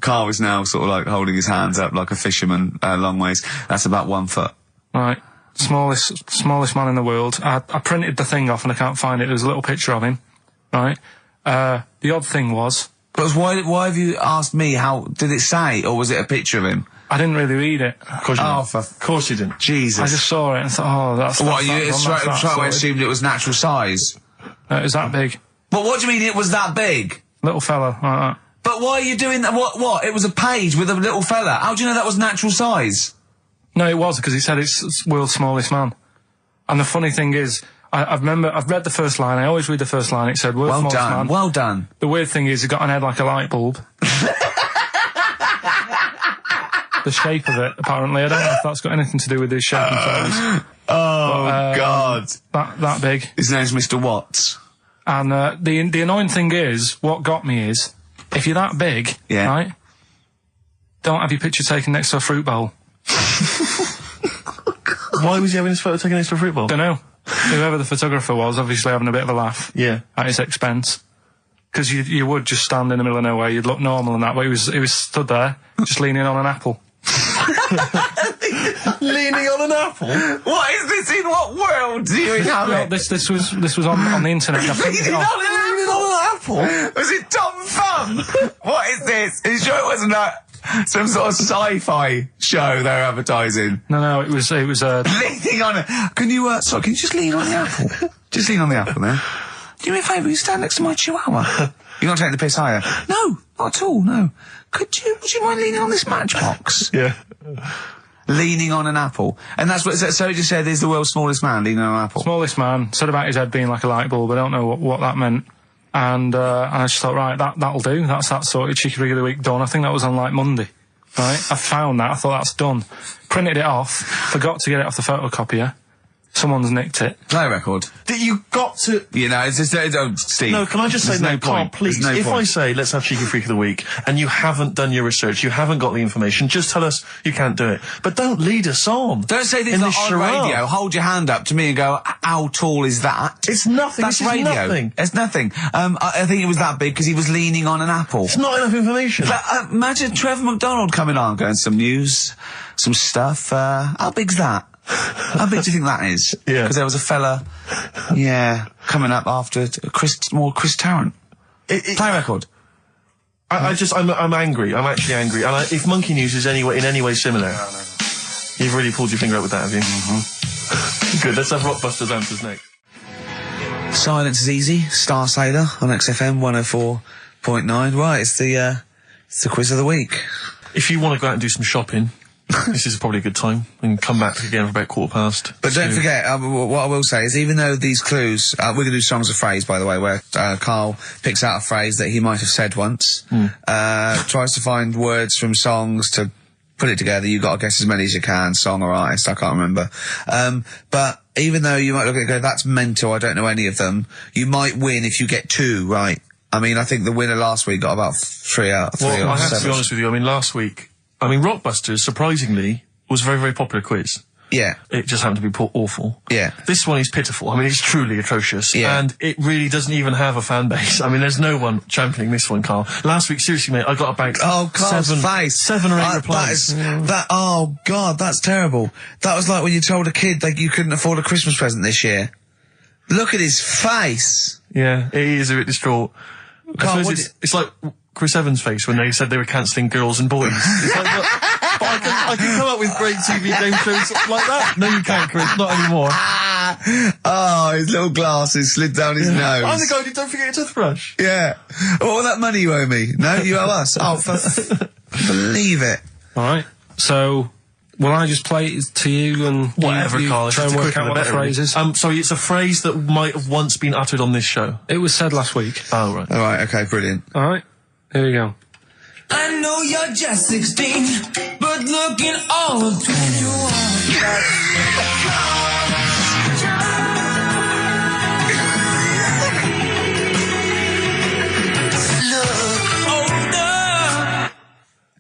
Carl is now sort of like holding his hands up like a fisherman, long ways. That's about 1 foot. Right. Smallest man in the world. I printed the thing off and I can't find it. There's a little picture of him. Right. The odd thing was... But why have you asked me how... Did it say, or was it a picture of him? I didn't really read it. Of course you didn't. Jesus. I just saw it and thought, oh, that's... What, you straight away assumed it was natural size? No, it was that big. But what do you mean it was that big? Little fella, like that. But why are you doing that? What? It was a page with a little fella. How do you know that was natural size? No, it was, because he said it's world's smallest man. And the funny thing is, I've read the first line. I always read the first line. It said, world's smallest man. Well done. The weird thing is, he got an head like a light bulb. The shape of it, apparently. I don't know if that's got anything to do with his shape and face. God. That big. His name's Mr. Watts. And the annoying thing is, what got me is, if you're that big, right, don't have your picture taken next to a fruit bowl. Why was he having his photo taken next to a fruit bowl? Don't know. Whoever the photographer was, obviously having a bit of a laugh. Yeah. At his expense. Because you would just stand in the middle of nowhere, you'd look normal and that, but he was stood there, just leaning on an apple. Leaning on an apple? What is this? In what world do you inhabit? Well, this was on the internet. Leaning on an apple? Was it Tom Thumb? What is this? Are you sure it wasn't some sort of sci-fi show they're advertising? No, it was leaning on it. Can you just lean on the apple? Just lean on the apple there. Do me a favour, you stand next to my chihuahua. You're not taking the piss, are you? No, not at all, no. Would you mind leaning on this matchbox? Yeah. Leaning on an apple. And that's what, so it just said, is the world's smallest man leaning on an apple? Smallest man, said about his head being like a light bulb, I don't know what that meant. And I just thought, right, that'll do. That's that sorted Cheeky Rig of the Week done. I think that was on like Monday. Right? I found that, I thought that's done. Printed it off, forgot to get it off the photocopier. Someone's nicked it. Play a record. You got to... You know, it's just... Steve. No, can I just say, no, Carl, please, if I say, let's have Cheeky Freak of the Week, and you haven't done your research, you haven't got the information, just tell us you can't do it. But don't lead us on. Don't say this on radio. Hold your hand up to me and go, how tall is that? It's nothing. That's radio. Nothing. It's nothing. I think it was that big because he was leaning on an apple. It's not enough information. But, imagine Trevor McDonald coming on, going, some news, some stuff. How big's that? How big do you think that is? Yeah. Because there was a fella, coming up after Chris Tarrant. Play a record. I'm angry. I'm actually angry. And if Monkey News is in any way similar, you've really pulled your finger out with that, have you? Mm-hmm. Good. Let's have Rockbusters answers next. Silence is easy. Star Sailor on XFM 104.9. Right, it's the quiz of the week. If you want to go out and do some shopping, this is probably a good time, and come back again for about 2:15. But don't forget, what I will say is, even though these clues, we're going to do songs of phrase, by the way, where Carl picks out a phrase that he might have said once, tries to find words from songs to put it together. You've got to guess as many as you can, song or artist, I can't remember. But even though you might look at it and go, that's mental, I don't know any of them, you might win if you get 2 right. I mean, I think the winner last week got about 3 out of 3 Well, or I have 7. to be honest with you, I mean, last week, Rockbusters, surprisingly, was a very, very popular quiz. Yeah. It just happened to be awful. Yeah. This one is pitiful. I mean, it's truly atrocious. Yeah. And it really doesn't even have a fan base. I mean, there's no one championing this one, Carl. Last week, seriously, mate, I got about Carl's face. 7 or 8 replies. Oh, God, that's terrible. That was like when you told a kid that you couldn't afford a Christmas present this year. Look at his face. Yeah, it is a bit distraught. Carl, it's like Chris Evans' face when they said they were cancelling Girls and Boys. It's like, look, but I can come up with great TV game shows like that. No, you can't, Chris. Not anymore. Oh, his little glasses slid down his nose. I'm the guy who don't forget your toothbrush. Yeah. What was that money you owe me? No, you owe us. Oh, believe it. All right. So, will I just play it to you and whatever, Carl? Try and work out what the phrase is? Sorry, it's a phrase that might have once been uttered on this show. It was said last week. Oh, right. All right. Okay. Brilliant. All right. Here we go. I know you're just 16, but looking all of 21.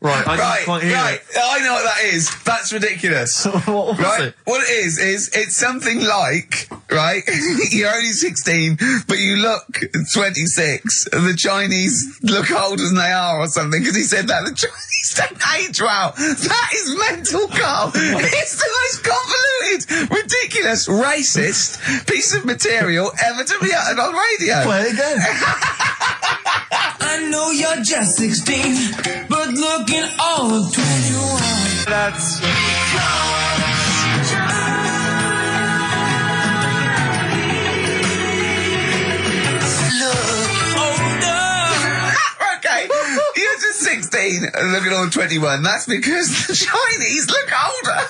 Right, didn't quite hear Right, it. I know what that is. That's ridiculous. What was right? it? What it is it's something like, right, you're only 16, but you look 26, and the Chinese look older than they are or something, because he said that. The Chinese don't age well. That is mental, Carl. It's the most convoluted, ridiculous, racist piece of material ever to be uttered on radio. Play it again. I know you're just 16, but looking all of 21. That's... Okay, you're just 16 and looking all 21. That's because the Chinese look older.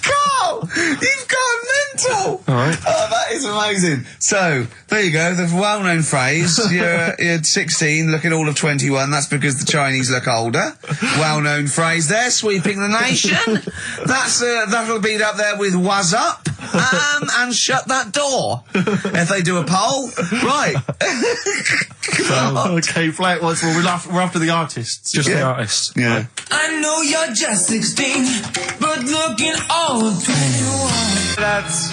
Carl, you've gone mental. All right. Oh, that is amazing. So, there you go, the well-known phrase, you're 16, looking all of 21, that's because the Chinese look older. Well-known phrase there, sweeping the nation. That'll be up there with "was up," and "shut that door." If they do a poll, right. Okay, Flat, we're after the artists. Just the artists. Yeah. I know you're just 16, but looking all of 21. That's...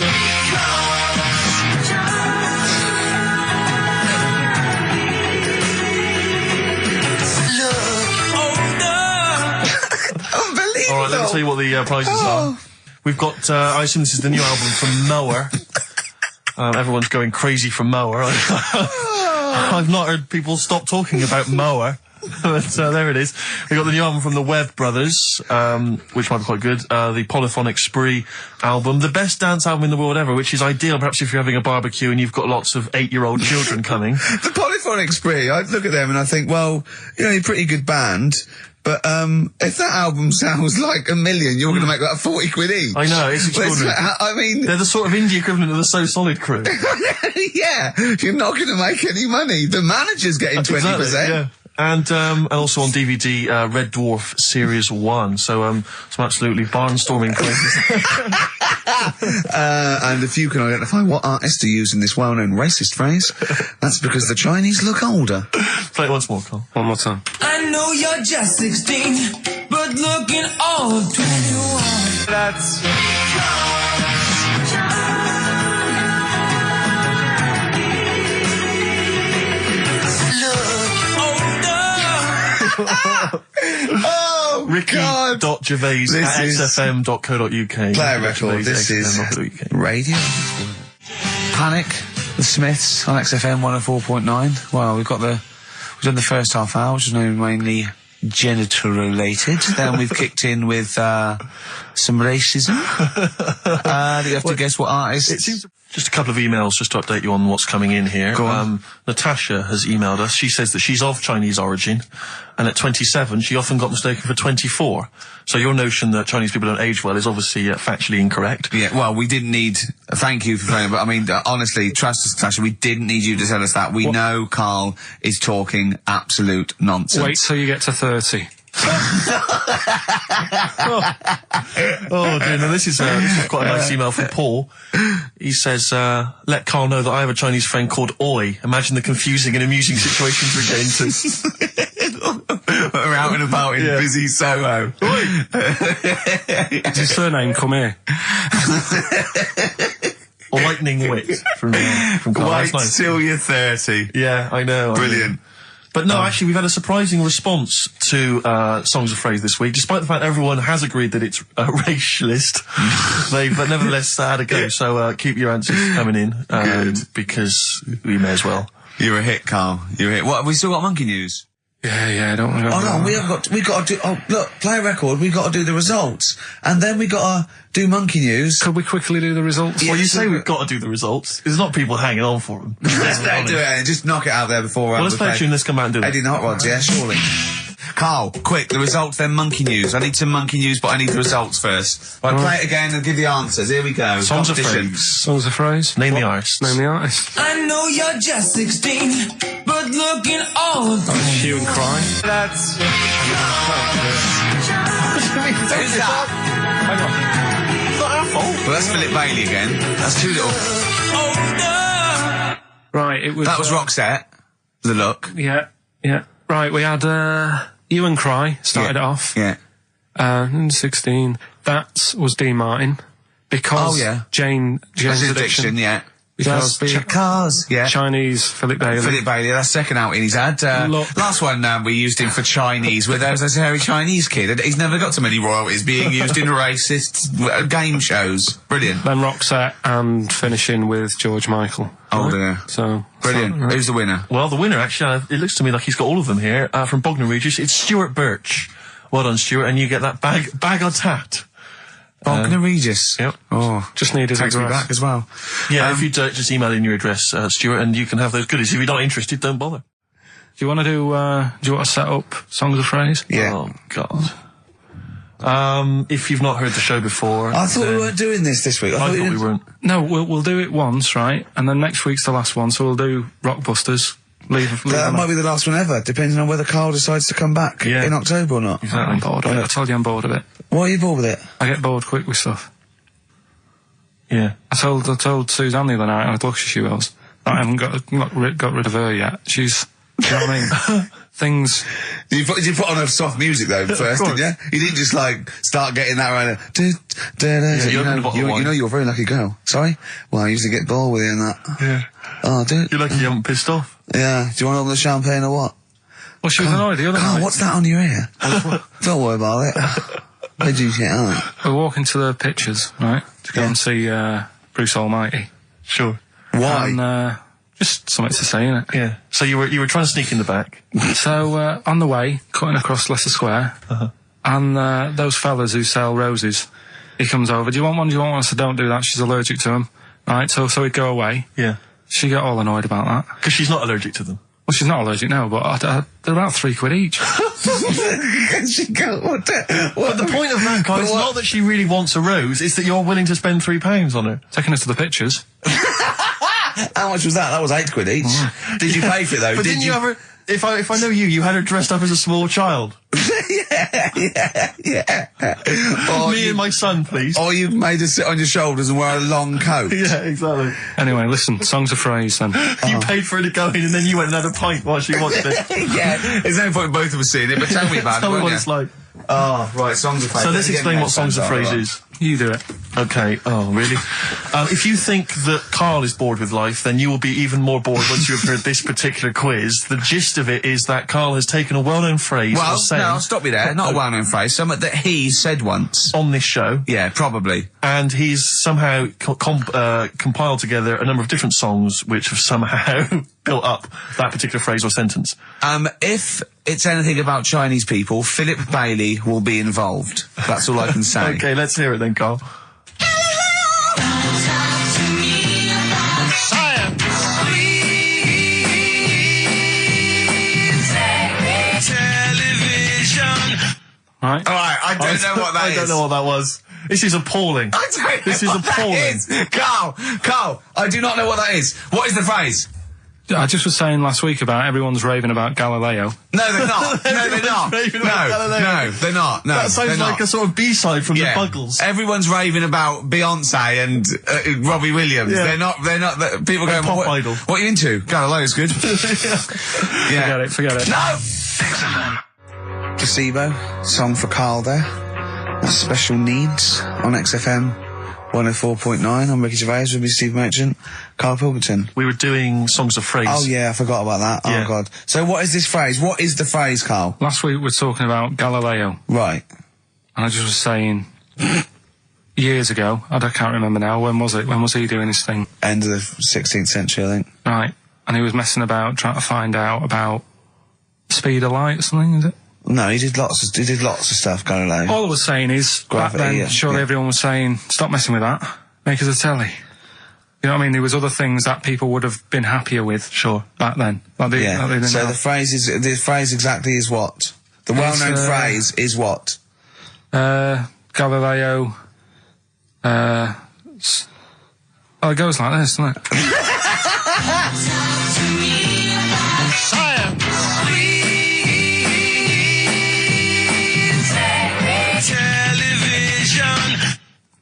Unbelievable. All right, let me tell you what the prizes are. We've got, I assume this is the new album from Mower. Everyone's going crazy for Mower. I've not heard people stop talking about Mower. But there it is. We got the new album from the Webb Brothers, which might be quite good. The Polyphonic Spree album, the best dance album in the world ever, which is ideal perhaps if you're having a barbecue and you've got lots of 8-year-old children coming. The Polyphonic Spree, I look at them and I think, well, you know, you're a pretty good band, but if that album sounds like $1 million, you're going to make that 40 quid each. I know, it's extraordinary. I mean... They're the sort of indie equivalent of the So Solid crew. Yeah, you're not going to make any money. The manager's getting 20%. Exactly, yeah. And also on DVD, Red Dwarf Series 1. So, some absolutely barnstorming places. And if you can identify what artist are using this well-known racist phrase, that's because the Chinese look older. Play it once more, Carl. One more time. I know you're just 16, but looking all of 21. That's... Oh, God. Ricky.Gervais at xfm.co.uk. Play a record. This is radio. Panic, the Smiths on XFM 104.9. Well, we've done the first half hour, which is mainly genital related. Then we've kicked in with some racism. You have to guess what artist. It seems just a couple of emails just to update you on what's coming in here. Go on. Natasha has emailed us. She says that she's of Chinese origin, and at 27 she often got mistaken for 24. So your notion that Chinese people don't age well is obviously factually incorrect. Yeah, well, we didn't need... Thank you for playing, but I mean, honestly, trust us, Natasha, we didn't need you to tell us that. We know Carl is talking absolute nonsense. Wait till you get to 30. Oh dear, no, this is quite a nice email from Paul. He says, let Carl know that I have a Chinese friend called Oi. Imagine the confusing and amusing situations we get into. We're out and about in busy Soho. Is his surname come here? Or lightning wit from Carl. Wait That's nice. till you're 30. Yeah, I know. Brilliant. But no, actually, we've had a surprising response to Songs of Phrase this week. Despite the fact everyone has agreed that it's racialist, they've nevertheless had a go. So keep your answers coming in, because we may as well. You're a hit, Carl. You're a hit. What, have we still got monkey news? Yeah, don't worry. Oh no, we got to do, oh look, play a record, we got to do the results, and then we got to do monkey news. Could we quickly do the results? Well, you say we've got to do the results. There's not people hanging on for them. Let's don't do it, just knock it out there before. Well, let's play a tune, let's come out and do it. Eddie and the Hot Rods, yeah, surely. Carl, quick, the results, then monkey news. I need some monkey news, but I need the results first. Right, play it again and give the answers. Here we go. Songs of Phrase. Songs of Phrase. Name the artist. Name the artist. I know you're just 16, but looking all of 21. Hue and Cry. That's... Who's that? Hang on. It's not our fault. Well, that's Philip Bailey again. That's too little. Right, it was... That was Roxette. The Look. Yeah. Right, we had You and Cry started it off. Yeah. 16. That was Dean Martin. Because Jane's Addiction. Yeah. Because Chinese Philip Bailey. Philip Bailey, that's second outing he's had. Last one we used him for Chinese with there's a hairy Chinese kid. He's never got so many royalties being used in racist game shows. Brilliant. Then Roxette and finishing with George Michael. Oh dear. So brilliant. Right. Who's the winner? Well, the winner, actually, it looks to me like he's got all of them here, from Bognor Regis. It's Stuart Birch. Well done, Stuart, and you get that bag of tat. Bognor Regis. Yep. Oh, just need his takes address. me back as well. Yeah, if you just email in your address, Stuart, and you can have those goodies. If you're not interested, don't bother. Do you want to do you want to set up Songs of Phrase? Yeah. Oh, God. If you've not heard the show before... I thought we weren't doing this week. I thought we weren't. No, we'll do it once, right? And then next week's the last one, so we'll do Rockbusters. That might be the last one ever, depending on whether Carl decides to come back in October or not. Exactly. I'm bored of it. I told you I'm bored of it. Why are you bored with it? I get bored quick with stuff. Yeah. I told Suzanne the other night how lucky she was that I haven't got rid of her yet. She's, do you know what I mean? Things. You put on a soft music though first, didn't you? You didn't just start getting that around. You know you're a very lucky girl. Sorry? Well, I usually get bored with you and that. Yeah. Oh, dude. You're lucky you haven't pissed off. Yeah. Do you want all the champagne or what? Well, she was annoyed the other night. What's that on your ear? Don't worry about it. Where'd you get on? We're walking to the pictures, right? To go and see Bruce Almighty. Sure. Why? And just something to say, innit? Yeah. So you were trying to sneak in the back. So on the way, cutting across Leicester Square, and those fellas who sell roses, he comes over. Do you want one? Do you want one? I said, don't do that. She's allergic to them. Right. So he'd go away. Yeah. She got all annoyed about that. Because she's not allergic to them. Well, she's not allergic now, but they're about £3 each. What But the point of that, Carl, is not that she really wants a rose, it's that you're willing to spend £3 on her. Taking us to the pictures. How much was that? That was £8 each. Did you pay for it though? But didn't you ever... If I know you had her dressed up as a small child. Yeah. Me and my son, please. Or you made her sit on your shoulders and wear a long coat. Yeah, exactly. Anyway, listen, Songs of Phrase then. You paid for her to go in and then you went and had a pint while she watched it. Yeah, there's no point in both of us seeing it, but tell me about tell it. me what it's like. Oh, right, Songs of Phrase. So let's explain what Songs of Phrase is. You do it. Okay. Oh, really? If you think that Carl is bored with life, then you will be even more bored once you have heard this particular quiz. The gist of it is that Carl has taken a well-known phrase. Well, no, I'll stop you there. Not a well-known phrase. Something that he said once. On this show. Yeah, probably. And he's somehow compiled together a number of different songs which have somehow built up that particular phrase or sentence. If it's anything about Chinese people, Philip Bailey will be involved. That's all I can say. Okay, let's hear it then, Carl. Right. Alright, I don't know what that is. I don't know what that was. This is appalling. I don't know This is what that appalling. is. Carl, I do not know what that is. What is the phrase? I just was saying last week about everyone's raving about Galileo. No, they're not. No, they're not. No, they're not. No, that sounds like a sort of B-side from the Buggles. Everyone's raving about Beyonce and Robbie Williams. Yeah. They're not. People going, Pop Idol. What are you into? Galileo's good. Yeah. Forget it. No! Placebo, song for Carl there. That's Special Needs on XFM 104.9. I'm Ricky Gervais with me, Steve Merchant, Karl Pilkington. We were doing Songs of Phrase. Oh yeah, I forgot about that. Yeah. Oh God. So what is this phrase? What is the phrase, Carl? Last week we were talking about Galileo. Right. And I just was saying, years ago, I can't remember now, when was it? When was he doing his thing? End of the 16th century, I think. Right. And he was messing about, trying to find out about speed of light or something, is it? No, he did lots of stuff, Galileo. All I was saying is, Gravity, back then, surely everyone was saying, stop messing with that, make us a telly. You know what I mean? There was other things that people would have been happier with. Sure. Back then. Like they didn't So know. the phrase exactly is what? The well-known phrase is what? Galileo, it goes like this, doesn't it?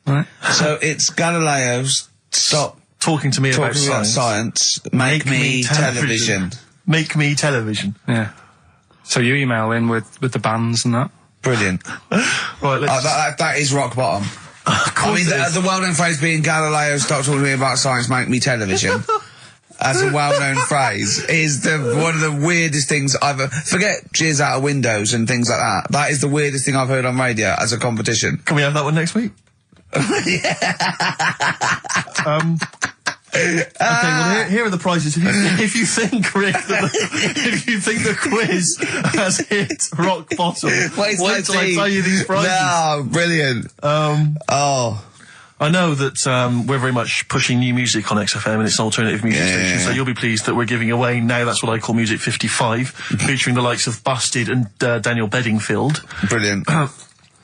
Right. So it's Galileo's stop talking to me about science. Make me television. Make me television. Yeah. So you email in with the bands and that. Brilliant. Right, that is rock bottom. I mean, the well-known phrase being Galileo, stop talking to me about science, make me television. As a well-known phrase, is one of the weirdest things I've forget cheers out of windows and things like that. That is the weirdest thing I've heard on radio as a competition. Can we have that one next week? Okay, well here are the prizes. If you think, Rick, if you think the quiz has hit rock bottom, wait till I tell you these prizes. No, brilliant. I know that we're very much pushing new music on XFM, and it's an alternative music station, so you'll be pleased that we're giving away now, that's what I call Music 55, featuring the likes of Busted and Daniel Bedingfield. Brilliant.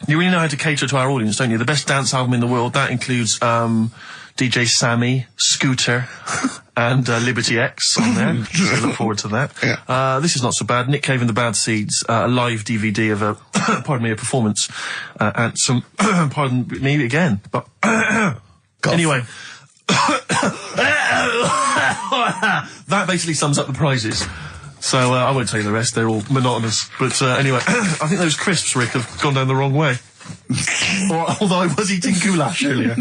You really know how to cater to our audience, don't you? The best dance album in the world, that includes DJ Sammy, Scooter, and Liberty X on there. So look forward to that. Yeah. This is not so bad. Nick Cave and the Bad Seeds, a live DVD of a, a performance, and some, pardon me again, but, anyway. That basically sums up the prizes. So, I won't tell you the rest, they're all monotonous. But, anyway, I think those crisps, Rick, have gone down the wrong way. Although I was eating goulash earlier.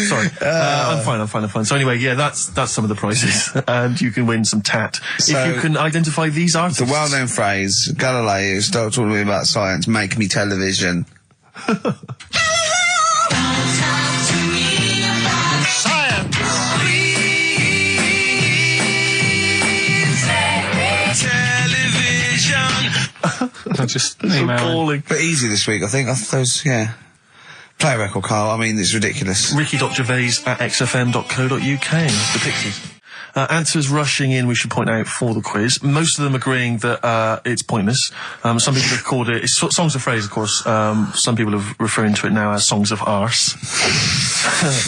Sorry. I'm fine. So anyway, yeah, that's some of the prizes. And you can win some tat. So, if you can identify these artists. The well-known phrase, Galileo, stop talking to me about science, make me television. I just emailing. But easy this week, I think. Those, yeah. Play a record, Carl. I mean, it's ridiculous. Ricky.Gervais at xfm.co.uk. The Pixies. Answers rushing in, we should point out, for the quiz. Most of them agreeing that it's pointless. Some people have called it... It's songs of phrase, of course. Some people are referring to it now as songs of arse.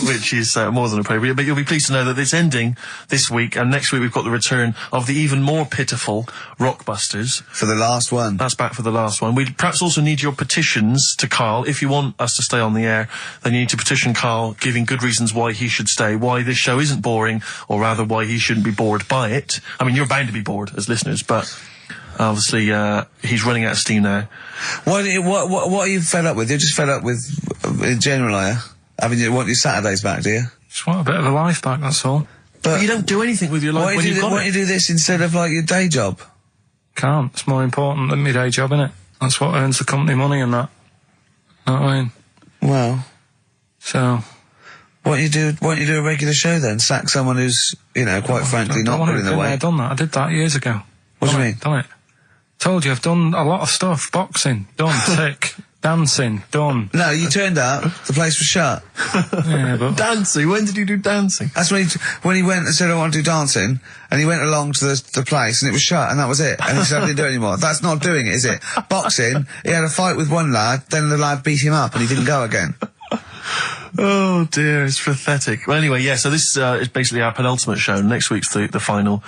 Which is more than appropriate. But you'll be pleased to know that it's ending this week, and next week we've got the return of the even more pitiful Rockbusters. For the last one. That's back for the last one. We perhaps also need your petitions to Karl. If you want us to stay on the air, then you need to petition Karl, giving good reasons why he should stay, why this show isn't boring, or rather why he shouldn't be bored by it. I mean, you're bound to be bored as listeners, but obviously he's running out of steam now. What are you fed up with? You're just fed up with in general, are you? I mean, you want your Saturdays back, do you? Just want a bit of a life back, that's all. But you don't do anything with your life when you've got it. Why don't you do this instead of, like, your day job? Can't. It's more important than my day job, innit? That's what earns the company money and that. Know what I mean? Well. So... Why don't you do a regular show then? Sack someone who's, you know, quite frankly not putting the weight. I've done that. I did that years ago. What do you mean? Done it. Told you, I've done a lot of stuff. Boxing, done. Tick. Dancing, done. No, you turned up, the place was shut. Yeah, but... Dancing? When did you do dancing? That's when he went and said, I want to do dancing, and he went along to the place, and it was shut, and that was it. And he said, I didn't do it anymore. That's not doing it, is it? Boxing, he had a fight with one lad, then the lad beat him up, and he didn't go again. Oh dear, it's pathetic. Well, anyway, yeah, so this is basically our penultimate show. Next week's the final,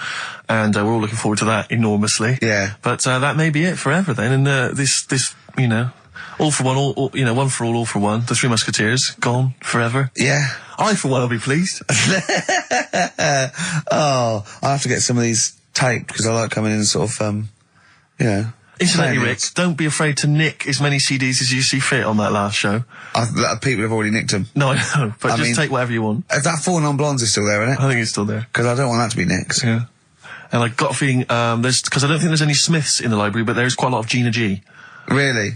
and we're all looking forward to that enormously. Yeah. But that may be it forever then, and this, you know, all for one, all, you know, one for all for one. The Three Musketeers, gone forever. Yeah. I, for one, will be pleased. Oh, I have to get some of these taped, because I like coming in and sort of, you know... Incidentally, Rick, don't be afraid to nick as many CDs as you see fit on that last show. People have already nicked them. No, I know, but just take whatever you want. If that Four Non-Blondes is still there, isn't it? I think it's still there. Because I don't want that to be nicked. Yeah. And I got a feeling, because I don't think there's any Smiths in the library, but there's quite a lot of Gina G. Really?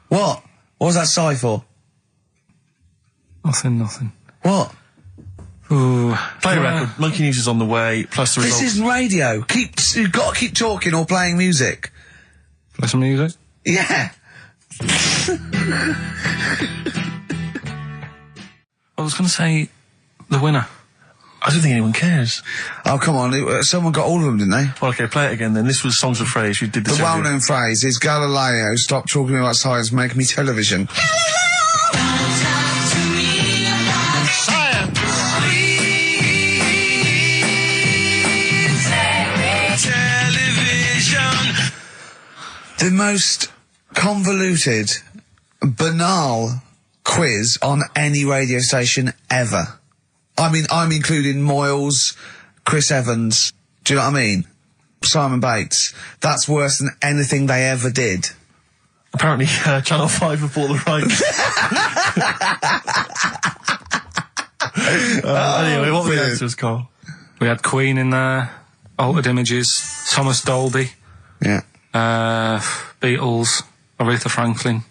What? What was that sigh for? Nothing. What? Ooh. Play a record. Monkey News is on the way, plus the results. This isn't radio. You've got to keep talking or playing music. Play some music? Yeah. I was going to say the winner. I don't think anyone cares. Oh, come on. Someone got all of them, didn't they? Well, okay, play it again then. This was Songs of Phrase. You did this. The well-known phrase is Galileo, stop talking to me about science, make me television. The most convoluted, banal quiz on any radio station ever. I mean, I'm including Moyles, Chris Evans. Do you know what I mean? Simon Bates. That's worse than anything they ever did. Apparently, Channel 5 have bought the rights. Anyway, what were the answers, Carl? We had Queen in there, Altered Images, Thomas Dolby, Beatles, Aretha Franklin,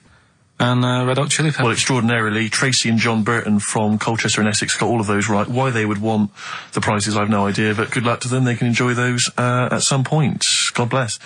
and Red Hot Chili Peppers. Well, extraordinarily, Tracy and John Burton from Colchester and Essex got all of those right. Why they would want the prizes, I've no idea, but good luck to them. They can enjoy those at some point. God bless.